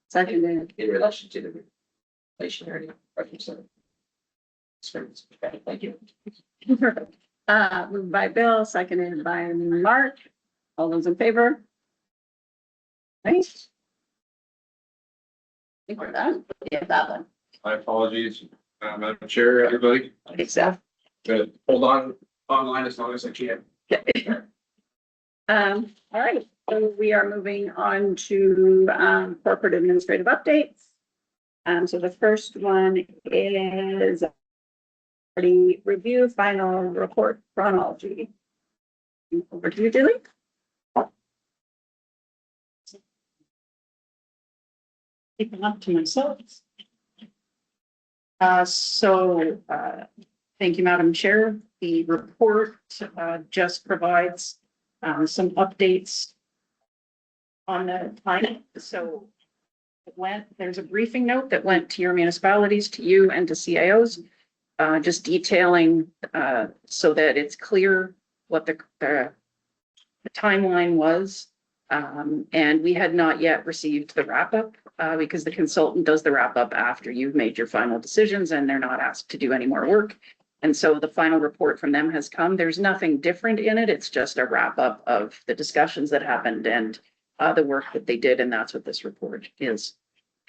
seconded. In relation to the inflationary pressures. Okay, thank you. Perfect. Moved by Bill, seconded by Mark. All those in favor? Thanks. I think we're done. Yeah, that one. My apologies, Madam Chair, everybody. Okay, so, Good. Hold on online as long as I can. all right, so we are moving on to, corporate administrative updates. So the first one is the review final report chronology. Over to you, Julie. Keeping up to myself. Thank you, Madam Chair. The report just provides some updates on the time. So there's a briefing note that went to your municipalities, to you and to CIOs, just detailing so that it's clear what the timeline was. And we had not yet received the wrap up because the consultant does the wrap up after you've made your final decisions and they're not asked to do any more work. And so the final report from them has come. There's nothing different in it. It's just a wrap up of the discussions that happened and the work that they did. And that's what this report is.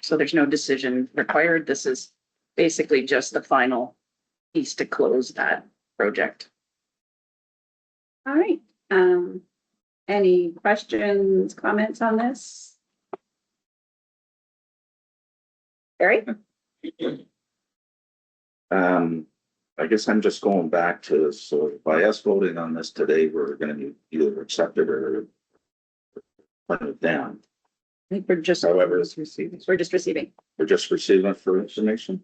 So there's no decision required. This is basically just the final piece to close that project. All right. Any questions, comments on this? Barry? I guess I'm just going back to, so by us voting on this today, we're gonna either accept it or put it down. I think we're just, However, we're just receiving. we're just receiving it for information.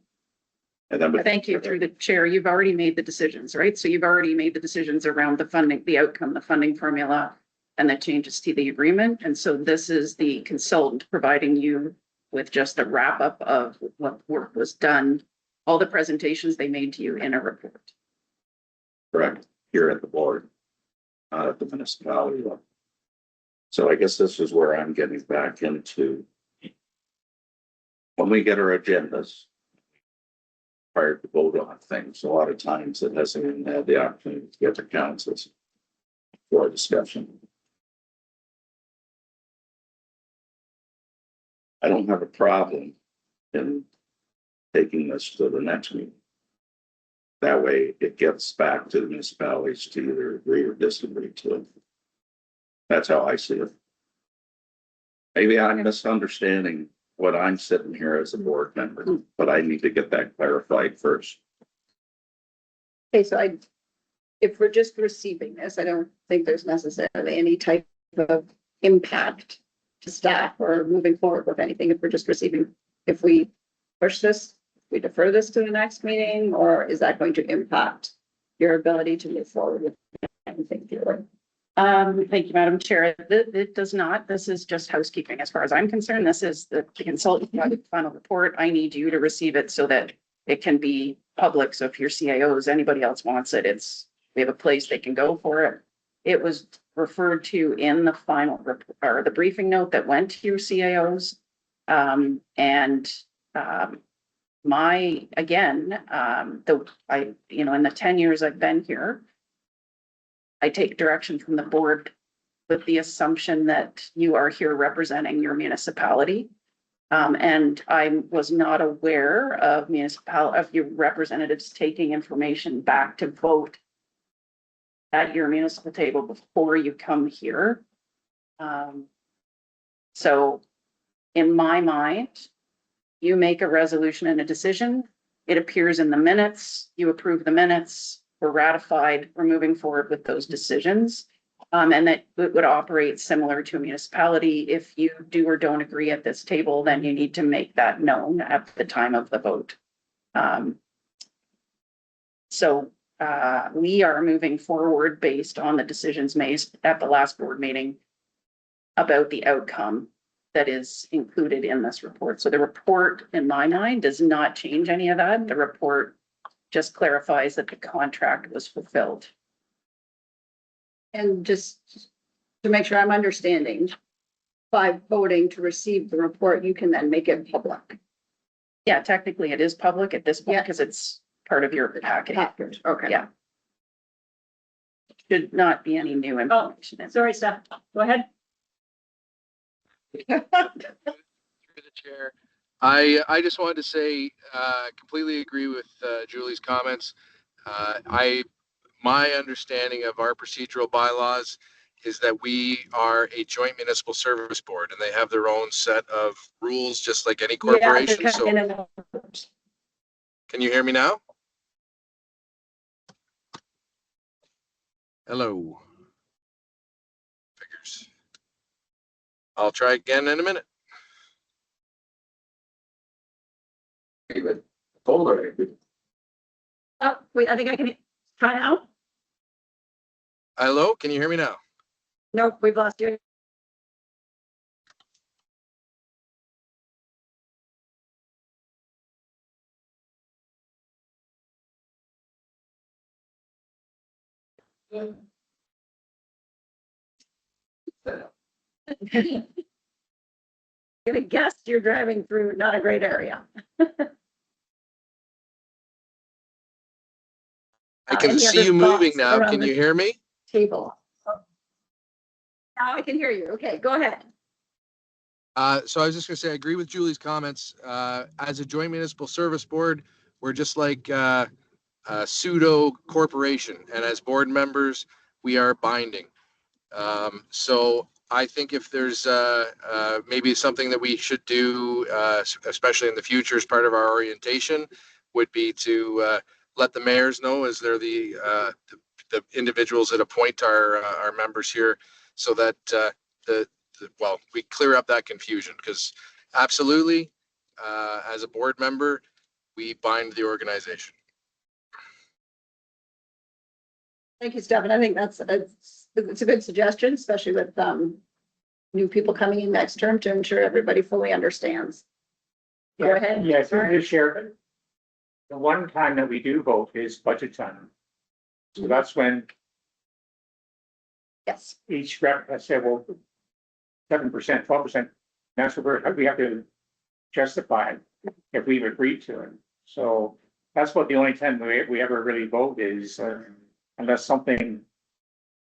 And then. Thank you through the chair. You've already made the decisions, right? So you've already made the decisions around the funding, the outcome, the funding formula, and the changes to the agreement. And so this is the consultant providing you with just a wrap up of what work was done, all the presentations they made to you in a report. Correct, here at the board, not at the municipality level. So I guess this is where I'm getting back into. When we get our agendas. Prior to vote on things, a lot of times it hasn't even had the opportunity to get to councils for discussion. I don't have a problem in taking this to the next meeting. That way it gets back to the municipalities to either agree or disagree to it. That's how I see it. Maybe I'm misunderstanding what I'm sitting here as a board member, but I need to get that clarified first. Okay, so if we're just receiving this, I don't think there's necessarily any type of impact to staff or moving forward with anything. If we're just receiving, if we push this, we defer this to the next meeting, or is that going to impact your ability to move forward with anything? Thank you, Madam Chair. It does not. This is just housekeeping as far as I'm concerned. This is the consultant final report. I need you to receive it so that it can be public. So if your CAOs, anybody else wants it, we have a place they can go for it. It was referred to in the final report or the briefing note that went to your CAOs. In the 10 years I've been here, I take direction from the board with the assumption that you are here representing your municipality. And I was not aware of your representatives taking information back to vote at your municipal table before you come here. So in my mind, you make a resolution and a decision. It appears in the minutes, you approve the minutes. We're ratified, we're moving forward with those decisions. And that it would operate similar to a municipality. If you do or don't agree at this table, then you need to make that known at the time of the vote. We are moving forward based on the decisions made at the last board meeting about the outcome that is included in this report. So the report, in my mind, does not change any of that. The report just clarifies that the contract was fulfilled. And just to make sure I'm understanding, by voting to receive the report, you can then make it public. Yeah, technically it is public at this point because it's part of your package. Okay. Yeah. Should not be any new information. Sorry, Steph, go ahead. Through the chair. I just wanted to say, completely agree with Julie's comments. My understanding of our procedural bylaws is that we are a joint municipal service board and they have their own set of rules, just like any corporation. Yeah, so can you hear me now? Hello. Figures. I'll try again in a minute. Oh, wait, I think I can try now. Hello, can you hear me now? Nope, we've lost you. Gonna guess you're driving through not a great area. I can Any see other you moving thoughts now. around Can the you hear me? Table. Now I can hear you. Okay, go ahead. So I was just going to say, I agree with Julie's comments. As a joint municipal service board, we're just like a pseudo corporation, and as board members, we are binding. So I think if there's maybe something that we should do, especially in the future as part of our orientation, would be to let the mayors know, as they're the individuals that appoint our members here, so that well, we clear up that confusion, because absolutely, as a board member, we bind the organization. Thank you, Steffen. I think it's a good suggestion, especially with new people coming in next term, to ensure everybody fully understands. Go ahead. Yes, to share. The one time that we do vote is budget time. So that's when Yes. each rep has said, well, 7%, 12%. That's what we have to justify if we've agreed to it. So that's what the only time we ever really vote is, unless something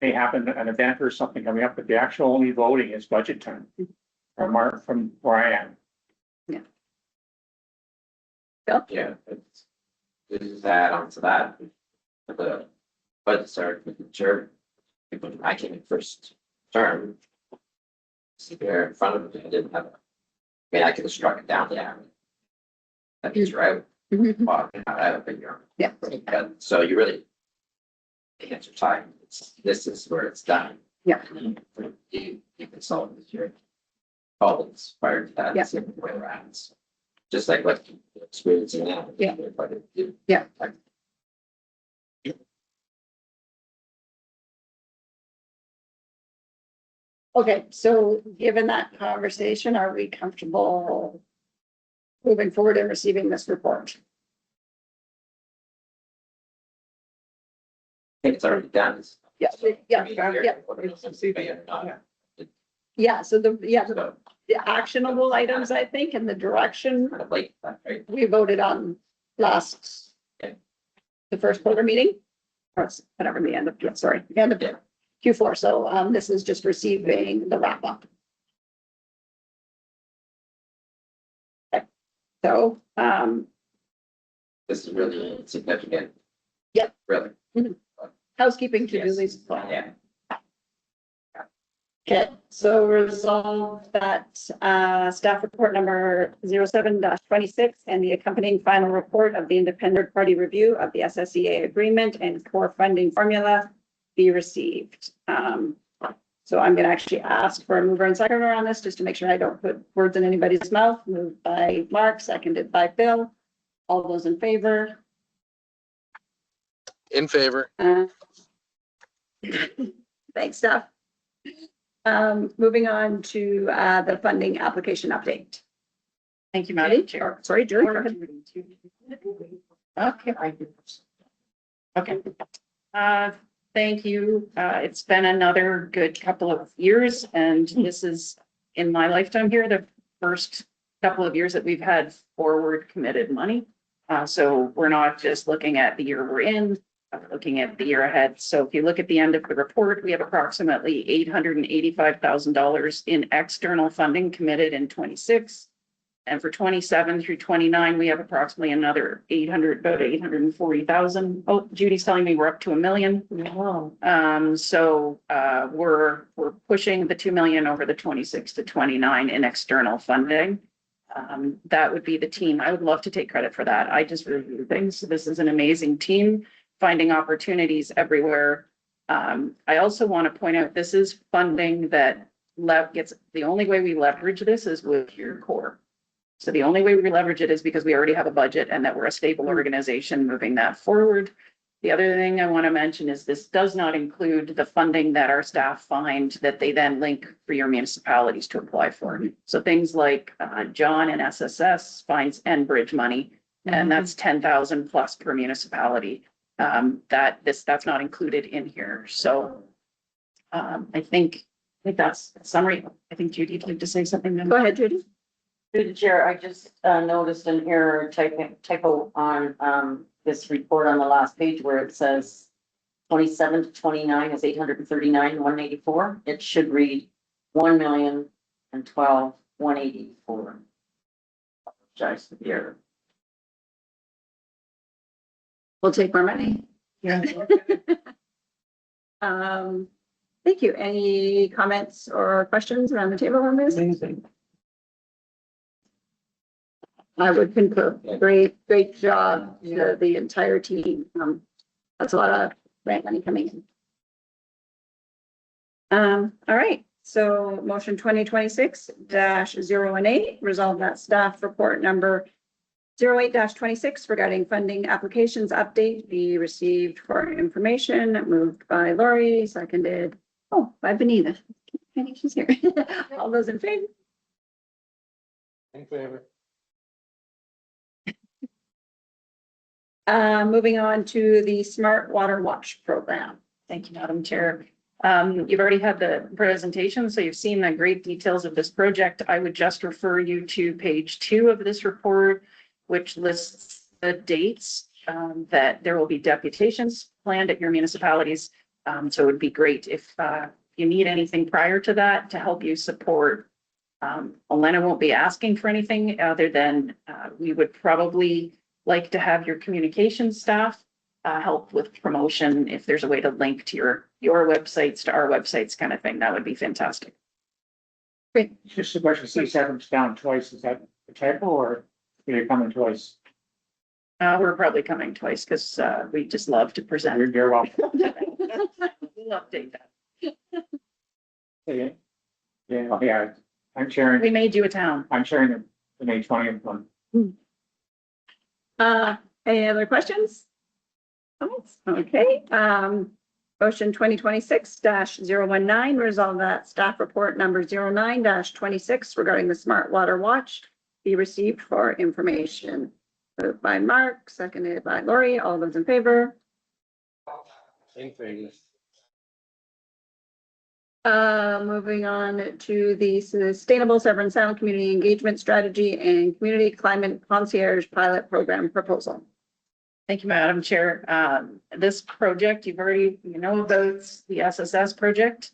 may happen, an event or something coming up, but the actual only voting is budget time from where I am. Yeah, it's add on to that. The budget started with the chair. When I came in first term, see there in front of me, I didn't have I could have struck it down, yeah. That means you're out. Well, I don't think you're. Yeah. But, so you really, hands are tied. This is where it's done. Yeah. You consult with your colleagues prior to that. Yeah. See where we're at. So, just like what you're experiencing now. Yeah. Yeah. Yeah. Okay, so given that conversation, are we comfortable moving forward and receiving this report? I think it's already done. Yeah, yeah. So the actionable items, I think, and the direction we voted on last, the first quarter meeting, or it's whatever, the end of Q4. So this is just receiving the wrap up. Okay. So this is really significant. Yep. Really. Housekeeping to do these. Yeah. Okay, so resolve that staff report number 07-26 and the accompanying final report of the independent party review of the SSEA agreement and core funding formula be received. So I'm going to actually ask for a mover and seconder on this, just to make sure I don't put words in anybody's mouth. Moved by Mark, seconded by Bill. All those in favor? In favor. Thanks, Steph. Moving on to the funding application update. Thank you, Madam Chair. Sorry, Julie. Go ahead. Okay. Okay. Thank you. It's been another good couple of years, and this is, in my lifetime here, the first couple of years that we've had forward committed money. So we're not just looking at the year we're in, looking at the year ahead. So if you look at the end of the report, we have approximately $885,000 in external funding committed in 26. And for 27 through 29, we have approximately another about 840,000. Oh, Judy's telling me we're up to $1 million. Wow. So we're pushing the 2 million over the 26 to 29 in external funding. That would be the team. I would love to take credit for that. I just review things. This is an amazing team, finding opportunities everywhere. I also want to point out, this is funding that the only way we leverage this is with your core. So the only way we leverage it is because we already have a budget and that we're a stable organization moving that forward. The other thing I want to mention is this does not include the funding that our staff find that they then link for your municipalities to apply for. So things like John and SSS finds Enbridge money, and that's 10,000 plus per municipality. That's not included in here. So I think that's a summary. I think Judy would like to say something then. Go ahead, Judy. Through the chair, I just noticed in here typo on this report on the last page where it says 27 to 29 is 839,184. It should read 1,012,184. Apologize for the error. We'll take more money. Yeah. Thank you. Any comments or questions around the table on this? Amazing. I would concur. Great job to the entire team. That's a lot of grant money coming in. All right, so motion 2026-018, resolve that staff report number 08-26 regarding funding applications update be received for information, moved by Lori, seconded, by Bonita. I think she's here. All those in favor? In favor. Moving on to the Smart Water Watch program. Thank you, Madam Chair. You've already had the presentation, so you've seen the great details of this project. I would just refer you to page 2 of this report, which lists the dates that there will be deputations planned at your municipalities. So it would be great if you need anything prior to that to help you support. Olena won't be asking for anything other than we would probably like to have your communications staff help with promotion. If there's a way to link to your websites to our websites kind of thing, that would be fantastic. Great. Just a question, see Severn's down twice, is that a typo or are they coming twice? We're probably coming twice because we just love to present. You're welcome. We'll update that. Yeah, yeah, I'm sharing, We made you a town. I'm sharing the May 20th one. Any other questions? Comments? Okay, motion 2026-019, resolve that staff report number 09-26 regarding the Smart Water Watch be received for information. Moved by Mark, seconded by Lori. All those in favor? In favor. Moving on to the Sustainable Severn Sound Community Engagement Strategy and Community Climate Concierge Pilot Program proposal. Thank you, Madam Chair. This project, you know about the SSS project.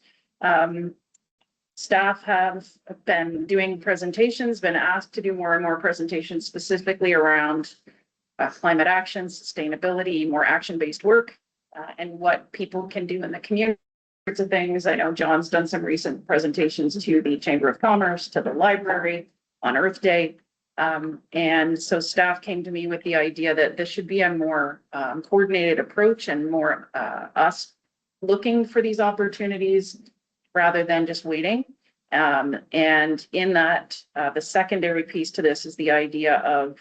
Staff have been doing presentations, been asked to do more and more presentations specifically around climate action, sustainability, more action-based work, and what people can do in the community. Sorts of things. I know John's done some recent presentations to the Chamber of Commerce, to the library on Earth Day. And so staff came to me with the idea that this should be a more coordinated approach and more us looking for these opportunities rather than just waiting. And in that, the secondary piece to this is the idea of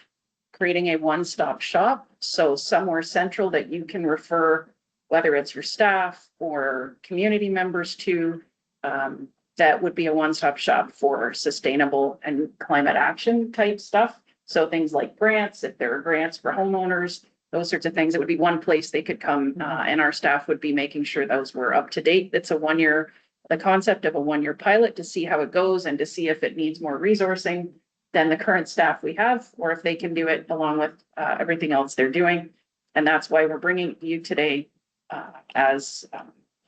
creating a one-stop shop. So somewhere central that you can refer, whether it's your staff or community members to, that would be a one-stop shop for sustainable and climate action type stuff. So things like grants, if there are grants for homeowners, those sorts of things, it would be one place they could come and our staff would be making sure those were up to date. It's a the concept of a one-year pilot to see how it goes and to see if it needs more resourcing than the current staff we have, or if they can do it along with everything else they're doing. And that's why we're bringing you today as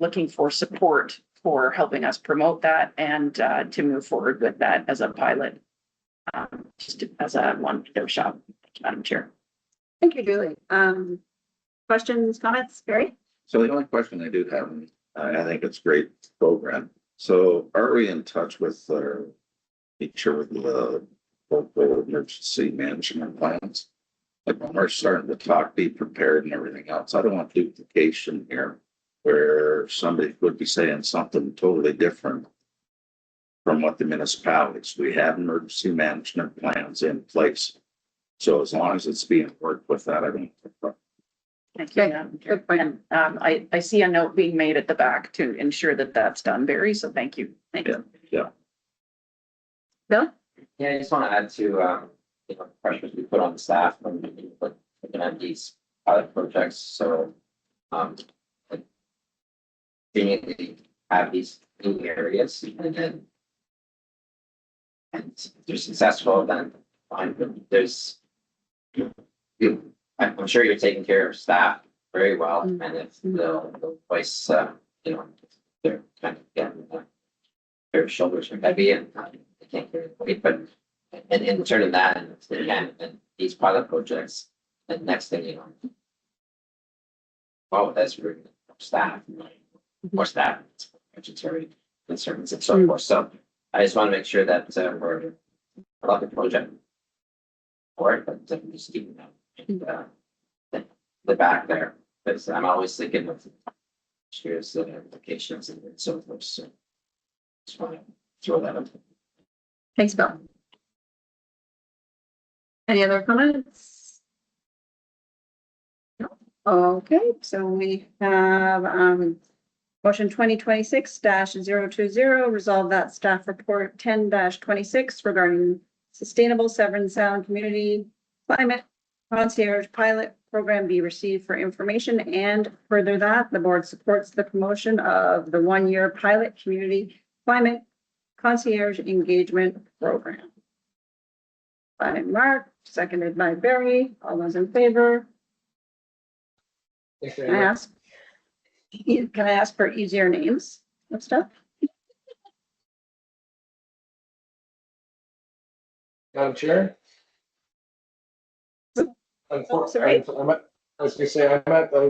looking for support for helping us promote that and to move forward with that as a pilot, just as a one-stop shop, Madam Chair. Thank you, Julie. Questions, comments, Barry? So the only question I do have, I think it's a great program. So are we in touch with each of the local emergency management plans? Like when we're starting to talk, be prepared and everything else. I don't want duplication here where somebody would be saying something totally different from what the municipalities. We have emergency management plans in place. So as long as it's being worked with that, I don't. Thank you, Madam Chair. Good point. And I see a note being made at the back to ensure that that's done, Barry. So thank you. Thank you. Yeah. Bill? Yeah, I just want to add to, pressures we put on the staff when we looking at these pilot projects. So, being able to have these new areas and if they're successful, then fine, but there's, I'm sure you're taking care of staff very well, and if the voice, they're kind of getting their shoulders are heavy and they can't carry the weight, but in turn of that, and again, and these pilot projects, the next thing that's for staff, more staff, budgetary concerns and so forth. So I just want to make sure that we're about the project. board, but just keeping them in the back there, because I'm always thinking of shares the implications and so forth, so. Just want to throw that up. Thanks, Bill. Any other comments? No. Okay, so we have, motion 2026-020, resolve that staff report 10-26 regarding sustainable Severn Sound community climate concierge pilot program be received for information, and further that the board supports the promotion of the one-year pilot community climate concierge engagement program. By Mark, seconded by Barry. All those in favor? Can I ask for easier names of stuff? Madam Chair? Unfortunately, I've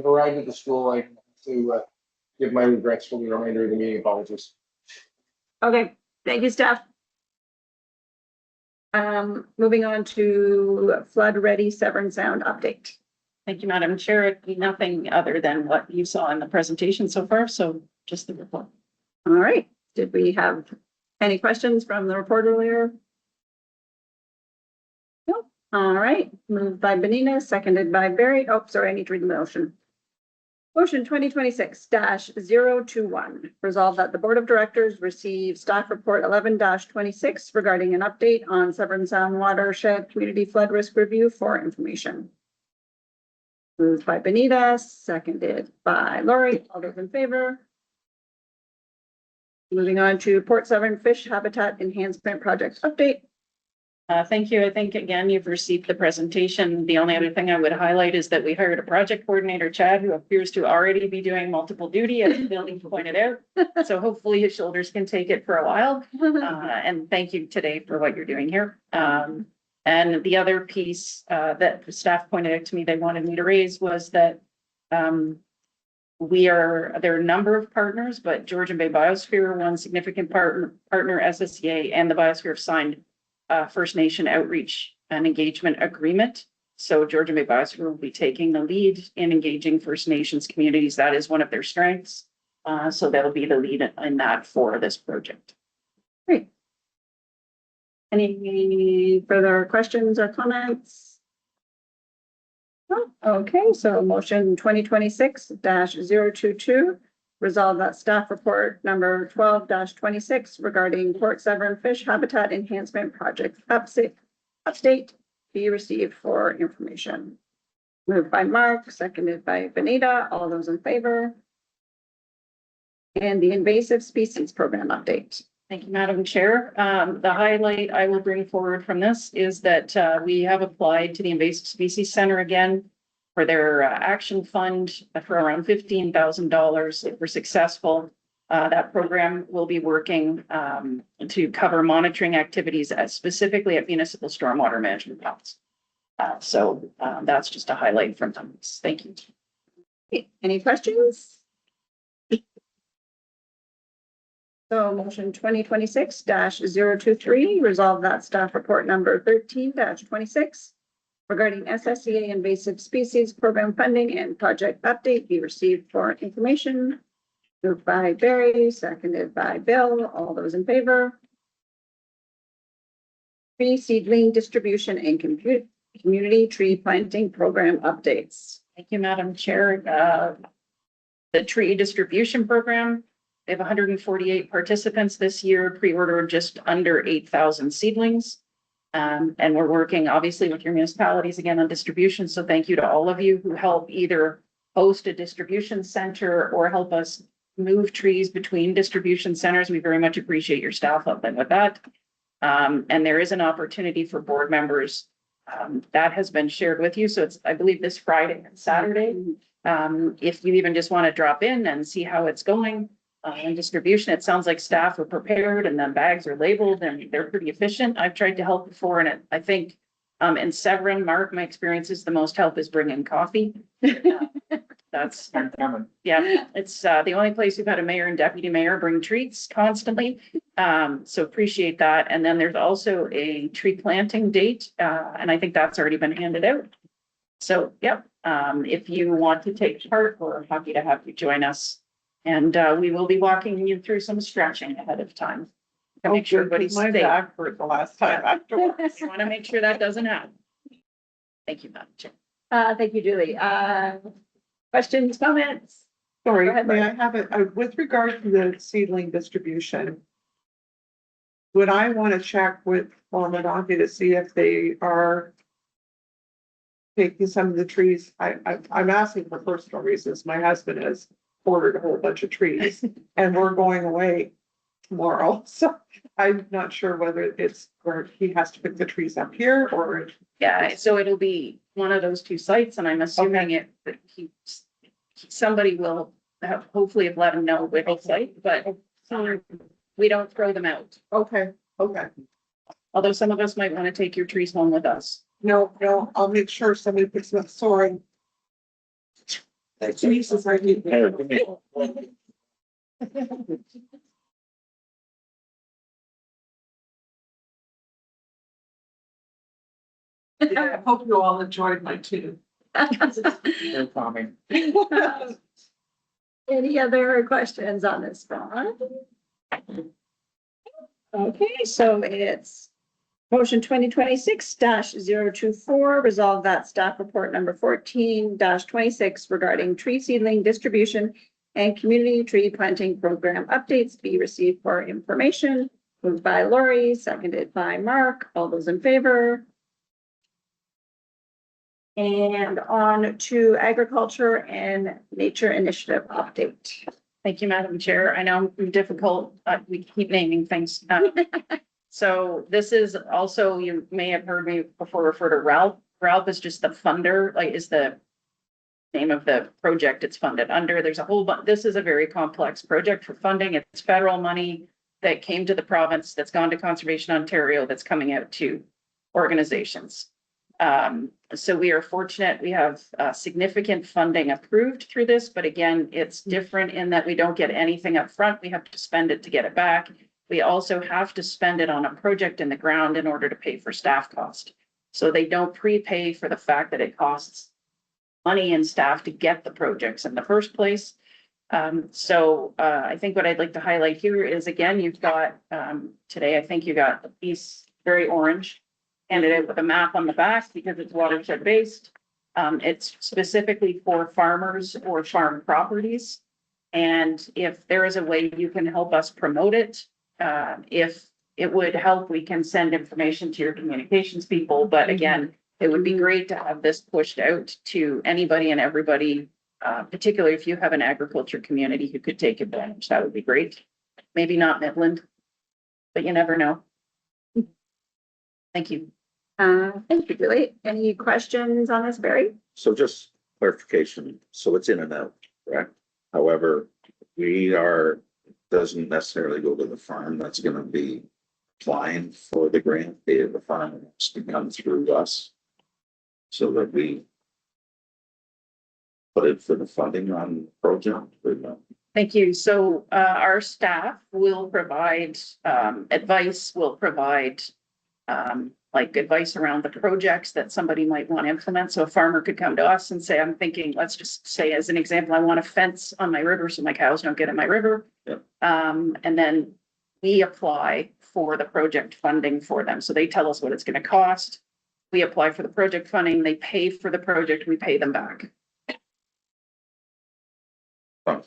arrived at the school. I have to give my regrets for the remainder of the meeting. Apologies. Okay, thank you, staff. Moving on to flood ready Severn Sound update. Thank you, Madam Chair. Nothing other than what you saw in the presentation so far, so just the report. All right, did we have any questions from the report earlier? No. All right, moved by Bonita, seconded by Barry. Oh, sorry, I need to read the motion. Motion 2026-021, resolve that the Board of Directors receive staff report 11-26 regarding an update on Severn Sound Watershed Community Flood Risk Review for information. Moved by Bonita, seconded by Lori. All those in favor? Moving on to Port Severn Fish Habitat Enhancement Project update. Thank you. I think, again, you've received the presentation. The only other thing I would highlight is that we hired a project coordinator, Chad, who appears to already be doing multiple duty, as the building pointed out. So hopefully his shoulders can take it for a while. And thank you today for what you're doing here. And the other piece that the staff pointed out to me they wanted me to raise was that there are a number of partners, but Georgian Bay Biosphere, one significant partner, SSEA, and the Biosphere have signed First Nation outreach and engagement agreement. So Georgian Bay Biosphere will be taking the lead in engaging First Nations communities. That is one of their strengths. So that'll be the lead in that for this project. Great. Any further questions or comments? No? Okay, so motion 2026-022. Resolve that staff report number 12-26 regarding Port Severn Fish Habitat Enhancement Project update be received for information. Moved by Mark, seconded by Bonita. All those in favor? And the invasive species program update. Thank you, Madam Chair. The highlight I will bring forward from this is that we have applied to the Invasive Species Center again for their action fund for around $15,000. If we're successful, that program will be working to cover monitoring activities specifically at municipal stormwater management plants. So that's just a highlight from them. Thank you. Any questions? So motion 2026-023, resolve that staff report number 13-26 regarding SSEA invasive species program funding and project update be received for information. Moved by Barry, seconded by Bill. All those in favor? Tree seedling distribution and community tree planting program updates. Thank you, Madam Chair. The tree distribution program, they have 148 participants this year, pre-ordered just under 8,000 seedlings. And we're working obviously with your municipalities again on distribution. So thank you to all of you who help either host a distribution center or help us move trees between distribution centers. We very much appreciate your staff helping with that. And there is an opportunity for board members that has been shared with you. So it's, I believe, this Friday and Saturday. If you even just want to drop in and see how it's going. In distribution, it sounds like staff are prepared and the bags are labeled and they're pretty efficient. I've tried to help before, and I think in Severn, Mark, my experience is the most help is bringing coffee. That's yeah, it's the only place we've had a mayor and deputy mayor bring treats constantly. So appreciate that. And then there's also a tree planting date, and I think that's already been handed out. So, yep, if you want to take part, we're happy to have you join us. And we will be walking you through some stretching ahead of time. To make sure everybody's My safe. back hurt the last time afterwards. You want to make sure that doesn't happen. Thank you, Madam Chair. Thank you, Julie. Questions, comments? Sorry, Go ahead, may I have it, with regard to the seedling distribution? Would I want to check with Oro-Medonte to see if they are taking some of the trees? I'm asking for personal reasons. My husband has ordered a whole bunch of trees and we're going away tomorrow. So I'm not sure whether it's where he has to pick the trees up here or. Yeah, so it'll be one of those two sites, and I'm assuming somebody will have, hopefully have let him know which site, but we don't throw them out. Okay. Although some of us might want to take your trees home with us. No, I'll make sure somebody picks them up. Sorry. Jesus, I need. I hope you all enjoyed my too. They're coming. Any other questions on this one? Okay, so it's motion 2026-024, resolve that staff report number 14-26 regarding tree seedling distribution and community tree planting program updates be received for information. Moved by Lori, seconded by Mark. All those in favor? And on to agriculture and nature initiative update. Thank you, Madam Chair. I know I'm difficult, we keep naming things. So this is also, you may have heard me before refer to RALP. RALP is just the funder, like is the name of the project it's funded under. There's a whole bunch. This is a very complex project for funding. It's federal money that came to the province, that's gone to Conservation Ontario, that's coming out to organizations. So we are fortunate, we have significant funding approved through this, but again, it's different in that we don't get anything up front. We have to spend it to get it back. We also have to spend it on a project in the ground in order to pay for staff cost. So they don't prepay for the fact that it costs money and staff to get the projects in the first place. I think what I'd like to highlight here is, again, you've got, today, I think you got a piece very orange, handed out with a map on the back because it's watershed based. It's specifically for farmers or farm properties. And if there is a way you can help us promote it, if it would help, we can send information to your communications people. But again, it would be great to have this pushed out to anybody and everybody, particularly if you have an agriculture community who could take advantage. That would be great. Maybe not Midland, but you never know. Thank you. Thank you, Julie. Any questions on this, Barry? So just clarification, so it's in and out, correct? However, doesn't necessarily go to the farm, that's gonna be applying for the grant, the farm has to come through us. So that we put it for the funding on the project, or no? Thank you. So our staff will provide advice, will provide like advice around the projects that somebody might want to implement. So a farmer could come to us and say, I'm thinking, let's just say as an example, I want a fence on my river so my cows don't get in my river. Yep. And then we apply for the project funding for them. So they tell us what it's going to cost. We apply for the project funding, they pay for the project, we pay them back.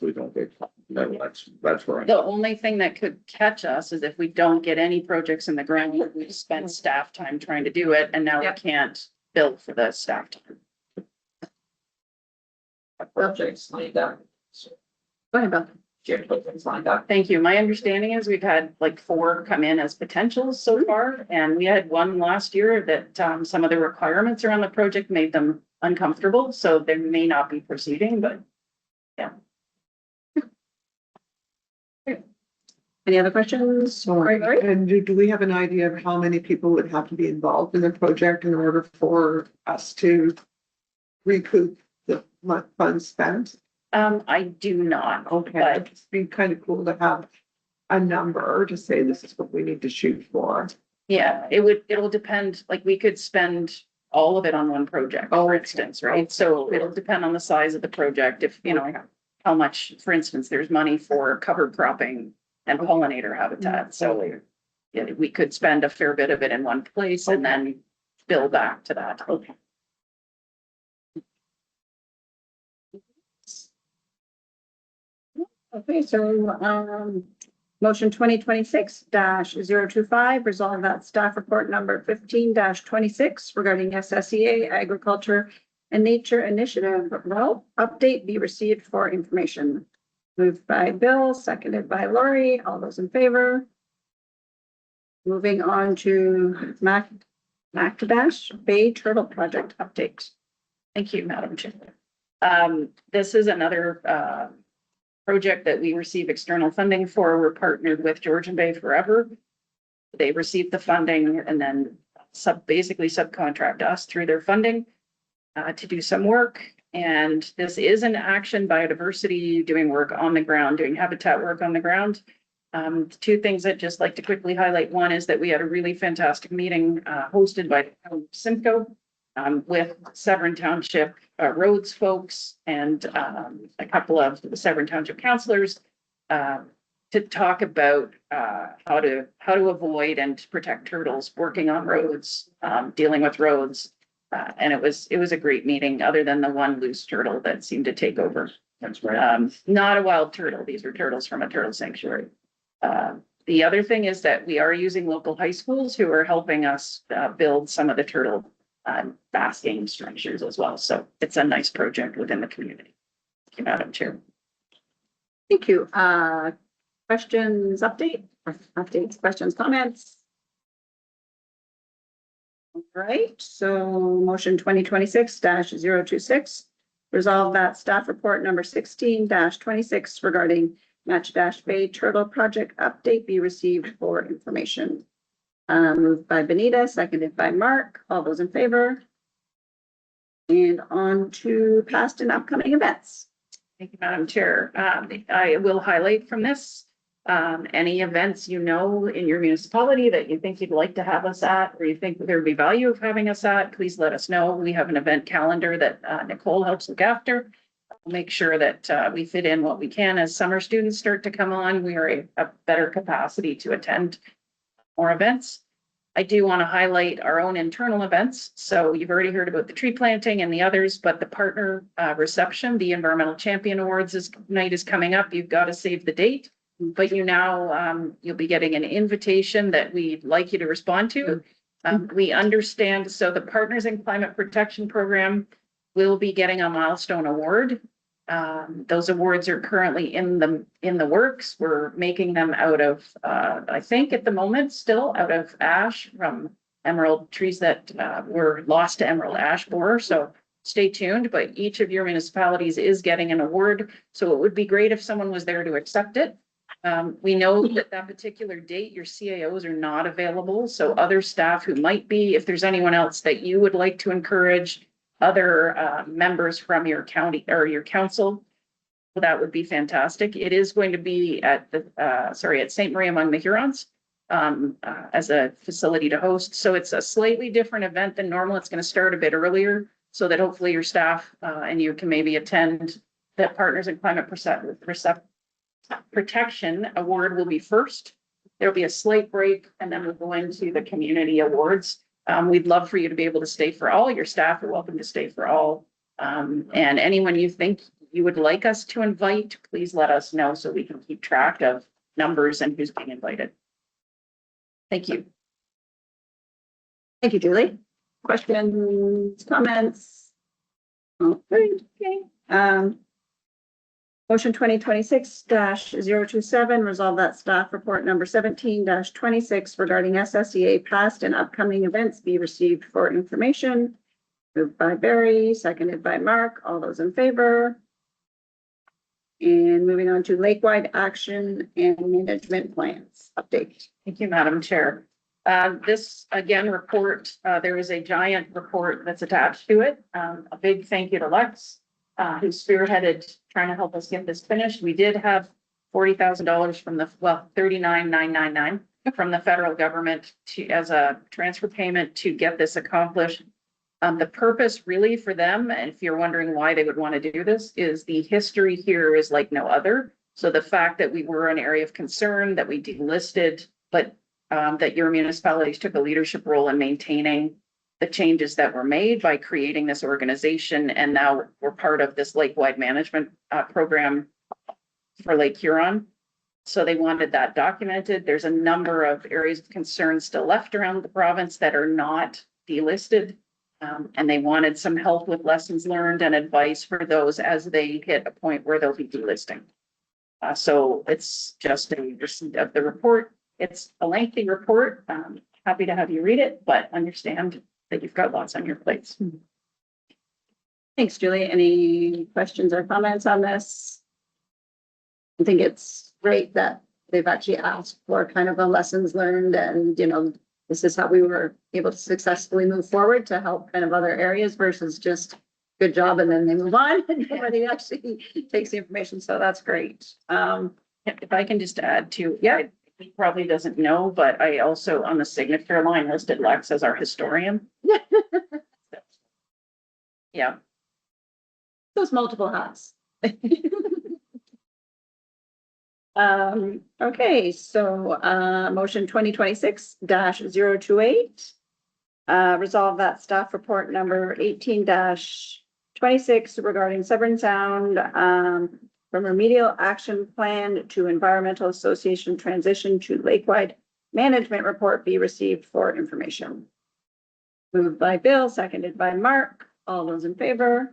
We don't get, no, that's where The only thing that could catch us is if we don't get any projects in the ground, we've spent staff time trying to do it, and now we can't bill for the staff time. Projects like that. Go ahead, Bill. Projects like that. Thank you. My understanding is we've had like 4 come in as potentials so far, and we had one last year that some of the requirements around the project made them uncomfortable, so they may not be proceeding, but yeah. Any other questions? Right. And do we have an idea of how many people would have to be involved in the project in order for us to recoup the funds spent? I do not. Okay, But it'd be kind of cool to have a number to say this is what we need to shoot for? Yeah, it'll depend, like we could spend all of it on one project, for instance, right? So it'll depend on the size of the project, if, you know, how much, for instance, there's money for cover cropping and pollinator habitat, so yeah, we could spend a fair bit of it in one place and then bill back to that. Okay. Okay, so, motion 2026-025, resolve that staff report number 15-26 regarding SSEA Agriculture and Nature Initiative, well, update be received for information. Moved by Bill, seconded by Lori. All those in favor? Moving on to Mactabash Bay Turtle Project update. Thank you, Madam Chair. This is another, project that we receive external funding for. We're partnered with Georgian Bay Forever. They received the funding and then basically subcontract us through their funding to do some work. And this is an action biodiversity, doing work on the ground, doing habitat work on the ground. Two things I'd just like to quickly highlight. One is that we had a really fantastic meeting hosted by Simcoe with Severn Township roads folks and a couple of the Severn Township councillors to talk about how to avoid and protect turtles working on roads, dealing with roads. And it was a great meeting, other than the one loose turtle that seemed to take over. That's right. Not a wild turtle. These are turtles from a turtle sanctuary. The other thing is that we are using local high schools who are helping us build some of the turtle basking structures as well. So it's a nice project within the community. Thank you, Madam Chair. Thank you. Questions, updates, questions, comments? All right, so motion 2026-026, resolve that staff report number 16-26 regarding Mactabash Bay Turtle Project update be received for information. Moved by Bonita, seconded by Mark. All those in favor? And on to past and upcoming events. Thank you, Madam Chair. I will highlight from this, any events you know in your municipality that you think you'd like to have us at, or you think there would be value of having us at, please let us know. We have an event calendar that Nicole helps look after. Make sure that we fit in what we can as summer students start to come on. We are a better capacity to attend more events. I do want to highlight our own internal events. So you've already heard about the tree planting and the others, but the partner reception, the Environmental Champion Awards night is coming up. You've got to save the date, but you'll be getting an invitation that we'd like you to respond to. We understand, so the Partners in Climate Protection Program will be getting a milestone award. Those awards are currently in the works. We're making them out of, I think at the moment, still out of ash from emerald trees that were lost to emerald ash borer. So stay tuned, but each of your municipalities is getting an award. So it would be great if someone was there to accept it. We know that particular date, your CAOs are not available. So other staff who might be, if there's anyone else that you would like to encourage, other members from your county or your council, that would be fantastic. It is going to be at the at St. Marie among the Hurons as a facility to host. So it's a slightly different event than normal. It's going to start a bit earlier so that hopefully your staff and you can maybe attend. The Partners in Climate Protection Award will be first. There'll be a slight break and then we'll go into the community awards. We'd love for you to be able to stay for all. Your staff are welcome to stay for all. And anyone you think you would like us to invite, please let us know so we can keep track of numbers and who's being invited. Thank you. Thank you, Julie. Questions, comments? Okay. Motion 2026-027, resolve that staff report number 17-26 regarding SSEA past and upcoming events be received for information. Moved by Barry, seconded by Mark. All those in favor? And moving on to Lakewide Action and Management Plans update. Thank you, Madam Chair. This again report, there is a giant report that's attached to it. A big thank you to Lex, who spearheaded trying to help us get this finished. We did have $40,000 from the, well, 39,999 from the federal government to, as a transfer payment to get this accomplished. The purpose really for them, and if you're wondering why they would want to do this, is the history here is like no other. So the fact that we were an area of concern, that we delisted, but that your municipalities took a leadership role in maintaining the changes that were made by creating this organization. And now we're part of this lake-wide management program for Lake Huron. So they wanted that documented. There's a number of areas of concern still left around the province that are not delisted. And they wanted some help with lessons learned and advice for those as they hit a point where they'll be delisting. So it's just a receipt of the report. It's a lengthy report. Happy to have you read it, but understand that you've got lots on your plates. Thanks, Julie. Any questions or comments on this? I think it's great that they've actually asked for kind of a lessons learned and, you know, this is how we were able to successfully move forward to help kind of other areas versus just good job and then they move on and nobody actually takes the information. So that's great. If I can just add to, yeah, he probably doesn't know, but I also on the signature line listed Lex as our historian. Yeah. Those multiple hats. Okay, so motion 2026-028. Resolve that staff report number 18-26 regarding Severn Sound from remedial action plan to environmental association transition to lakewide management report be received for information. Moved by Bill, seconded by Mark. All those in favor?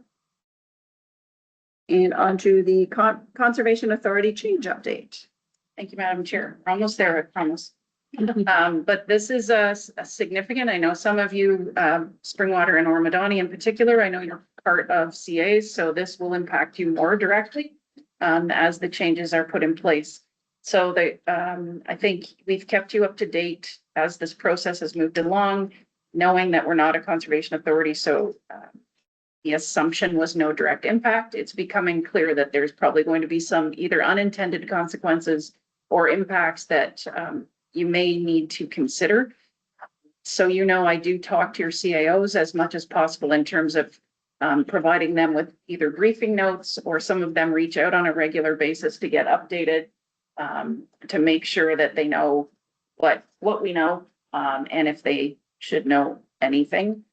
And on to the Conservation Authority change update. Thank you, Madam Chair. We're almost there, I promise. But this is a significant, I know some of you, Springwater and Oro-Medonte in particular, I know you're part of CAs, so this will impact you more directly as the changes are put in place. So I think we've kept you up to date as this process has moved along, knowing that we're not a conservation authority. So the assumption was no direct impact. It's becoming clear that there's probably going to be some either unintended consequences or impacts that you may need to consider. So, you know, I do talk to your CAOs as much as possible in terms of providing them with either briefing notes or some of them reach out on a regular basis to get updated to make sure that they know what we know and if they should know anything.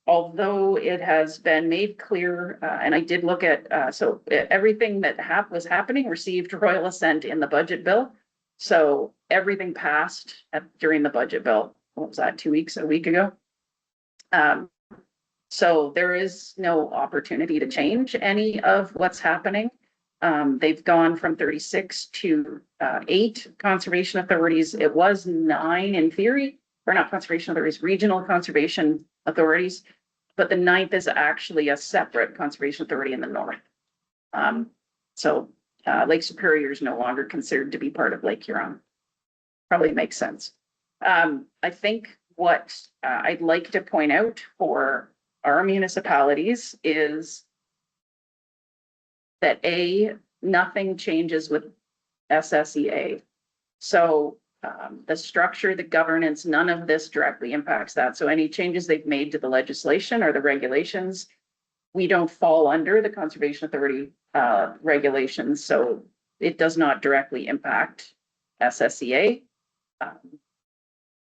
Although it has been made clear, and I did look at, so everything that was happening received royal assent in the budget bill. So everything passed during the budget bill. What was that, 2 weeks, a week ago? So there is no opportunity to change any of what's happening. They've gone from 36 to 8 conservation authorities. It was 9 in theory, or not conservation authorities, regional conservation authorities, but the 9th is actually a separate conservation authority in the north. So Lake Superior is no longer considered to be part of Lake Huron. Probably makes sense. I think what I'd like to point out for our municipalities is that nothing changes with SSEA. So the structure, the governance, none of this directly impacts that. So any changes they've made to the legislation or the regulations, we don't fall under the Conservation Authority regulations. So it does not directly impact SSEA.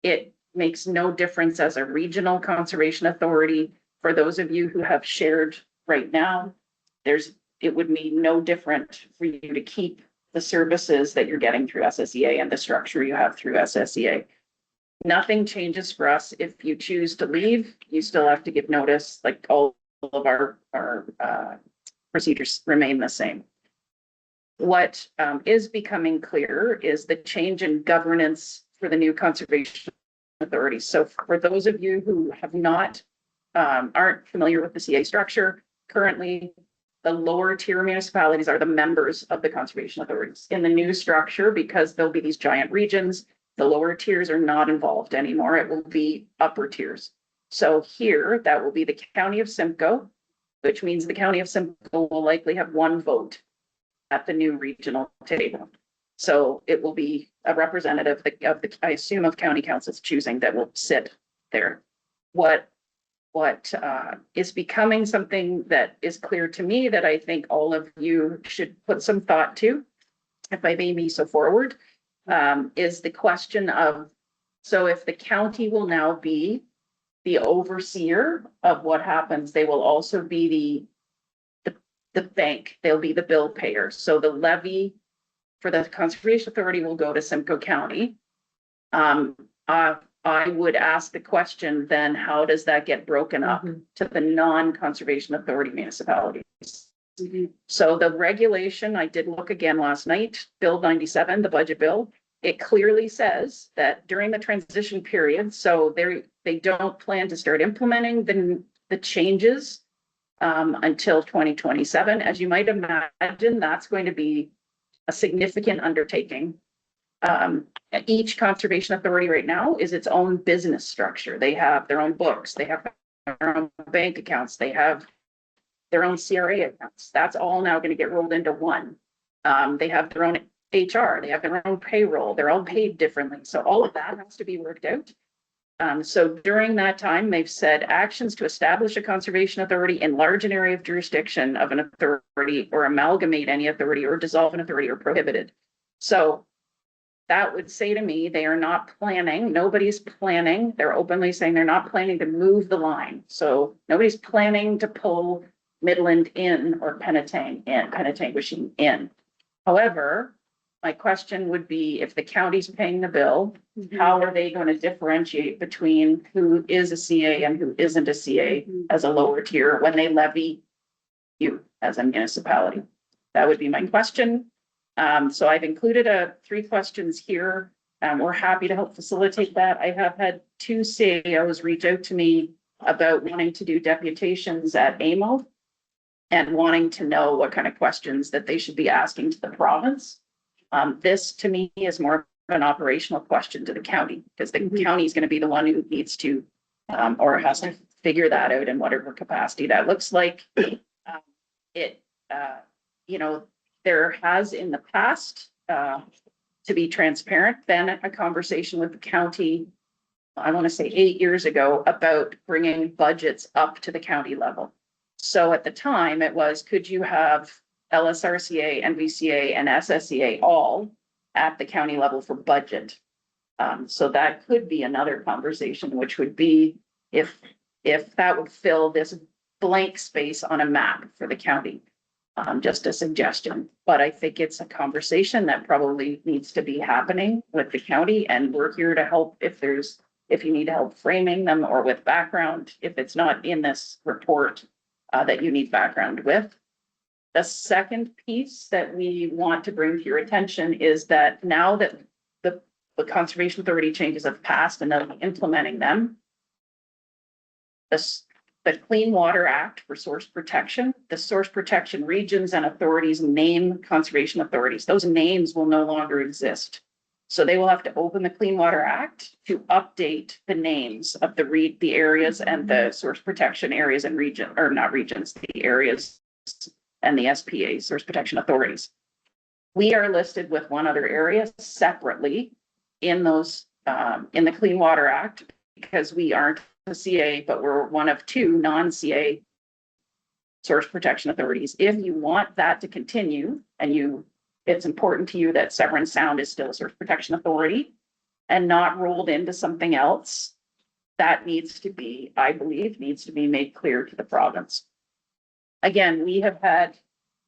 It makes no difference as a regional conservation authority. For those of you who have shared right now, it would mean no different for you to keep the services that you're getting through SSEA and the structure you have through SSEA. Nothing changes for us. If you choose to leave, you still have to give notice. Like all of our procedures remain the same. What is becoming clear is the change in governance for the new conservation authority. So for those of you who have not, aren't familiar with the CA structure, currently the lower tier municipalities are the members of the conservation authorities. In the new structure, because there'll be these giant regions, the lower tiers are not involved anymore. It will be upper tiers. So here, that will be the county of Simcoe, which means the county of Simcoe will likely have 1 vote at the new regional table. So it will be a representative of the, I assume, of county council's choosing that will sit there. What is becoming something that is clear to me that I think all of you should put some thought to, if I may be so forward, is the question of, so if the county will now be the overseer of what happens, they will also be the bank, they'll be the bill payer. So the levy for the Conservation Authority will go to Simcoe County. I would ask the question then, how does that get broken up to the non-Conservation Authority municipalities? So the regulation, I did look again last night, Bill 97, the budget bill, it clearly says that during the transition period, so they don't plan to start implementing the changes until 2027. As you might imagine, that's going to be a significant undertaking. Each conservation authority right now is its own business structure. They have their own books, they have their own bank accounts, they have their own CRA accounts. That's all now going to get rolled into one. They have their own HR, they have their own payroll, they're all paid differently. So all of that has to be worked out. So during that time, they've said actions to establish a conservation authority, enlarge an area of jurisdiction of an authority, or amalgamate any authority, or dissolve an authority are prohibited. So that would say to me, they are not planning, nobody's planning, they're openly saying they're not planning to move the line. So nobody's planning to pull Midland in or Penetanguishene in. However, my question would be, if the county's paying the bill, how are they going to differentiate between who is a CA and who isn't a CA as a lower tier when they levy you as a municipality? That would be my question. So I've included 3 questions here. We're happy to help facilitate that. I have had 2 CAOs reach out to me about wanting to do deputations at AMO and wanting to know what kind of questions that they should be asking to the province. This to me is more of an operational question to the county, because the county is going to be the one who needs to or has to figure that out in whatever capacity that looks like. You know, there has in the past, to be transparent, been a conversation with the county, I want to say 8 years ago, about bringing budgets up to the county level. So at the time it was, could you have LSRCA, NVCA, and SSEA all at the county level for budget? So that could be another conversation, which would be if that would fill this blank space on a map for the county. Just a suggestion, but I think it's a conversation that probably needs to be happening with the county, and we're here to help if you need help framing them or with background, if it's not in this report that you need background with. The second piece that we want to bring to your attention is that now that the Conservation Authority changes have passed and they'll be implementing them, the Clean Water Act for source protection, the source protection regions and authorities name conservation authorities. Those names will no longer exist. So they will have to open the Clean Water Act to update the names of the areas and the source protection areas and region, or not regions, the areas and the SPA, source protection authorities. We are listed with one other area separately in those, in the Clean Water Act, because we aren't a CA, but we're one of 2 non-CA source protection authorities. If you want that to continue and it's important to you that Severn Sound is still a source protection authority and not rolled into something else, that needs to be, I believe, needs to be made clear to the province. Again, we have had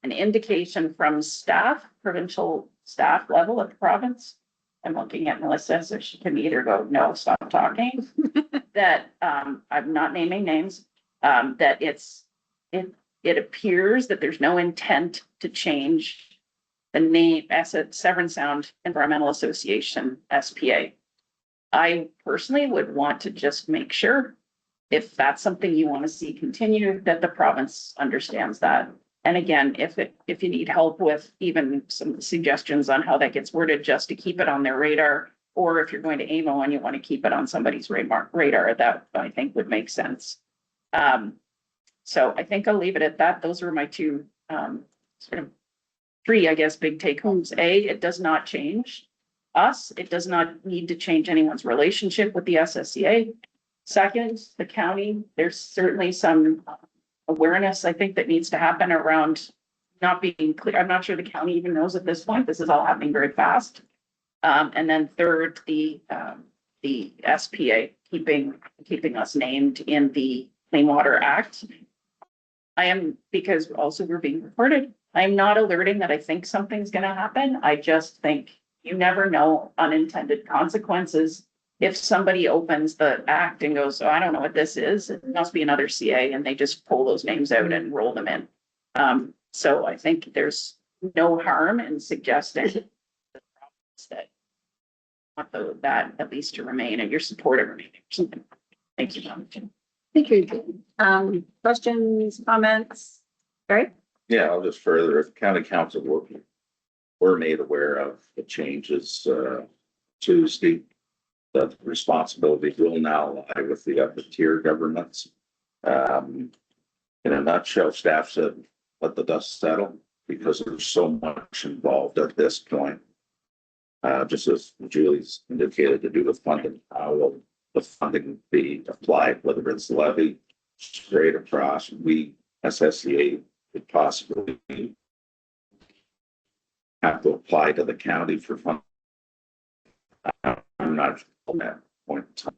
an indication from staff, provincial staff level at the province. I'm looking at Melissa, so she can either go, no, stop talking, that I'm not naming names, that it appears that there's no intent to change the name as a Severn Sound Environmental Association, SPA. I personally would want to just make sure, if that's something you want to see continue, that the province understands that. And again, if you need help with even some suggestions on how that gets worded, just to keep it on their radar, or if you're going to AMO and you want to keep it on somebody's radar, that I think would make sense. So I think I'll leave it at that. Those were my 2 sort of three, I guess, big take homes. A, it does not change us. It does not need to change anyone's relationship with the SSEA. Second, the county, there's certainly some awareness, I think, that needs to happen around not being clear. I'm not sure the county even knows at this point. This is all happening very fast. And then third, the SPA keeping us named in the Clean Water Act. I am, because also we're being recorded, I'm not alerting that I think something's gonna happen. I just think you never know unintended consequences. If somebody opens the act and goes, oh, I don't know what this is, it must be another CA, and they just pull those names out and roll them in. So I think there's no harm in suggesting that want that at least to remain and your support of remaining or something. Thank you. Thank you. Questions, comments? Barry? Yeah, I'll just further, if county council were made aware of the changes Tuesday, the responsibility will now lie with the upper tier governments. In a nutshell, staff said, let the dust settle, because there's so much involved at this point. Just as Julie's indicated, to do with funding, how will the funding be applied, whether it's levy straight across? We, SSEA, could possibly have to apply to the county for funding. I'm not on that point in time.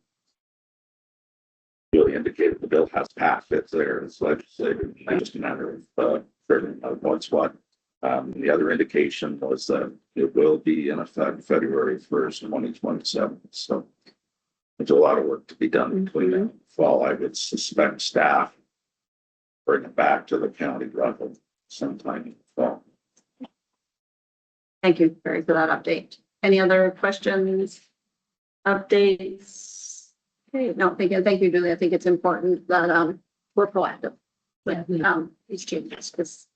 Julie indicated the bill has passed, it's there, it's legislative, it's just a matter of figuring out what's what. The other indication was that it will be in effect February 1st, 2027. So there's a lot of work to be done between now and fall. I would suspect staff bring it back to the county level sometime in the fall. Thank you, Barry, for that update. Any other questions, updates? Okay, no, thank you, Julie. I think it's important that we're proactive with these changes, because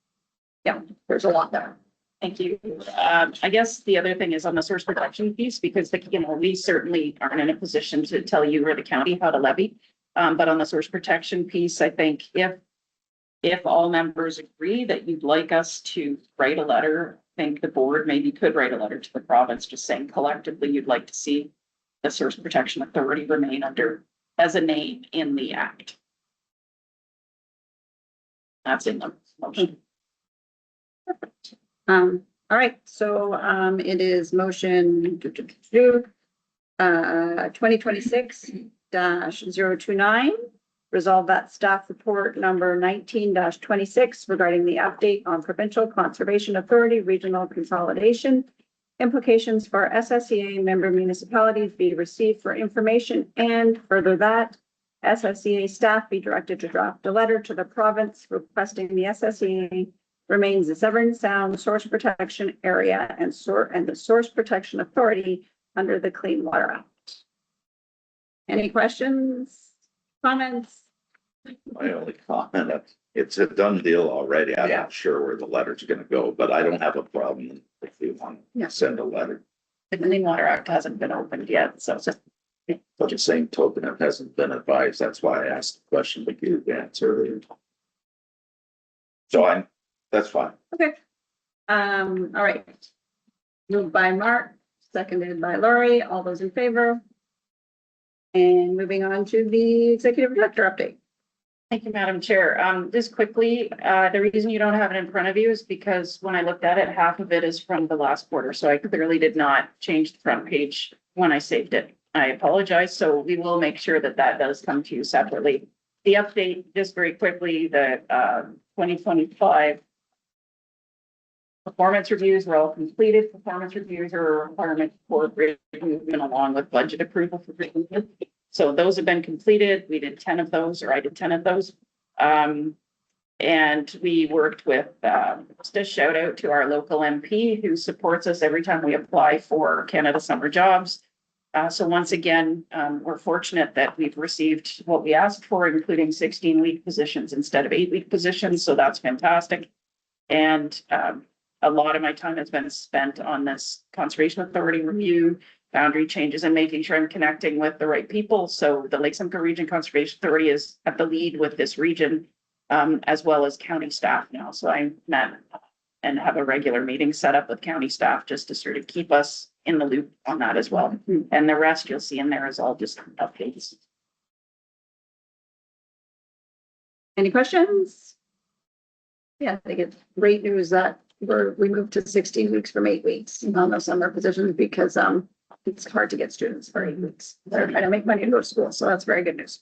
yeah, there's a lot there. Thank you. I guess the other thing is on the source protection piece, because we certainly aren't in a position to tell you or the county how to levy. But on the source protection piece, I think if all members agree that you'd like us to write a letter, I think the board maybe could write a letter to the province just saying collectively you'd like to see the Source Protection Authority remain under as a name in the act. That's in the motion. Perfect. All right, so it is motion 2026-029. Resolve that staff report number 19-26 regarding the update on Provincial Conservation Authority regional consolidation implications for SSEA member municipalities be received for information, and further that SSEA staff be directed to draft a letter to the province requesting the SSEA remains the Severn Sound Source Protection Area and the Source Protection Authority under the Clean Water Act. Any questions, comments? My only comment, it's a done deal already. I'm not sure where the letter's gonna go, but I don't have a problem if you want to send a letter. The Clean Water Act hasn't been opened yet, so. But the same token, it hasn't been advised. That's why I asked the question, but you answered. So that's fine. Okay. All right. Moved by Mark, seconded by Lori. All those in favor? And moving on to the executive director update. Thank you, Madam Chair. Just quickly, the reason you don't have it in front of you is because when I looked at it, half of it is from the last quarter. So I clearly did not change the front page when I saved it. I apologize. So we will make sure that that does come to you separately. The update, just very quickly, the 2025 performance reviews were all completed. Performance reviews are a requirement for movement along with budget approval for review. So those have been completed. We did 10 of those, or I did 10 of those. And we worked with, just a shout out to our local MP who supports us every time we apply for Canada Summer Jobs. So once again, we're fortunate that we've received what we asked for, including 16-week positions instead of 8-week positions. So that's fantastic. And a lot of my time has been spent on this Conservation Authority review, boundary changes, and making sure I'm connecting with the right people. So the Lake Simcoe Region Conservation Authority is at the lead with this region, as well as county staff now. So I met and have a regular meeting set up with county staff just to sort of keep us in the loop on that as well. And the rest you'll see in there is all just updates. Any questions? Yeah, I think it's great news that we moved to 16 weeks from 8 weeks on the summer positions because it's hard to get students for 8 weeks. They're trying to make money and go to school, so that's very good news.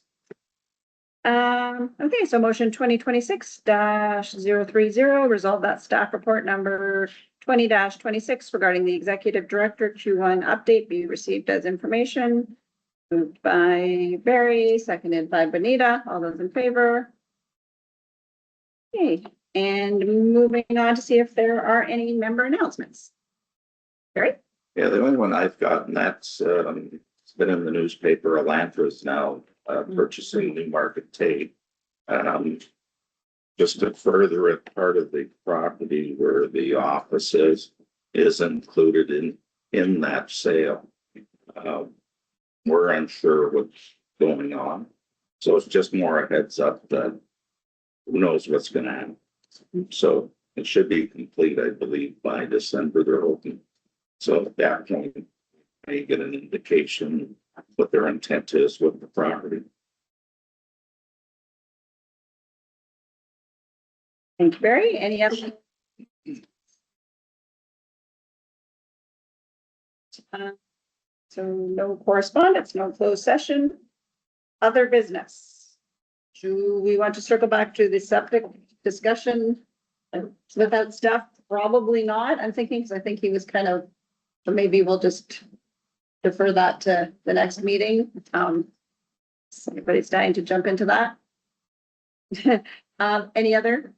Okay, so motion 2026-030, resolve that staff report number 20-26 regarding the executive director Q1 update be received as information. Moved by Barry, seconded by Bonita. All those in favor? Okay, and moving on to see if there are any member announcements. Barry? Yeah, the only one I've gotten that's, it's been in the newspaper, Elantra is now purchasing New Market tape. Just to further it, part of the property where the office is included in that sale. We're unsure what's going on, so it's just more a heads up that who knows what's gonna happen. So it should be complete, I believe, by December, they're hoping. So at that point, may get an indication what their intent is with the property. Thank you, Barry. Any other? So no correspondence, no closed session. Other business. Do we want to circle back to the septic discussion without stuff? Probably not. I'm thinking, because I think he was kind of, so maybe we'll just defer that to the next meeting. Everybody's dying to jump into that. Any other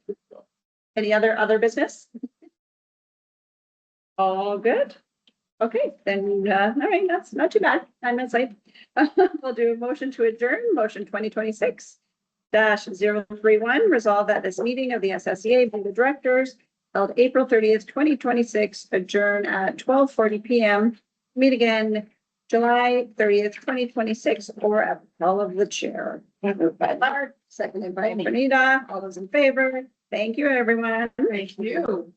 business? All good. Okay, then, all right, that's not too bad. I'm in sight. We'll do a motion to adjourn, motion 2026-031, resolve that this meeting of the SSEA Board of Directors held April 30th, 2026, adjourn at 12:40 p.m. Meet again July 30th, 2026, or at the call of the chair. Moved by Leonard, seconded by Bonita. All those in favor? Thank you, everyone. Thank you.